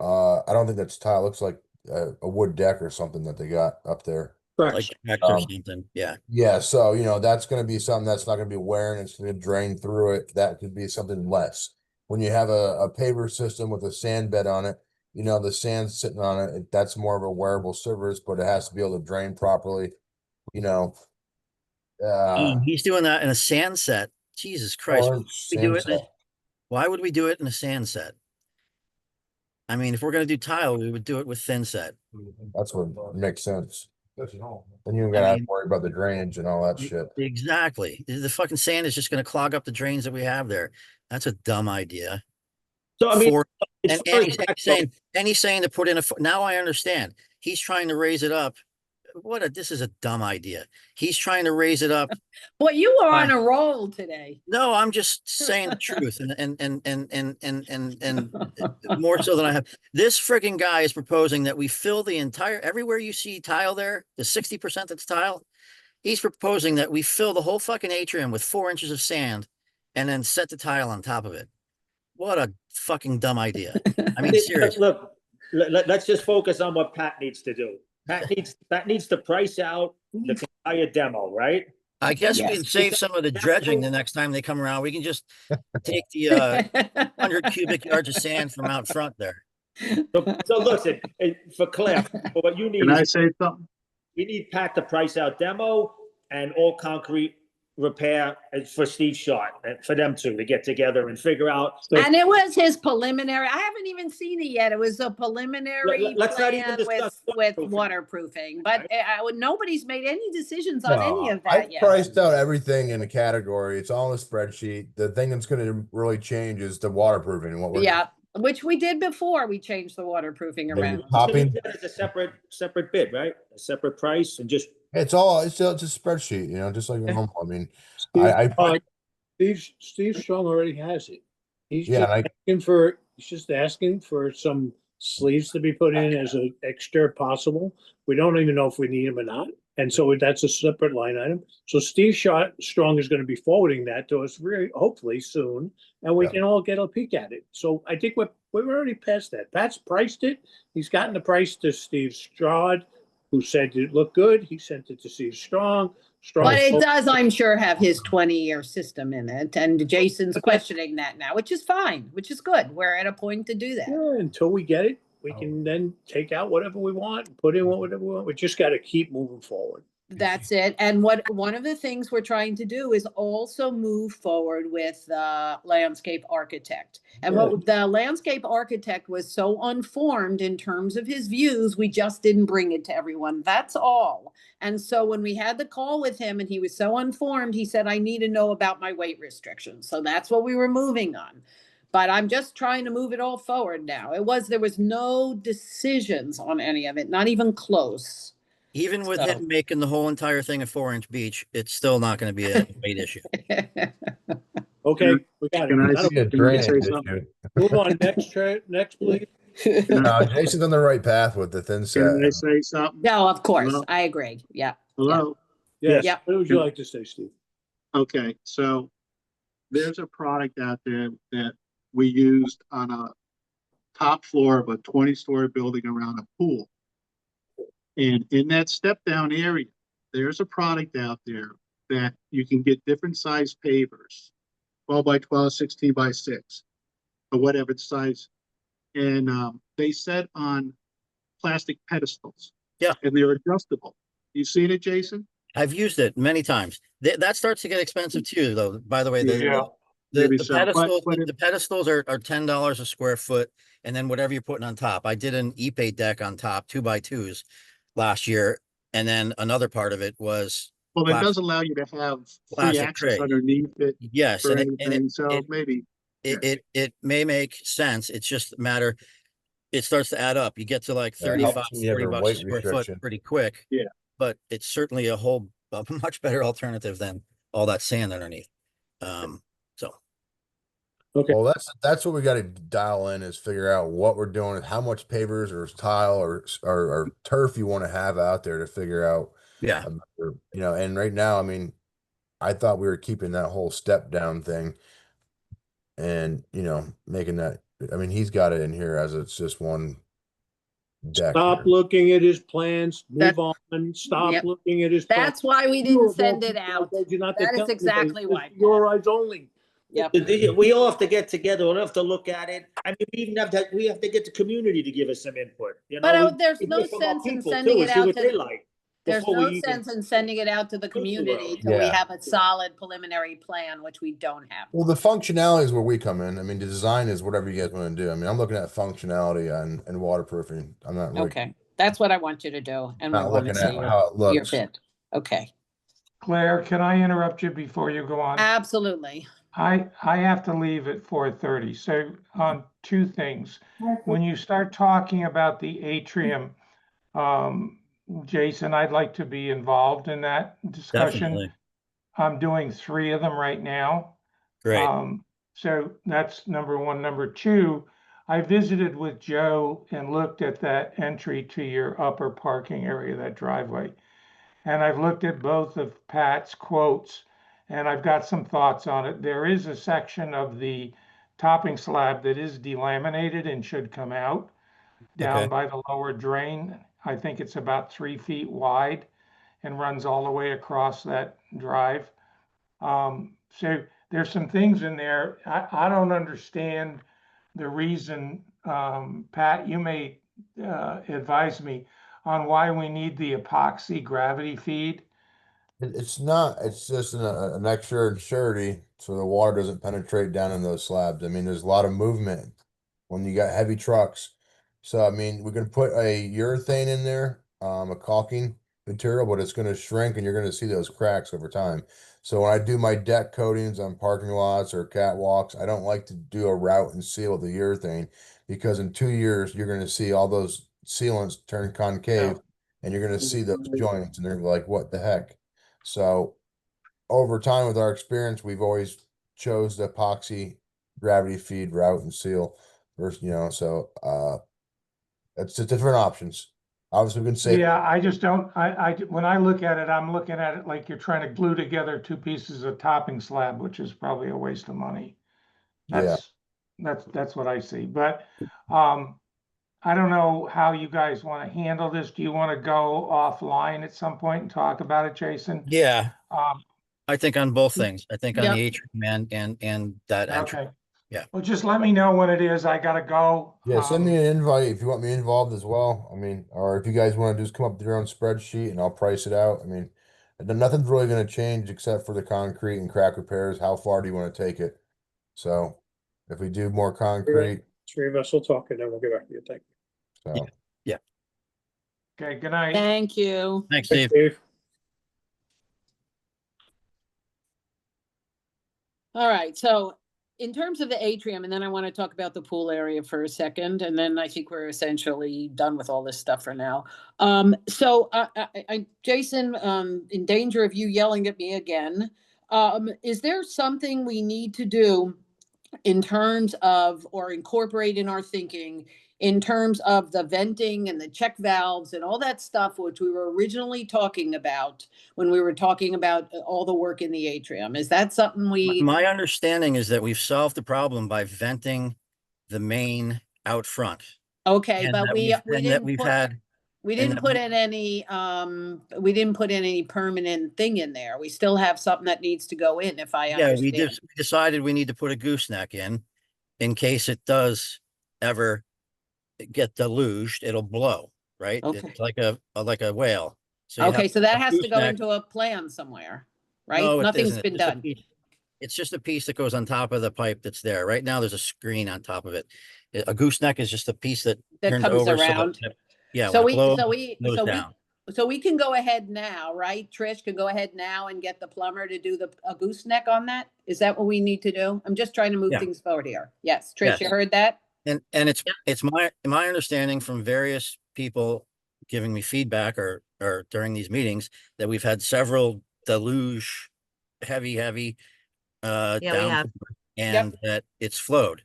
Speaker 4: I don't think that's tile. It looks like a wood deck or something that they got up there.
Speaker 7: Like
Speaker 6: correct.
Speaker 7: X or
Speaker 4: Um,
Speaker 7: something. Yeah.
Speaker 4: Yeah, so that's gonna be something that's not gonna be wearing, it's gonna drain through it. That could be something less. When you have a paver system with a sand bed on it, the sand's sitting on it, that's more of a wearable surface, but it has to be able to drain properly,
Speaker 7: He's doing that in a sand set. Jesus Christ.
Speaker 4: or
Speaker 7: We do
Speaker 4: sand
Speaker 7: it. Why would we do it in a sand set? I mean, if we're going to do tile, we would do it with thin set.
Speaker 4: That's what makes sense. Then you ain't gotta have to worry about the drainage and all that shit.
Speaker 7: Exactly. The fucking sand is just going to clog up the drains that we have there. That's a dumb idea.
Speaker 5: so I mean,
Speaker 7: For-
Speaker 5: as
Speaker 7: and,
Speaker 5: far
Speaker 7: and
Speaker 5: as
Speaker 7: he's
Speaker 5: practical-
Speaker 7: saying, and he's saying to put in now I understand. He's trying to raise it up this is a dumb idea. He's trying to raise it up.
Speaker 1: Boy, you are on
Speaker 7: Fine.
Speaker 1: a roll today.
Speaker 7: No, I'm just saying the truth and more so than I have. This frigging guy is proposing that we fill the entire, everywhere you see tile there, the 60% that's tile. He's proposing that we fill the whole fucking atrium with 4 inches of sand and then set the tile on top of it. What a fucking dumb idea. I mean, seriously.
Speaker 5: Look, let's just focus on what Pat needs to do. Pat needs to price out the entire demo, right?
Speaker 7: I guess we
Speaker 1: Yes.
Speaker 7: can save some of the dredging the next time they come around. We can just take the 100 cubic yards of sand from out front there.
Speaker 5: So listen, for Claire, what you need
Speaker 8: Can I
Speaker 5: is,
Speaker 8: say something?
Speaker 5: we need Pat to price out demo and all concrete repair for Steve Short, and for them two to get together and figure out.
Speaker 1: And it was his preliminary. I haven't even seen it yet. It was a preliminary
Speaker 5: Let's not even
Speaker 1: plan
Speaker 5: discuss
Speaker 1: with
Speaker 5: waterproofing.
Speaker 1: waterproofing, but nobody's made any decisions on any of
Speaker 4: I
Speaker 1: that yet.
Speaker 4: priced out everything in a category. It's on the spreadsheet. The thing that's going to really change is the waterproofing and what we're
Speaker 1: Yeah, which we did before we changed the waterproofing
Speaker 4: Maybe
Speaker 1: around.
Speaker 4: topping.
Speaker 5: It's a separate bid, right? A separate price, and just
Speaker 4: It's just a spreadsheet, just like a home. I mean,
Speaker 6: Steve Strong already has it. He's
Speaker 4: Yeah,
Speaker 6: just asking for some sleeves to be put in as an extra possible. We don't even know if we need them or not. And so that's a separate line item. So Steve Strong is going to be forwarding that to us hopefully soon, and we
Speaker 4: Yeah.
Speaker 6: can all get a peek at it. So I think we're already past that. Pat's priced it. He's gotten the price to Steve Stroud, who said it looked good. He sent it to Steve Strong.
Speaker 1: But it does, I'm sure, have his 20-year system in it, and Jason's questioning that now, which is fine, which is good. We're at a point to do that.
Speaker 6: Yeah, until we get it, we can then take out whatever we want, put in whatever we want. We just got to keep moving forward.
Speaker 1: That's it. And one of the things we're trying to do is also move forward with the landscape architect. And what the landscape architect was so unformed in terms of his views, we just didn't bring it to everyone. That's all. And so when we had the call with him and he was so unformed, he said, I need to know about my weight restrictions. So that's what we were moving on. But I'm just trying to move it all forward now. There was no decisions on any of it, not even close.
Speaker 7: Even with
Speaker 1: So-
Speaker 7: him making the whole entire thing a 4-inch beach, it's still not going to be a weight issue.
Speaker 6: Okay, we got
Speaker 8: Can I
Speaker 6: it.
Speaker 8: see
Speaker 4: see a
Speaker 8: Can I
Speaker 4: drainage
Speaker 8: say
Speaker 4: issue.
Speaker 8: something?
Speaker 6: Move on, next, please.
Speaker 4: No, Jason's on the right path with the thin set.
Speaker 8: Can I say something?
Speaker 1: No, of course,
Speaker 8: Hello?
Speaker 1: I agree. Yeah.
Speaker 8: Hello?
Speaker 6: Yes,
Speaker 1: Yep.
Speaker 6: what would you like to say, Steve?
Speaker 8: Okay, so there's a product out there that we used on a top floor of a 20-story building around a pool. And in that step down area, there's a product out there that you can get different size pavers, 12 by 12, 16 by 6, or whatever the size. And they set on plastic pedestals.
Speaker 7: Yeah.
Speaker 8: And they're adjustable. You seen it, Jason?
Speaker 7: I've used it many times. That starts to get expensive too, though. By the way,
Speaker 9: Yeah.
Speaker 8: Maybe
Speaker 7: the
Speaker 8: so, but-
Speaker 7: pedestals,
Speaker 8: but it-
Speaker 7: the pedestals are $10 a square foot, and then whatever you're putting on top. I did an Ipe deck on top, 2x2s last year, and then another part of it was
Speaker 8: Well, it
Speaker 7: Plastic-
Speaker 8: does allow you to have free
Speaker 7: plastic
Speaker 8: access
Speaker 7: tray.
Speaker 8: underneath it
Speaker 7: yes,
Speaker 8: for
Speaker 7: and
Speaker 8: anything, so
Speaker 7: it-
Speaker 8: maybe.
Speaker 7: it may make sense. It's just a matter. It starts to add up. You get to like
Speaker 4: Yeah, it
Speaker 7: 35,
Speaker 4: helps when you have
Speaker 7: 40
Speaker 4: your
Speaker 7: bucks a
Speaker 4: weight
Speaker 7: square foot
Speaker 4: restriction.
Speaker 7: pretty quick.
Speaker 8: Yeah.
Speaker 7: But it's certainly a much better alternative than all that sand underneath. So
Speaker 6: Okay,
Speaker 4: Well, that's what we got to dial in is figure out what we're doing, how much pavers or tile or turf you want to have out there to figure out.
Speaker 7: yeah,
Speaker 4: And right now, I mean, I thought we were keeping that whole step down thing, and making that. I mean, he's got it in here as it's just one deck.
Speaker 6: stop
Speaker 4: here.
Speaker 6: looking at his plans,
Speaker 1: That-
Speaker 6: move on, stop
Speaker 1: Yep.
Speaker 6: looking at his. plans.
Speaker 1: That's why we didn't send it out.
Speaker 6: I told you not to
Speaker 1: That is
Speaker 6: tell anybody.
Speaker 1: exactly
Speaker 6: It's
Speaker 1: why.
Speaker 6: Your eyes only.
Speaker 1: Yep.
Speaker 5: we all have to get together. We all have to look at it. I mean, we have to get the community to give us some input.
Speaker 1: But
Speaker 5: We-
Speaker 1: there's
Speaker 5: we
Speaker 1: no
Speaker 5: hear from our
Speaker 1: sense in
Speaker 5: people,
Speaker 1: sending
Speaker 5: too,
Speaker 1: it
Speaker 5: and see
Speaker 1: out
Speaker 5: what they
Speaker 1: to,
Speaker 5: like
Speaker 1: there's
Speaker 5: before
Speaker 1: no
Speaker 5: we even-
Speaker 1: sense in sending it out to the community till we
Speaker 4: Yeah.
Speaker 1: have a solid preliminary plan, which we don't have.
Speaker 4: Well, the functionality is where we come in. I mean, the design is whatever you guys want to do. I mean, I'm looking at functionality and waterproofing. I'm not really
Speaker 1: Okay, that's what I want you to do, and we
Speaker 4: not
Speaker 1: want to
Speaker 4: looking at
Speaker 1: see
Speaker 4: how it
Speaker 1: your
Speaker 4: looks.
Speaker 1: bid. Okay,
Speaker 9: Claire, can I interrupt you before you go on?
Speaker 1: absolutely.
Speaker 9: I have to leave at 4:30. So two things. When you start talking about the atrium, Jason, I'd like to be involved in that discussion.
Speaker 7: Definitely.
Speaker 9: I'm doing 3 of them right now.
Speaker 7: Great.
Speaker 9: So that's number one. Number two, I visited with Joe and looked at that entry to your upper parking area, that driveway. And I've looked at both of Pat's quotes and I've got some thoughts on it. There is a section of the topping slab that is delaminated and should come out down
Speaker 7: Okay.
Speaker 9: by the lower drain. I think it's about 3 feet wide and runs all the way across that drive. So there's some things in there. I don't understand the reason, Pat, you may advise me on why we need the epoxy gravity feed.
Speaker 4: It's not, it's just an extra surety so the water doesn't penetrate down in those slabs. I mean, there's a lot of movement when you got heavy trucks. So, I mean, we can put a urethane in there, a caulking material, but it's going to shrink and you're going to see those cracks over time. So when I do my deck coatings on parking lots or catwalks, I don't like to do a route and seal with the urethane because in 2 years, you're going to see all those sealants turn concave and you're going to see those joints and they're like, what the heck? So over time with our experience, we've always chose the epoxy gravity feed route and seal versus, so it's just different options. Obviously we can save.
Speaker 9: Yeah, I just don't, when I look at it, I'm looking at it like you're trying to glue together 2 pieces of topping slab, which is probably a waste of money. That's what I see. But I don't know how you guys want to handle this. Do you want to go offline at some point and talk about it, Jason?
Speaker 7: Yeah. I think on both
Speaker 1: Mm,
Speaker 7: things. I think on
Speaker 1: Yep.
Speaker 7: the atrium and that entry.
Speaker 9: Okay.
Speaker 7: Yeah.
Speaker 9: Well, just let me know when it is. I gotta go.
Speaker 4: Yeah, send me an invite if you want me involved as well. I mean, or if you guys want to just come up with your own spreadsheet and I'll price it out. I mean, nothing's really going to change except for the concrete and crack repairs. How far do you want to take it? So if we do more concrete,
Speaker 6: 3 of us will talk and then we'll get back to you. Thank you.
Speaker 4: so
Speaker 9: Okay, good night.
Speaker 1: Thank you.
Speaker 7: Thanks,
Speaker 6: Thanks,
Speaker 7: Steve.
Speaker 6: Dave.
Speaker 1: All right, so in terms of the atrium, and then I want to talk about the pool area for a second, and then I think we're essentially done with all this stuff for now. So Jason, in danger of you yelling at me again, is there something we need to do in terms of, or incorporate in our thinking, in terms of the venting and the check valves and all that stuff, which we were originally talking about when we were talking about all the work in the atrium? Is that something we?
Speaker 7: My understanding is that we've solved the problem by venting the main out front.
Speaker 1: Okay,
Speaker 7: And
Speaker 1: but
Speaker 7: that
Speaker 1: we
Speaker 7: and that
Speaker 1: didn't
Speaker 7: we've
Speaker 1: put,
Speaker 7: had,
Speaker 1: we
Speaker 7: and
Speaker 1: didn't
Speaker 7: that
Speaker 1: put
Speaker 7: we-
Speaker 1: in any, we didn't put in any permanent thing in there. We still have something that needs to go in, if I
Speaker 7: yeah, we
Speaker 1: understand.
Speaker 7: just decided we need to put a gooseneck in case it does ever get deluged, it'll blow, right?
Speaker 1: Okay.
Speaker 7: It's like a whale. So you
Speaker 1: Okay,
Speaker 7: have
Speaker 1: so that
Speaker 7: a
Speaker 1: has to go
Speaker 7: gooseneck.
Speaker 1: into a plan somewhere, right?
Speaker 7: No, it
Speaker 1: Nothing's
Speaker 7: isn't.
Speaker 1: been
Speaker 7: It's just a
Speaker 1: done.
Speaker 7: piece- It's just a piece that goes on top of the pipe that's there. Right now, there's a screen on top of it. A gooseneck is just a piece that
Speaker 1: That
Speaker 7: turns
Speaker 1: comes
Speaker 7: over. so
Speaker 1: around.
Speaker 7: that- Yeah.
Speaker 1: So
Speaker 7: when it
Speaker 1: we,
Speaker 7: blows,
Speaker 1: so we,
Speaker 7: it goes
Speaker 1: so we,
Speaker 7: down.
Speaker 1: so we can go ahead now, right? Trish can go ahead now and get the plumber to do a gooseneck on that? Is that what we need to do? I'm just trying to move
Speaker 7: Yeah.
Speaker 1: things forward here. Yes, Trish, you
Speaker 7: Yes.
Speaker 1: heard that?
Speaker 7: And it's my understanding from various people giving me feedback or during these meetings that we've had several deluge, heavy,
Speaker 2: Yeah, we
Speaker 7: down
Speaker 2: have.
Speaker 7: and that it's flowed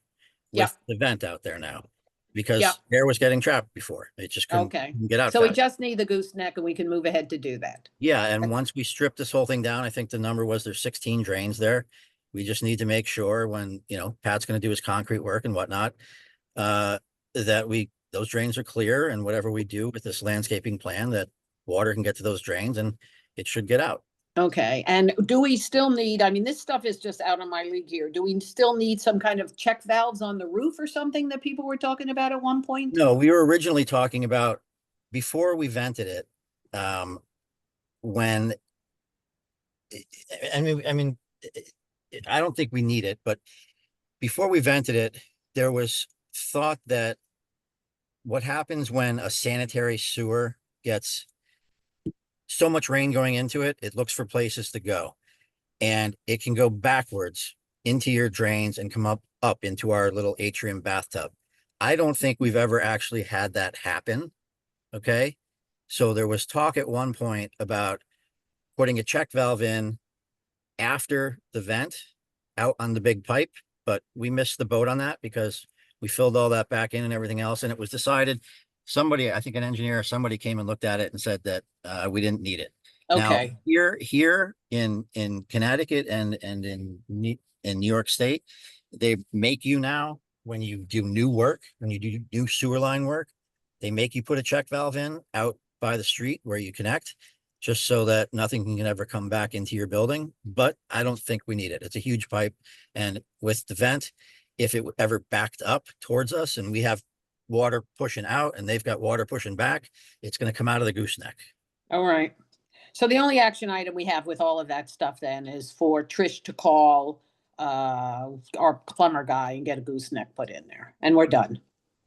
Speaker 1: Yep.
Speaker 7: with the vent out there now because
Speaker 1: Yep.
Speaker 7: air was getting trapped before. It just couldn't
Speaker 1: Okay.
Speaker 7: get out.
Speaker 1: So we
Speaker 7: fast.
Speaker 1: just need the gooseneck and we can move ahead to do that.
Speaker 7: Yeah, and once we strip this whole thing down, I think the number was there's 16 drains there. We just need to make sure when, Pat's gonna do his concrete work and whatnot, that those drains are clear and whatever we do with this landscaping plan, that water can get to those drains and it should get out.
Speaker 1: Okay, and do we still need, I mean, this stuff is just out of my league here. Do we still need some kind of check valves on the roof or something that people were talking about at one point?
Speaker 7: No, we were originally talking about before we vented it, when I mean, I don't think we need it, but before we vented it, there was thought that what happens when a sanitary sewer gets so much rain going into it, it looks for places to go. And it can go backwards into your drains and come up into our little atrium bathtub. I don't think we've ever actually had that happen. Okay. So there was talk at one point about putting a check valve in after the vent out on the big pipe, but we missed the boat on that because we filled all that back in and everything else. And it was decided, somebody, I think an engineer, or somebody came and looked at it and said that we didn't need it. Now,
Speaker 1: Okay,
Speaker 7: here in Connecticut and in New York State, they make you now, when you do new work, when you do new sewer line work, they make you put a check valve in out by the street where you connect, just so that nothing can ever come back into your building. But I don't think we need it. It's a huge pipe. And with the vent, if it ever backed up towards us and we have water pushing out and they've got water pushing back, it's going to come out of the gooseneck.
Speaker 1: all right. So the only action item we have with all of that stuff then is for Trish to call our plumber guy and get a gooseneck put in there, and we're done.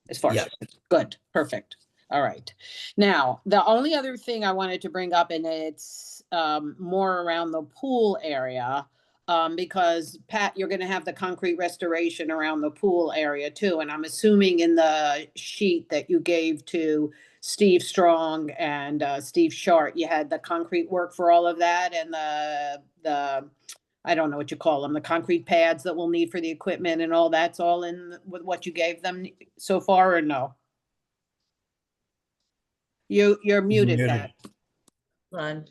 Speaker 1: As far
Speaker 7: Yeah.
Speaker 1: as, good, perfect. All right. Now, the only other thing I wanted to bring up, and it's more around the pool area, because Pat, you're gonna have the concrete restoration around the pool area too, and I'm assuming in the sheet that you gave to Steve Strong and Steve Short, you had the concrete work for all of that, and the I don't know what you call them, the concrete pads that we'll need for the equipment and all that's all in with what you gave them so far, or no? You're muted,
Speaker 7: Muted.
Speaker 1: Pat.
Speaker 2: Fun.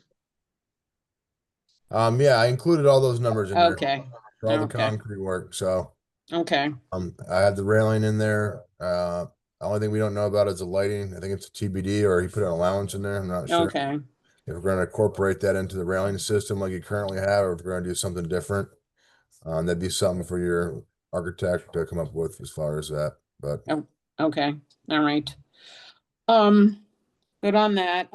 Speaker 4: Yeah, I included all those numbers in there
Speaker 1: Okay,
Speaker 4: for all the
Speaker 1: okay.
Speaker 4: concrete work. So,
Speaker 1: okay,
Speaker 4: I have the railing in there. The only thing we don't know about is the lighting. I think it's a TBD, or he put an allowance in there. I'm not sure.
Speaker 1: okay.
Speaker 4: If we're going to incorporate that into the railing system like you currently have, or if we're going to do something different, that'd be something for your architect to come up with as far as that. But
Speaker 1: Okay, all right. Good on that.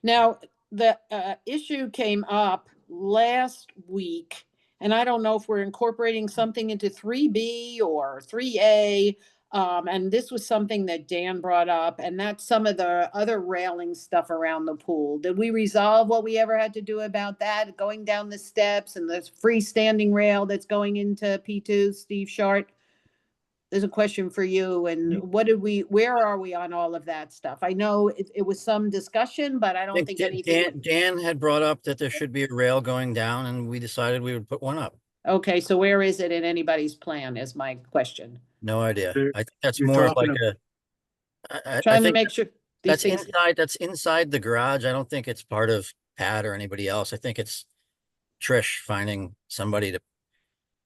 Speaker 1: Now, the issue came up last week, and I don't know if we're incorporating something into 3B or 3A. And this was something that Dan brought up, and that's some of the other railing stuff around the pool. Did we resolve what we ever had to do about that, going down the steps and the freestanding rail that's going into P2, Steve Short? There's a question for you, and where are we on all of that stuff? I know it was some discussion, but I
Speaker 7: I
Speaker 1: don't
Speaker 7: think
Speaker 1: think anything.
Speaker 7: Dan had brought up that there should be a rail going down and we decided we would put one up.
Speaker 1: Okay, so where is it in anybody's plan is my question.
Speaker 7: No idea.
Speaker 8: There-
Speaker 7: I think that's
Speaker 8: you're
Speaker 7: more
Speaker 8: talking
Speaker 7: like I
Speaker 1: Trying to
Speaker 7: think
Speaker 1: make sure these
Speaker 7: that's
Speaker 1: things,
Speaker 7: that's inside the garage. I don't think it's part of Pat or anybody else. I think it's Trish finding somebody to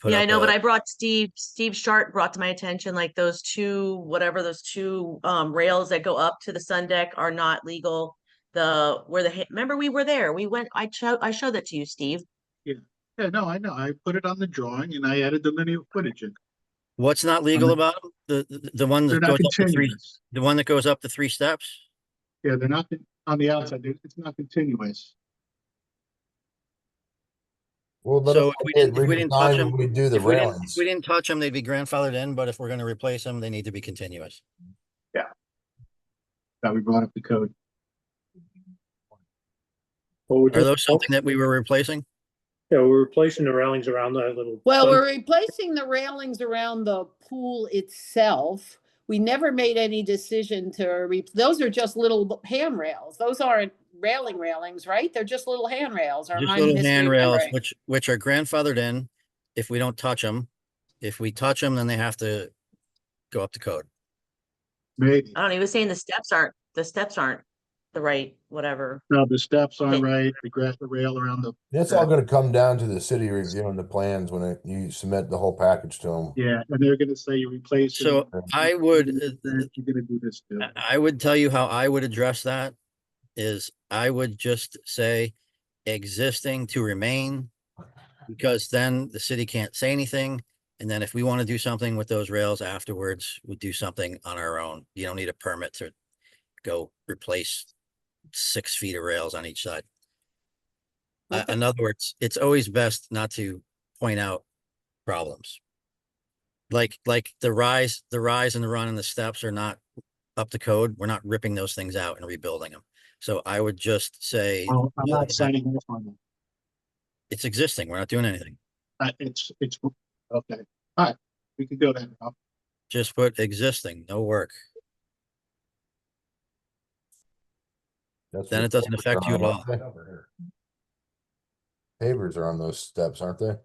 Speaker 7: put
Speaker 2: Yeah,
Speaker 7: up
Speaker 2: I know, but
Speaker 7: a-
Speaker 2: I brought Steve Sharp brought to my attention, like those two rails that go up to the sun deck are not legal. Remember we were there, I showed that to you, Steve.
Speaker 8: Yeah, no, I know. I put it on the drawing and I added the linear footage in.
Speaker 7: What's not legal about them? The one
Speaker 8: They're
Speaker 7: that
Speaker 8: not
Speaker 7: goes up the three,
Speaker 8: continuous.
Speaker 7: the one that goes up the 3 steps?
Speaker 8: Yeah, they're not on the outside. It's not continuous.
Speaker 4: well, let
Speaker 7: So
Speaker 4: us
Speaker 7: if we
Speaker 4: get
Speaker 7: didn't touch
Speaker 4: redesigned
Speaker 7: them,
Speaker 4: when we do the
Speaker 7: if we
Speaker 4: railings.
Speaker 7: didn't touch them, they'd be grandfathered in, but if we're gonna replace them, they need to be continuous.
Speaker 8: That we brought up the code.
Speaker 6: Well, we're
Speaker 7: Are
Speaker 6: just,
Speaker 7: those something that we were replacing?
Speaker 6: yeah, we're replacing the railings around that little.
Speaker 1: well,
Speaker 6: sun-
Speaker 1: we're replacing the railings around the pool itself. We never made any decision those are just little handrails. Those aren't railings, right? They're just little handrails. Or am
Speaker 7: Just
Speaker 1: I
Speaker 7: little handrails,
Speaker 1: misremembering?
Speaker 7: which are grandfathered in if we don't touch them. If we touch them, then they have to go up to code.
Speaker 8: Maybe.
Speaker 2: I don't know, he was saying the steps aren't the right, whatever.
Speaker 8: No, the steps aren't
Speaker 2: Okay.
Speaker 8: right. The rail around the.
Speaker 4: That's all going to come down to the city reviewing the plans when you submit the whole package to them.
Speaker 8: Yeah, and they're gonna say you replace it.
Speaker 7: So I would,
Speaker 8: You're gonna do this too.
Speaker 7: I would tell you how I would address that is I would just say existing to remain, because then the city can't say anything. And then if we want to do something with those rails afterwards, we do something on our own. You don't need a permit to go replace 6 feet of rails on each side.
Speaker 1: Okay.
Speaker 7: In other words, it's always best not to point out problems. Like the rise and the run and the steps are not up to code. We're not ripping those things out and rebuilding them. So I would just say
Speaker 8: Well, I'm not signing off on it.
Speaker 7: it's existing. We're not doing anything.
Speaker 8: It's, okay. All right, we can go then.
Speaker 7: Just put existing, no work.
Speaker 4: That's
Speaker 7: Then
Speaker 4: what
Speaker 7: it doesn't
Speaker 4: pavers
Speaker 7: affect
Speaker 4: are
Speaker 7: you at
Speaker 4: on,
Speaker 7: all.
Speaker 4: aren't they? Pavers are on those steps, aren't they?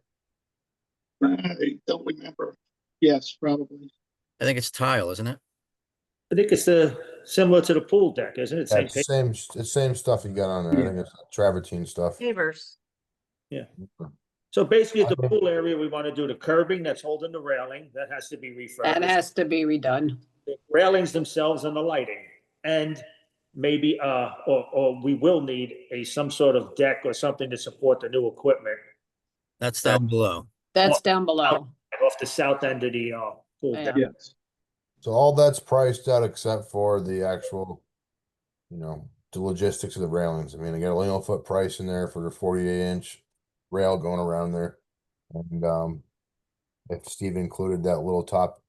Speaker 8: I don't remember. Yes, probably.
Speaker 7: I think it's tile, isn't it?
Speaker 5: I think it's similar to the pool deck, isn't it?
Speaker 4: Yeah,
Speaker 5: Same
Speaker 4: it's the same stuff you got on there. I think it's travertine stuff.
Speaker 2: Pavers.
Speaker 5: So basically, at the
Speaker 4: Okay.
Speaker 5: pool area, we want to do the curbing that's holding the railing. That has to be
Speaker 1: That
Speaker 5: refurbished.
Speaker 1: has to be redone.
Speaker 5: The railings themselves and the lighting. And maybe, or we will need some sort of deck or something to support the new equipment
Speaker 7: That's down below.
Speaker 1: That's down below.
Speaker 5: off the south end of the pool
Speaker 1: Yeah.
Speaker 5: deck.
Speaker 8: Yes.
Speaker 4: So all that's priced out except for the actual, the logistics of the railings. I mean, I got a lineal foot price in there for the 48-inch rail going around there. And if Steve included that little top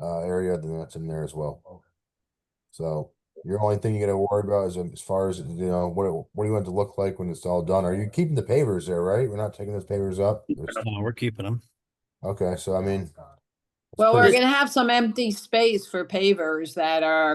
Speaker 4: area, then that's in there as well. So your only thing you got to worry about is as far as, what do you want it to look like when it's all done? Are you keeping the pavers there, right? We're not taking those pavers up?
Speaker 7: No, we're keeping them.
Speaker 4: Okay, so I mean. it's
Speaker 1: Well, we're
Speaker 4: pretty-
Speaker 1: gonna have some empty space for pavers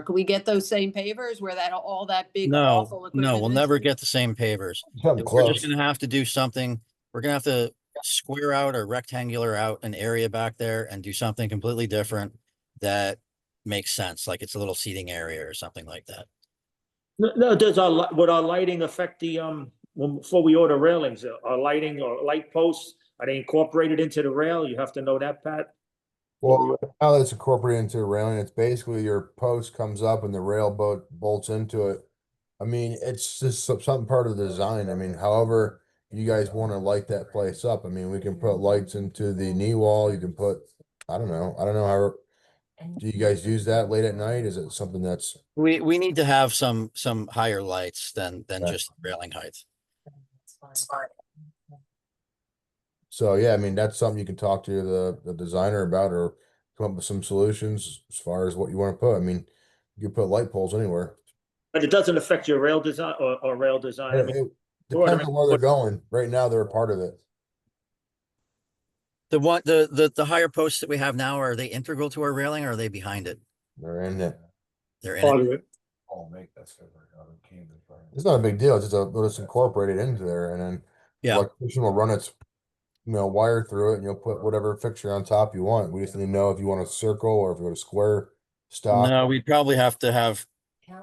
Speaker 1: could we get those same pavers where all that big awful
Speaker 7: No,
Speaker 1: equipment
Speaker 7: we'll
Speaker 1: is?
Speaker 7: never get the same pavers.
Speaker 4: Something
Speaker 7: We're just
Speaker 4: close.
Speaker 7: gonna have to do something. We're gonna have to square out or rectangular out an area back there and do something completely different that makes sense, like it's a little seating area or something like that.
Speaker 5: No, would our lighting affect the, before we order railings, our lighting or light posts, are they incorporated into the rail? You have to know that, Pat?
Speaker 4: Well, now that it's incorporated into a railing, it's basically your post comes up and the rail bolts into it. I mean, it's just something part of the design. I mean, however you guys want to light that place up. I mean, we can put lights into the knee wall. You can put, I don't know how. Do you guys use that late at night? Is it something that's
Speaker 7: We need to have some higher lights than
Speaker 4: Okay.
Speaker 7: just railing height.
Speaker 4: so? Yeah, I mean, that's something you can talk to the designer about or come up with some solutions as far as what you want to put. I mean, you can put light poles anywhere.
Speaker 5: But it doesn't affect your rail design or rail design. I
Speaker 4: It,
Speaker 5: mean,
Speaker 4: it depends on where they're going. Right now, they're a part of it.
Speaker 7: The higher posts that we have now, are they integral to our railing or are they behind it?
Speaker 4: They're in it.
Speaker 7: They're in
Speaker 6: Part
Speaker 7: it.
Speaker 6: of it.
Speaker 4: It's not a big deal. It's just it's incorporated into there, and then
Speaker 7: Yeah.
Speaker 4: the electrician will run its wire through it, and you'll put whatever fixture on top you want. We just need to know if you want a circle or if you want a square stock.
Speaker 7: No, we'd probably have to have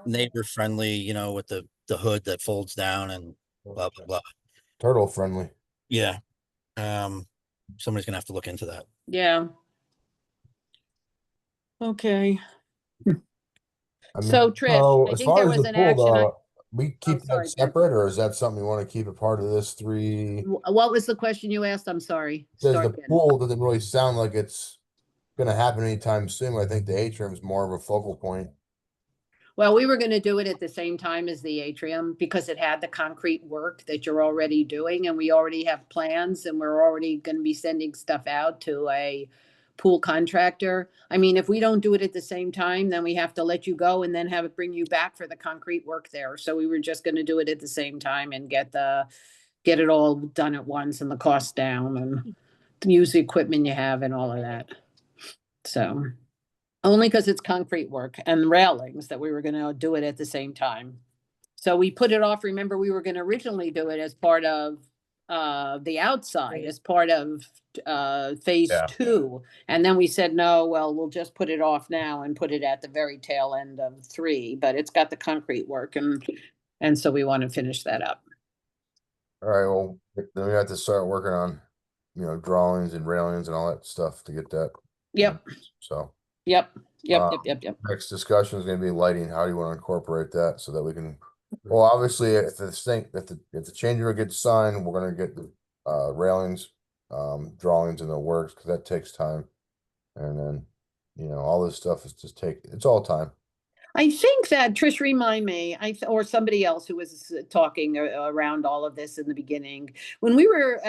Speaker 7: neighbor friendly, with the hood that folds down and blah, blah, blah.
Speaker 4: Turtle friendly.
Speaker 7: Yeah. Somebody's gonna have to look into that.
Speaker 1: Yeah. Okay,
Speaker 4: I mean,
Speaker 1: So, Trish,
Speaker 4: so
Speaker 1: I
Speaker 4: as
Speaker 1: think
Speaker 4: far
Speaker 1: there
Speaker 4: as
Speaker 1: was
Speaker 4: the
Speaker 1: an
Speaker 4: pool,
Speaker 1: action
Speaker 4: though, we keep
Speaker 1: sorry,
Speaker 4: that
Speaker 1: Jen.
Speaker 4: separate, or is that something you want to keep a part of this three?
Speaker 1: what was the question you asked? I'm sorry.
Speaker 4: Says
Speaker 1: Start
Speaker 4: the
Speaker 1: again.
Speaker 4: pool doesn't really sound like it's gonna happen anytime soon. I think the atrium is more of a focal point.
Speaker 1: Well, we were gonna do it at the same time as the atrium because it had the concrete work that you're already doing and we already have plans and we're already gonna be sending stuff out to a pool contractor. I mean, if we don't do it at the same time, then we have to let you go and then have it bring you back for the concrete work there. So we were just gonna do it at the same time and get it all done at once and the cost down and use the equipment you have and all of that. So. Only because it's concrete work and railings that we were gonna do it at the same time. So we put it off. Remember, we were gonna originally do it as part of the outside, as part of phase
Speaker 4: Yeah.
Speaker 1: 2. And then we said, no, well, we'll just put it off now and put it at the very tail end of 3, but it's got the concrete work and so we want to finish that up.
Speaker 4: All right, well, then we have to start working on, drawings and railings and all that stuff to get that.
Speaker 1: Yep,
Speaker 4: So
Speaker 1: yep.
Speaker 4: Uh,
Speaker 1: Yep.
Speaker 4: next discussion is gonna be lighting. How do you want to incorporate that so that we can, well, obviously, if the change order gets signed, we're gonna get the railings, drawings in the works, because that takes time. And then, all this stuff is it's all time.
Speaker 1: I think that Trish, remind me, or somebody else who was talking around all of this in the beginning, when we were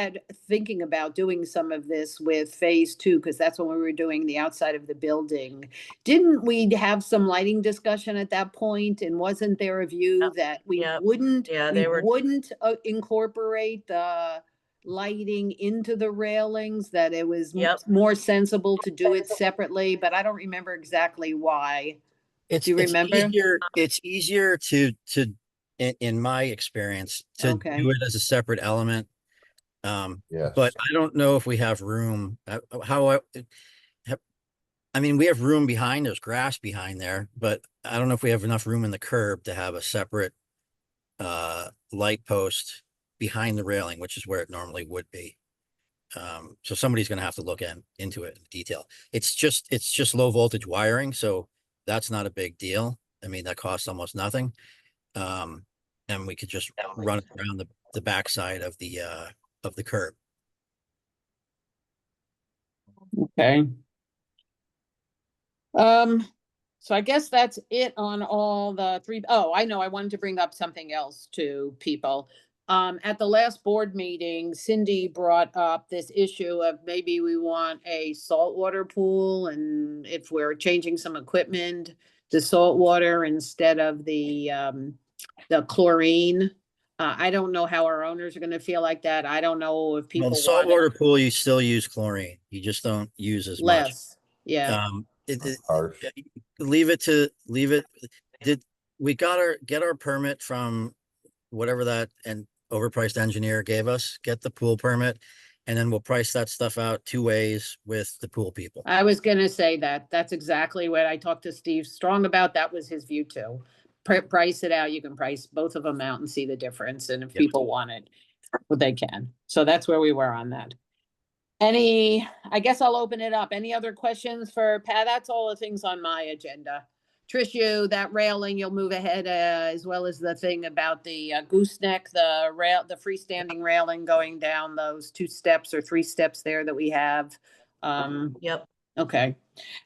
Speaker 1: thinking about doing some of this with phase 2, because that's when we were doing the outside of the building, didn't we have some lighting discussion at that point? And wasn't there a view that we
Speaker 2: Yep.
Speaker 1: wouldn't,
Speaker 2: Yeah,
Speaker 1: we
Speaker 2: they were-
Speaker 1: wouldn't incorporate the lighting into the railings, that it was
Speaker 2: Yep.
Speaker 1: more sensible to do it separately, but I don't remember exactly why.
Speaker 7: It's,
Speaker 1: Do you
Speaker 7: it's
Speaker 1: remember?
Speaker 7: easier in my experience, to
Speaker 1: Okay.
Speaker 7: do it as a separate element.
Speaker 4: Yes.
Speaker 7: But I don't know if we have room, I mean, we have room behind, there's grass behind there, but I don't know if we have enough room in the curb to have a separate light post behind the railing, which is where it normally would be. So somebody's gonna have to look into it in detail. It's just low voltage wiring, so that's not a big deal. I mean, that costs almost nothing. And we could just run it around the backside of the curb.
Speaker 1: Okay. So I guess that's it on all the three. Oh, I know, I wanted to bring up something else to people. At the last board meeting, Cindy brought up this issue of maybe we want a saltwater pool, and if we're changing some equipment, the saltwater instead of the chlorine. I don't know how our owners are gonna feel like that. I don't know if
Speaker 7: Well,
Speaker 1: people
Speaker 7: the
Speaker 1: want
Speaker 7: saltwater pool, you still use chlorine. You just don't use as much.
Speaker 1: less. Yeah,
Speaker 4: Harsh.
Speaker 7: Leave it. Did we get our permit from whatever that and overpriced engineer gave us? Get the pool permit, and then we'll price that stuff out 2 ways with the pool people.
Speaker 1: I was gonna say that. That's exactly what I talked to Steve Strong about. That was his view too. Price it out. You can price both of them out and see the difference. And if
Speaker 7: Yep.
Speaker 1: people want it, well, they can. So that's where we were on that. I guess I'll open it up. Any other questions for Pat? That's all the things on my agenda. Trish, that railing, you'll move ahead, as well as the thing about the gooseneck, the freestanding railing going down those 2 steps or 3 steps there that we have.
Speaker 2: Yep.
Speaker 1: Okay.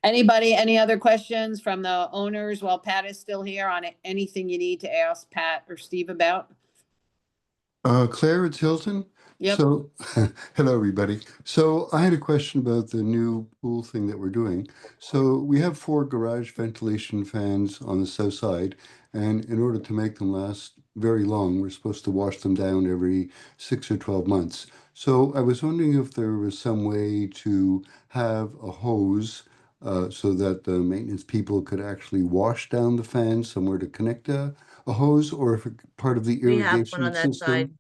Speaker 1: Any other questions from the owners while Pat is still here on anything you need to ask Pat or Steve about?
Speaker 3: Claire, it's Hilton.
Speaker 1: Yep.
Speaker 3: So, hello, everybody. So I had a question about the new pool thing that we're doing. So we have 4 garage ventilation fans on the south side, and in order to make them last very long, we're supposed to wash them down every 6 or 12 months. So I was wondering if there was some way to have a hose so that the maintenance people could actually wash down the fans, somewhere to connect a hose, or if part of the
Speaker 2: We have one
Speaker 3: irrigation
Speaker 2: on that
Speaker 3: system.
Speaker 2: side.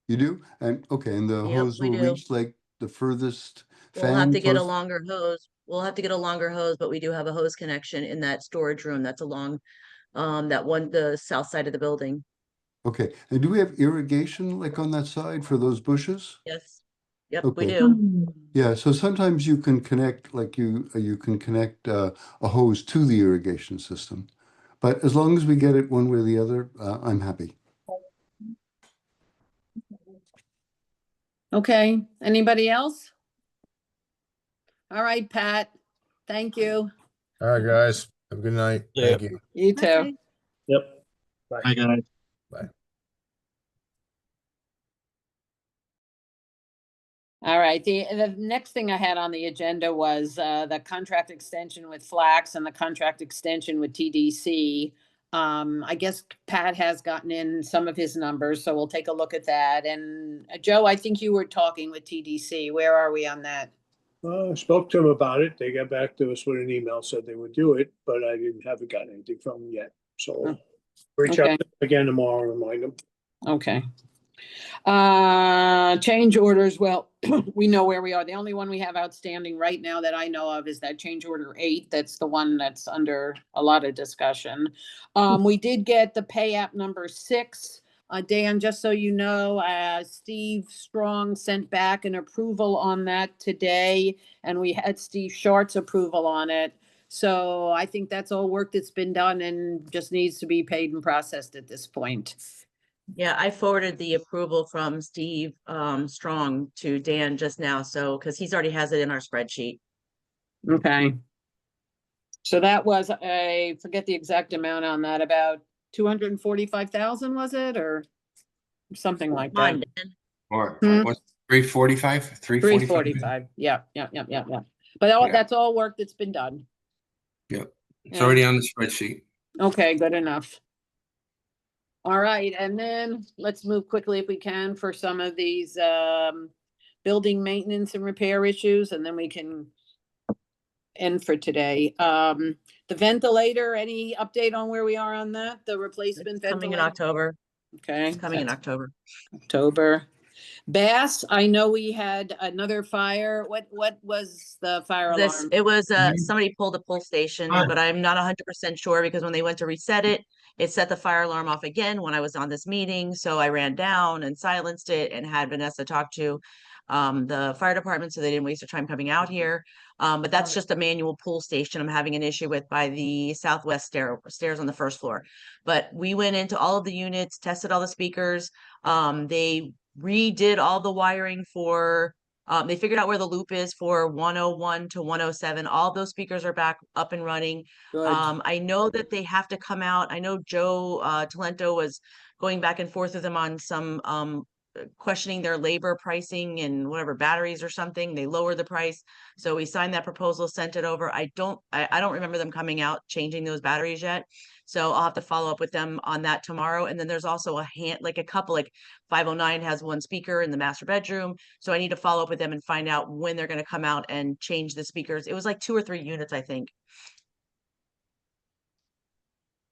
Speaker 3: You do? And okay, and the
Speaker 2: Yep,
Speaker 3: hose
Speaker 2: we
Speaker 3: will
Speaker 2: do.
Speaker 3: reach like the furthest
Speaker 2: We'll have
Speaker 3: fan
Speaker 2: to get a
Speaker 3: close-
Speaker 2: longer hose. We'll have to get a longer hose, but we do have a hose connection in that storage room that's along the south side of the building.
Speaker 3: Okay, and do we have irrigation like on that side for those bushes?
Speaker 2: Yes. Yep, we
Speaker 3: Okay.
Speaker 2: do.
Speaker 3: Yeah, so sometimes you can connect, like you can connect a hose to the irrigation system. But as long as we get it one way or the other, I'm happy.
Speaker 1: Okay, anybody else? All right, Pat, thank you.
Speaker 4: All right, guys. Have a good night.
Speaker 7: Yeah.
Speaker 4: Thank you.
Speaker 1: You too.
Speaker 2: Okay.
Speaker 5: Yep.
Speaker 8: Hi, guys.
Speaker 1: All right, the next thing I had on the agenda was the contract extension with Flax and the contract extension with TDC. I guess Pat has gotten in some of his numbers, so we'll take a look at that. And Joe, I think you were talking with TDC. Where are we on that?
Speaker 6: Spoke to them about it. They got back to us with an email, said they would do it, but haven't gotten anything from them yet. So reach out
Speaker 1: Okay.
Speaker 6: to them again tomorrow and remind them.
Speaker 1: Okay. Change orders. Well, we know where we are. The only one we have outstanding right now that I know of is that change order 8. That's the one that's under a lot of discussion. We did get the pay app number 6. Dan, just so you know, Steve Strong sent back an approval on that today, and we had Steve Short's approval on it. So I think that's all work that's been done and just needs to be paid and processed at this point.
Speaker 2: Yeah, I forwarded the approval from Steve Strong to Dan just now, so because he's already has it in our spreadsheet.
Speaker 1: Okay. So that was forget the exact amount on that, about 245,000, was it, or something like that?
Speaker 2: Mine, Dan.
Speaker 10: Or
Speaker 1: Hmm.
Speaker 10: what's 345? 345?
Speaker 1: 345. Yeah. But
Speaker 10: Yeah.
Speaker 1: that's all work that's been done.
Speaker 10: Yep. It's
Speaker 1: Yeah.
Speaker 10: already on the spreadsheet.
Speaker 1: Okay, good enough. All right, and then let's move quickly if we can for some of these building maintenance and repair issues, and then we can end for today. The ventilator, any update on where we are on that? The replacement
Speaker 2: It's coming in
Speaker 1: ventilator?
Speaker 2: October,
Speaker 1: Okay.
Speaker 2: it's coming in
Speaker 1: that's
Speaker 2: October.
Speaker 1: October. Bass, I know we had another fire. What was the fire alarm?
Speaker 2: It was, somebody pulled a pull station, but I'm not 100% sure because when they went to reset it, it set the fire alarm off again when I was on this meeting. So I ran down and silenced it and had Vanessa talk to the fire department so they didn't waste their time coming out here. But that's just a manual pull station I'm having an issue with by the southwest stairs on the first floor. But we went into all of the units, tested all the speakers. They redid all the wiring for, they figured out where the loop is for 101 to 107. All those speakers are back up and running.
Speaker 1: Good.
Speaker 2: I know that they have to come out. I know Joe Talento was going back and forth with them on some questioning their labor pricing and whatever batteries or something. They lowered the price. So we signed that proposal, sent it over. I don't remember them coming out changing those batteries yet. So I'll have to follow up with them on that tomorrow. And then there's also a couple, like 509 has one speaker in the master bedroom. So I need to follow up with them and find out when they're going to come out and change the speakers. It was like 2 or 3 units, I think.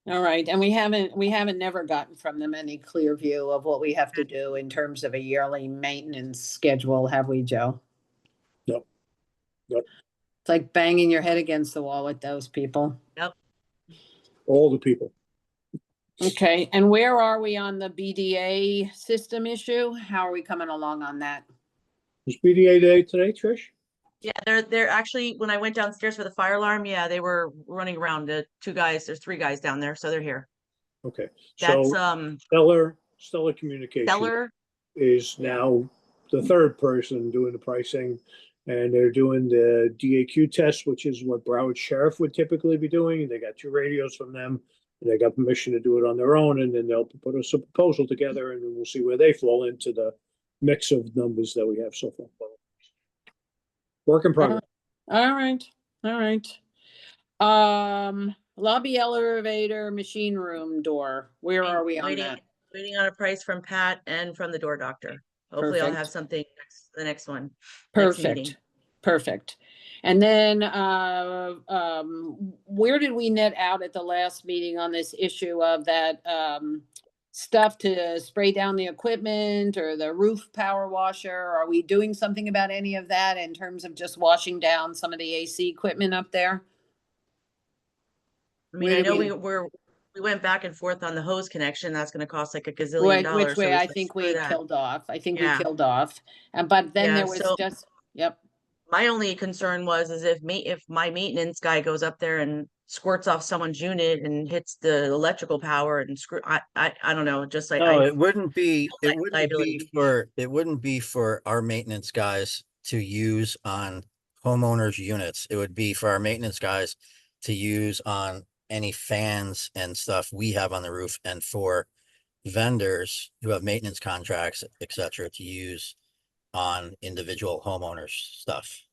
Speaker 1: All right, and we haven't never gotten from them any clear view of what we have to do in terms of a yearly maintenance schedule, have we, Joe?
Speaker 6: No. Nope.
Speaker 1: It's like banging your head against the wall with those people.
Speaker 2: Yep.
Speaker 6: All the people.
Speaker 1: Okay, and where are we on the BDA system issue? How are we coming along on that?
Speaker 6: Was BDA day today, Trish?
Speaker 2: Yeah, they're actually, when I went downstairs for the fire alarm, yeah, they were running around. There's 3 guys down there, so they're here.
Speaker 6: Okay,
Speaker 2: That's
Speaker 6: so Stellar Communications
Speaker 2: Stellar.
Speaker 6: is now the third person doing the pricing, and they're doing the DAQ test, which is what Broward Sheriff would typically be doing. They got 2 radios from them, and they got permission to do it on their own, and then they'll put a proposal together, and then we'll see where they fall into the mix of numbers that we have so far. Work in progress.
Speaker 1: All right. Lobby elevator, machine room door. Where are we on that?
Speaker 2: Waiting on a price from Pat and from the door doctor. Hopefully I'll have
Speaker 1: Perfect.
Speaker 2: something the next one. Next meeting.
Speaker 1: Perfect. And then where did we net out at the last meeting on this issue of that stuff to spray down the equipment or the roof power washer? Are we doing something about any of that in terms of just washing down some of the AC equipment up there?
Speaker 2: I mean, I know we went back and forth on the hose connection. That's going to cost like $1 gazillion.
Speaker 1: Which way?
Speaker 2: So
Speaker 1: I think we killed off.
Speaker 2: Yeah.
Speaker 1: We killed off. But then there was yep.
Speaker 2: My only concern was if my maintenance guy goes up there and squirts off someone's unit and hits the electrical power and I don't know, just like
Speaker 7: No, it wouldn't be for our maintenance guys to use on homeowners' units. It would be for our maintenance guys to use on any fans and stuff we have on the roof, and for vendors who have maintenance contracts, etc., to use on individual homeowners stuff.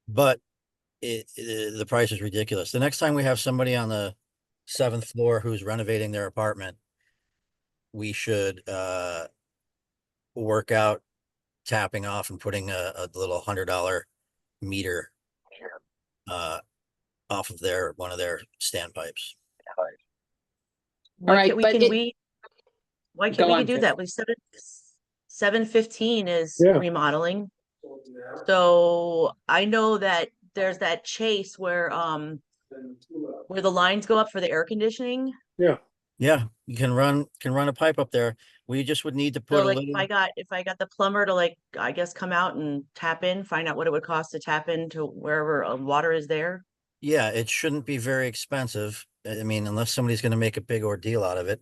Speaker 7: But the price is ridiculous. The next time we have somebody on the 7th floor who's renovating their apartment, we should work out tapping off and putting a little $100 meter off of one of their standpipes.
Speaker 2: Why can't we do that? 715 is remodeling. So I know that there's that chase where the lines go up for the air conditioning.
Speaker 7: Yeah, you can run a pipe up there. We just would need to put
Speaker 2: so if I got the plumber to I guess come out and tap in, find out what it would cost to tap into wherever water is there.
Speaker 7: Yeah, it shouldn't be very expensive. I mean, unless somebody's going to make a big ordeal out of it.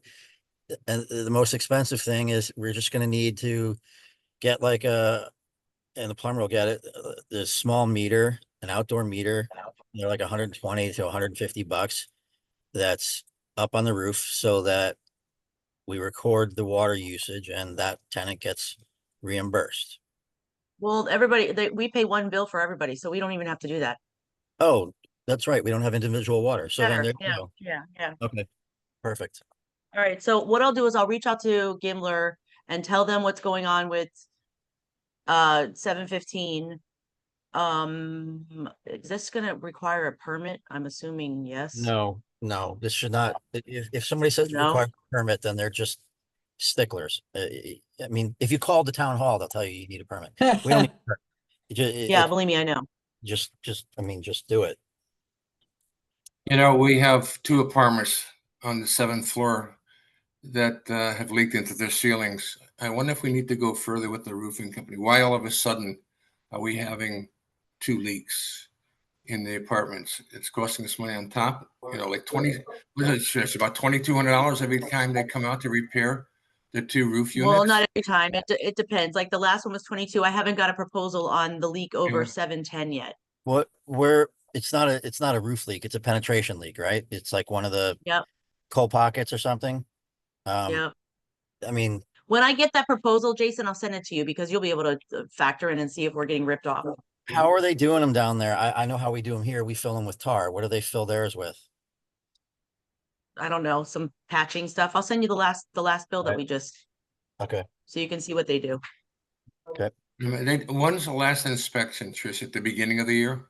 Speaker 7: And the most expensive thing is we're just going to need to get and the plumber will get it, the small meter, an outdoor meter. They're like 120 to 150 bucks. That's up on the roof so that we record the water usage and that tenant gets reimbursed.
Speaker 2: Well, we pay one bill for everybody, so we don't even have to do that.
Speaker 7: Oh, that's right. We don't have individual water. So then there you go.
Speaker 2: Yeah.
Speaker 7: Okay, perfect.
Speaker 2: All right. So what I'll do is I'll reach out to Gimler and tell them what's going on with 715. Is this gonna require a permit? I'm assuming yes.
Speaker 7: No, this should not. If somebody says it
Speaker 2: No?
Speaker 7: requires a permit, then they're just sticklers. I mean, if you call the town hall, they'll tell you need a permit. We don't need a permit.
Speaker 2: Yeah, believe me, I know.
Speaker 7: Just do it.
Speaker 10: You know, we have 2 apartments on the 7th floor that have leaked into their ceilings. I wonder if we need to go further with the roofing company. Why all of a sudden are we having 2 leaks in the apartments? It's costing us money on top, you know, like it's about $2,200 every time they come out to repair the 2 roof units.
Speaker 2: Well, not every time. It depends. Like the last one was 22. I haven't got a proposal on the leak over
Speaker 10: Yeah.
Speaker 2: 710 yet.
Speaker 7: It's not a roof leak, it's a penetration leak, right? It's like one of the
Speaker 2: Yep.
Speaker 7: coal pockets or something.
Speaker 2: Yep.
Speaker 7: I mean,
Speaker 2: When I get that proposal, Jason, I'll send it to you because you'll be able to factor in and see if we're getting ripped off.
Speaker 7: how are they doing them down there? I know how we do them here. We fill them with tar. What do they fill theirs with?
Speaker 2: I don't know, some patching stuff. I'll send you the last bill that
Speaker 7: Right.
Speaker 2: we just,
Speaker 7: Okay.
Speaker 2: so you can see what they do.
Speaker 10: When's the last inspection, Trish? At the beginning of the year?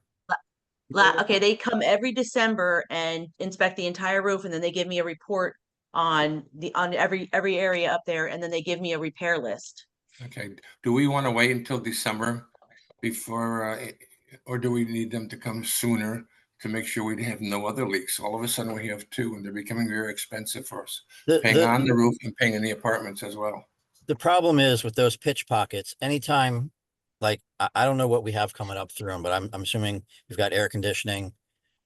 Speaker 2: Okay, they come every December and inspect the entire roof and then they give me a report on every area up there and then they give me a repair list.
Speaker 10: Okay. Do we want to wait until December before, or do we need them to come sooner to make sure we have no other leaks? All of a sudden we have 2 and they're becoming very expensive for us. Paying on the roof and paying in the apartments as well.
Speaker 7: The problem is with those pitch pockets, anytime, like, I don't know what we have coming up through them, but I'm assuming we've got air conditioning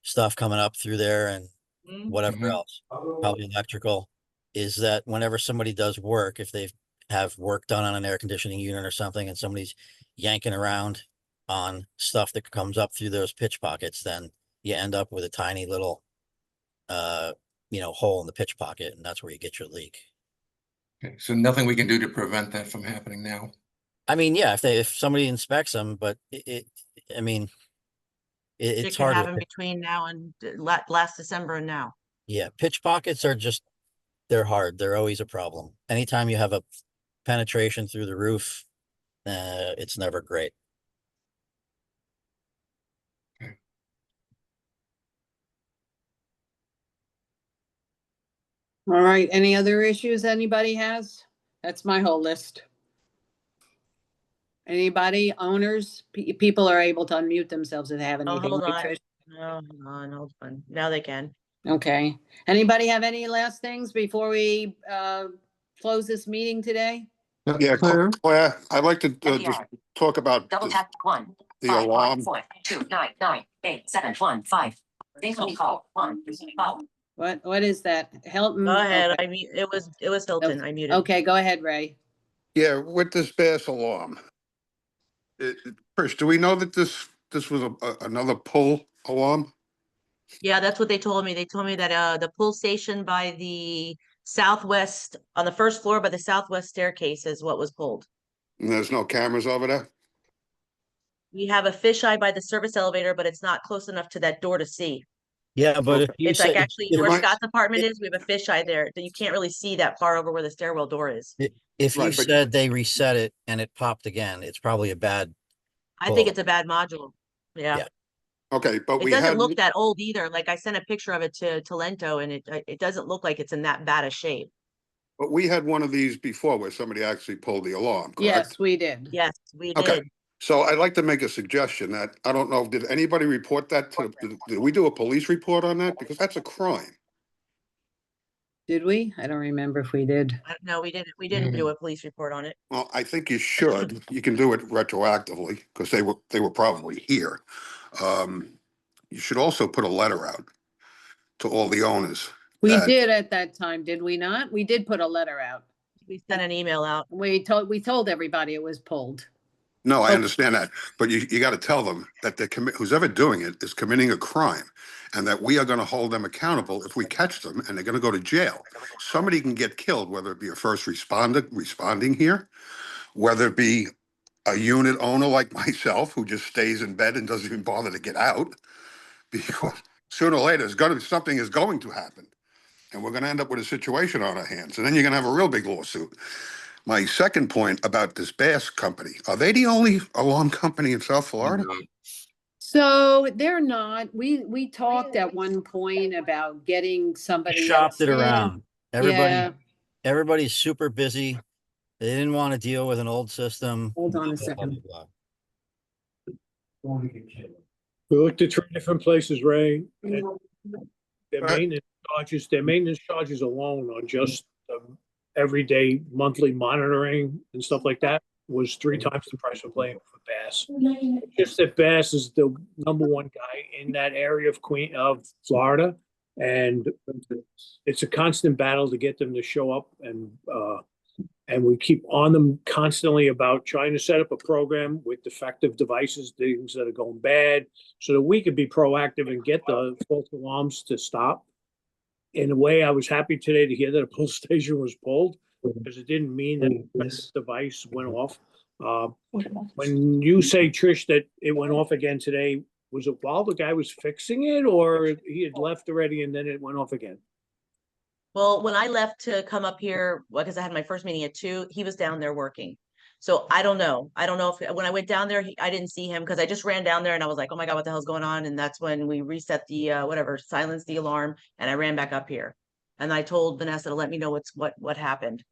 Speaker 7: stuff coming up through there and whatever
Speaker 10: Mhm.
Speaker 7: else, probably electrical, is that whenever somebody does work, if they have work done on an air conditioning unit or something and somebody's yanking around on stuff that comes up through those pitch pockets, then you end up with a tiny little, hole in the pitch pocket, and that's where you get your leak.
Speaker 10: Okay. So nothing we can do to prevent that from happening now.
Speaker 7: I mean, yeah, if somebody inspects them, but
Speaker 2: It
Speaker 7: it's
Speaker 2: could
Speaker 7: hard.
Speaker 2: happen between now and last December and now.
Speaker 7: Yeah, pitch pockets are they're hard. They're always a problem. Anytime you have a penetration through the roof, it's never great.
Speaker 1: All right, any other issues anybody has? That's my whole list. Anybody, owners, people are able to unmute themselves if they have
Speaker 2: Oh,
Speaker 1: anything.
Speaker 2: hold
Speaker 1: right,
Speaker 2: on.
Speaker 1: Trish?
Speaker 2: No, hold on. Now they can.
Speaker 1: Okay. Anybody have any last things before we close this meeting today?
Speaker 11: Yeah,
Speaker 3: Claire?
Speaker 11: Claire, I'd like to just talk about
Speaker 12: Double tap 1.
Speaker 11: the
Speaker 12: 5 1
Speaker 11: alarm.
Speaker 12: 4 2 9 9 8 7 1 5. Incoming call 1 5.
Speaker 1: What is that? Hilton?
Speaker 2: Go ahead.
Speaker 1: Okay.
Speaker 2: It was Hilton. I muted.
Speaker 1: Okay, go ahead, Ray.
Speaker 11: Yeah, with this Bass alarm. Trish, do we know that this was another pull alarm?
Speaker 2: Yeah, that's what they told me. They told me that the pull station by the southwest, on the first floor by the southwest staircase is what was pulled.
Speaker 11: And there's no cameras over there?
Speaker 2: We have a fisheye by the service elevator, but it's not close enough to that door to see.
Speaker 7: Yeah, but if you
Speaker 2: It's like
Speaker 7: say,
Speaker 2: actually
Speaker 11: you
Speaker 2: where
Speaker 11: might-
Speaker 2: Scott's apartment is, we have a fisheye there that you can't really see that far over where the stairwell door is.
Speaker 7: if you
Speaker 11: Right, but-
Speaker 7: said they reset it and it popped again, it's probably a bad.
Speaker 2: I think
Speaker 7: Pull.
Speaker 2: it's a bad module. Yeah.
Speaker 7: Yeah.
Speaker 11: Okay, but
Speaker 2: It
Speaker 11: we
Speaker 2: doesn't
Speaker 11: had,
Speaker 2: look that old either. Like I sent a picture of it to Lento and it doesn't look like it's in that bad a shape.
Speaker 11: but we had one of these before where somebody actually pulled the alarm, correct?
Speaker 1: Yes, we did.
Speaker 2: Yes, we
Speaker 11: Okay.
Speaker 2: did.
Speaker 11: So I'd like to make a suggestion that, I don't know, did anybody report that did we do a police report on that? Because that's a crime.
Speaker 1: Did we? I don't remember if we did.
Speaker 2: No, we didn't. We didn't do a police report on it.
Speaker 11: Well, I think you should. You can do it retroactively because they were probably here. You should also put a letter out to all the owners.
Speaker 1: We
Speaker 11: that-
Speaker 1: did at that time, did we not? We did put a letter out.
Speaker 2: We sent an email out.
Speaker 1: We told everybody it was pulled.
Speaker 11: No, I
Speaker 1: Oh.
Speaker 11: understand that, but you got to tell them that who's ever doing it is committing a crime, and that we are going to hold them accountable if we catch them, and they're going to go to jail. Somebody can get killed, whether it be a first responder responding here, whether it be a unit owner like myself who just stays in bed and doesn't even bother to get out, because sooner or later something is going to happen, and we're going to end up with a situation on our hands, and then you're going to have a real big lawsuit. My second point about this Bass company, are they the only alarm company in South Florida?
Speaker 1: So they're not, we talked at one point about getting somebody
Speaker 7: Shopped
Speaker 1: else
Speaker 7: it
Speaker 1: in.
Speaker 7: around.
Speaker 1: Yeah.
Speaker 7: Everybody's super busy. They didn't want to deal with an old system.
Speaker 1: Hold on a
Speaker 7: blah, blah,
Speaker 1: second.
Speaker 7: blah, blah.
Speaker 6: We looked at 3 different places, Ray, and their
Speaker 11: Right.
Speaker 6: maintenance charges alone on just everyday monthly monitoring and stuff like that was 3 times the price we're paying for Bass. Just that Bass is the #1 guy in that area of Florida, and it's a constant battle to get them to show up, and we keep on them constantly about trying to set up a program with defective devices, things that are going bad, so that we could be proactive and get the false alarms to stop. In a way, I was happy today to hear that a pull station was pulled, because it didn't mean that this device went off. When you say, Trish, that it went off again today, was it while the guy was fixing it, or he had left already and then it went off again?
Speaker 2: Well, when I left to come up here, because I had my first meeting at 2, he was down there working. So I don't know. I don't know if when I went down there, I didn't see him because I just ran down there and I was like, oh my God, what the hell's going on? And that's when we reset the silenced the alarm, and I ran back up here. And I told Vanessa to let me know what happened.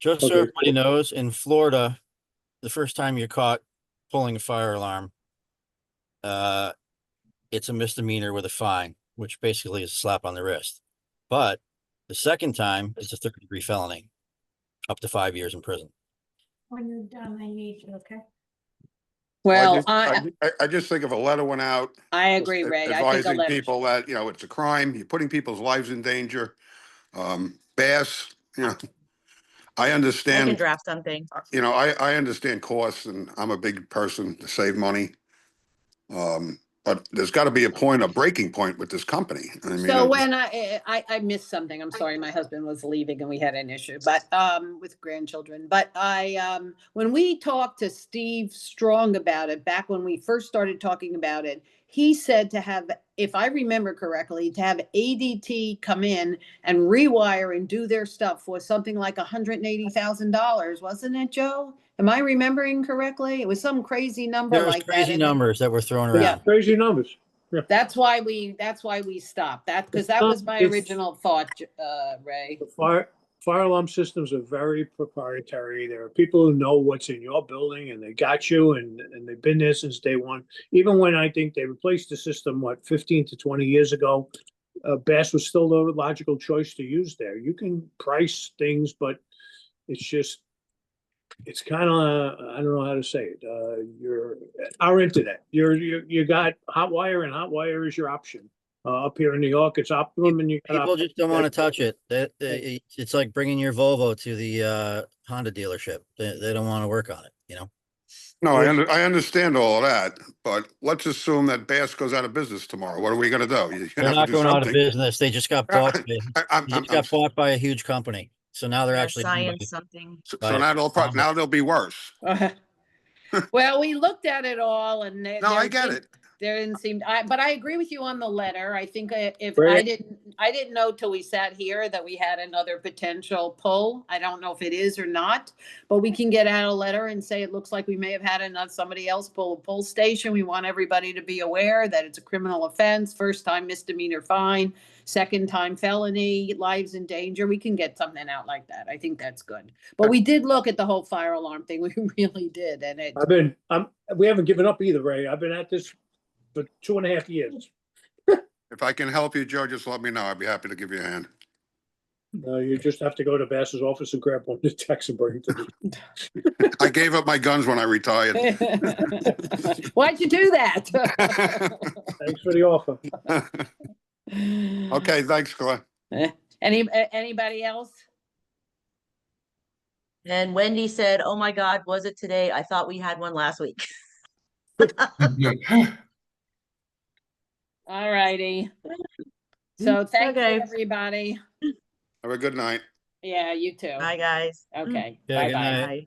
Speaker 7: Just so
Speaker 6: Okay.
Speaker 7: everybody knows, in Florida, the first time you're caught pulling a fire alarm, it's a misdemeanor with a fine, which basically is a slap on the wrist. But the second time, it's a 3rd-degree felony, up to 5 years in prison.
Speaker 13: When you're done, I need you, okay?
Speaker 1: Well,
Speaker 11: I just think if a letter went out.
Speaker 1: I agree, Ray. I think a
Speaker 11: Advising
Speaker 1: letter.
Speaker 11: people that, it's a crime, you're putting people's lives in danger. Bass, I
Speaker 2: I can
Speaker 11: understand,
Speaker 2: draft something.
Speaker 11: I understand costs, and I'm a big person to save money. But there's got to be a breaking point with this company. I mean,
Speaker 1: So when I missed something, I'm sorry, my husband was leaving and we had an issue, but with grandchildren. But when we talked to Steve Strong about it, back when we first started talking about it, he said to have, if I remember correctly, to have ADT come in and rewire and do their stuff for something like $180,000, wasn't it, Joe? Am I remembering correctly? It was some crazy number
Speaker 7: There was
Speaker 1: like that.
Speaker 7: crazy numbers that were thrown around.
Speaker 6: Yeah, crazy numbers. Yeah.
Speaker 1: That's why we stopped that, because that was my original thought, Ray.
Speaker 6: The fire alarm systems are very proprietary. There are people who know what's in your building, and they got you, and they've been there since day one. Even when I think they replaced the system, 15 to 20 years ago, Bass was still the logical choice to use there. You can price things, but it's kind of, I don't know how to say it. You're our internet. You got Hotwire, and Hotwire is your option. Up here in New York, it's Optimum, and you got
Speaker 7: People just don't want to touch it. It's like bringing your Volvo to the Honda dealership. They don't want to work on it,
Speaker 11: no, I understand all of that, but let's assume that Bass goes out of business tomorrow. What are we going to do? You're
Speaker 7: They're
Speaker 11: gonna have
Speaker 7: not
Speaker 11: to do
Speaker 7: going out of
Speaker 11: something.
Speaker 7: business. They just got bought. They just got bought by a huge company. So now they're actually
Speaker 2: Science something.
Speaker 11: So now they'll be worse.
Speaker 1: Well, we looked at it all, and
Speaker 11: No, I get it.
Speaker 1: There didn't seem, but I agree with you on the letter. I think if
Speaker 6: Right.
Speaker 1: I didn't know till we sat here that we had another potential pull. I don't know if it is or not, but we can get out a letter and say it looks like we may have had somebody else pull a pull station. We want everybody to be aware that it's a criminal offense, first time misdemeanor fine, second time felony, lives in danger. We can get something out like that. I think that's good. But we did look at the whole fire alarm thing. We really did, and it.
Speaker 6: We haven't given up either, Ray. I've been at this for 2.5 years.
Speaker 11: If I can help you, Joe, just let me know. I'd be happy to give you a hand.
Speaker 6: You just have to go to Bass's office and grab one of the techs and bring it to me.
Speaker 11: I gave up my guns when I retired.
Speaker 1: Why'd you do that?
Speaker 6: Thanks for the offer.
Speaker 11: Okay, thanks, Claire.
Speaker 1: Anybody else?
Speaker 2: And Wendy said, oh my God, was it today? I thought we had one last week.
Speaker 1: All righty. So thank you,
Speaker 2: Okay.
Speaker 1: everybody.
Speaker 11: Have a good night.
Speaker 1: Yeah, you too.
Speaker 2: Bye, guys.
Speaker 1: Okay.
Speaker 7: Yeah,
Speaker 1: Bye-bye.
Speaker 7: good night.
Speaker 2: Bye.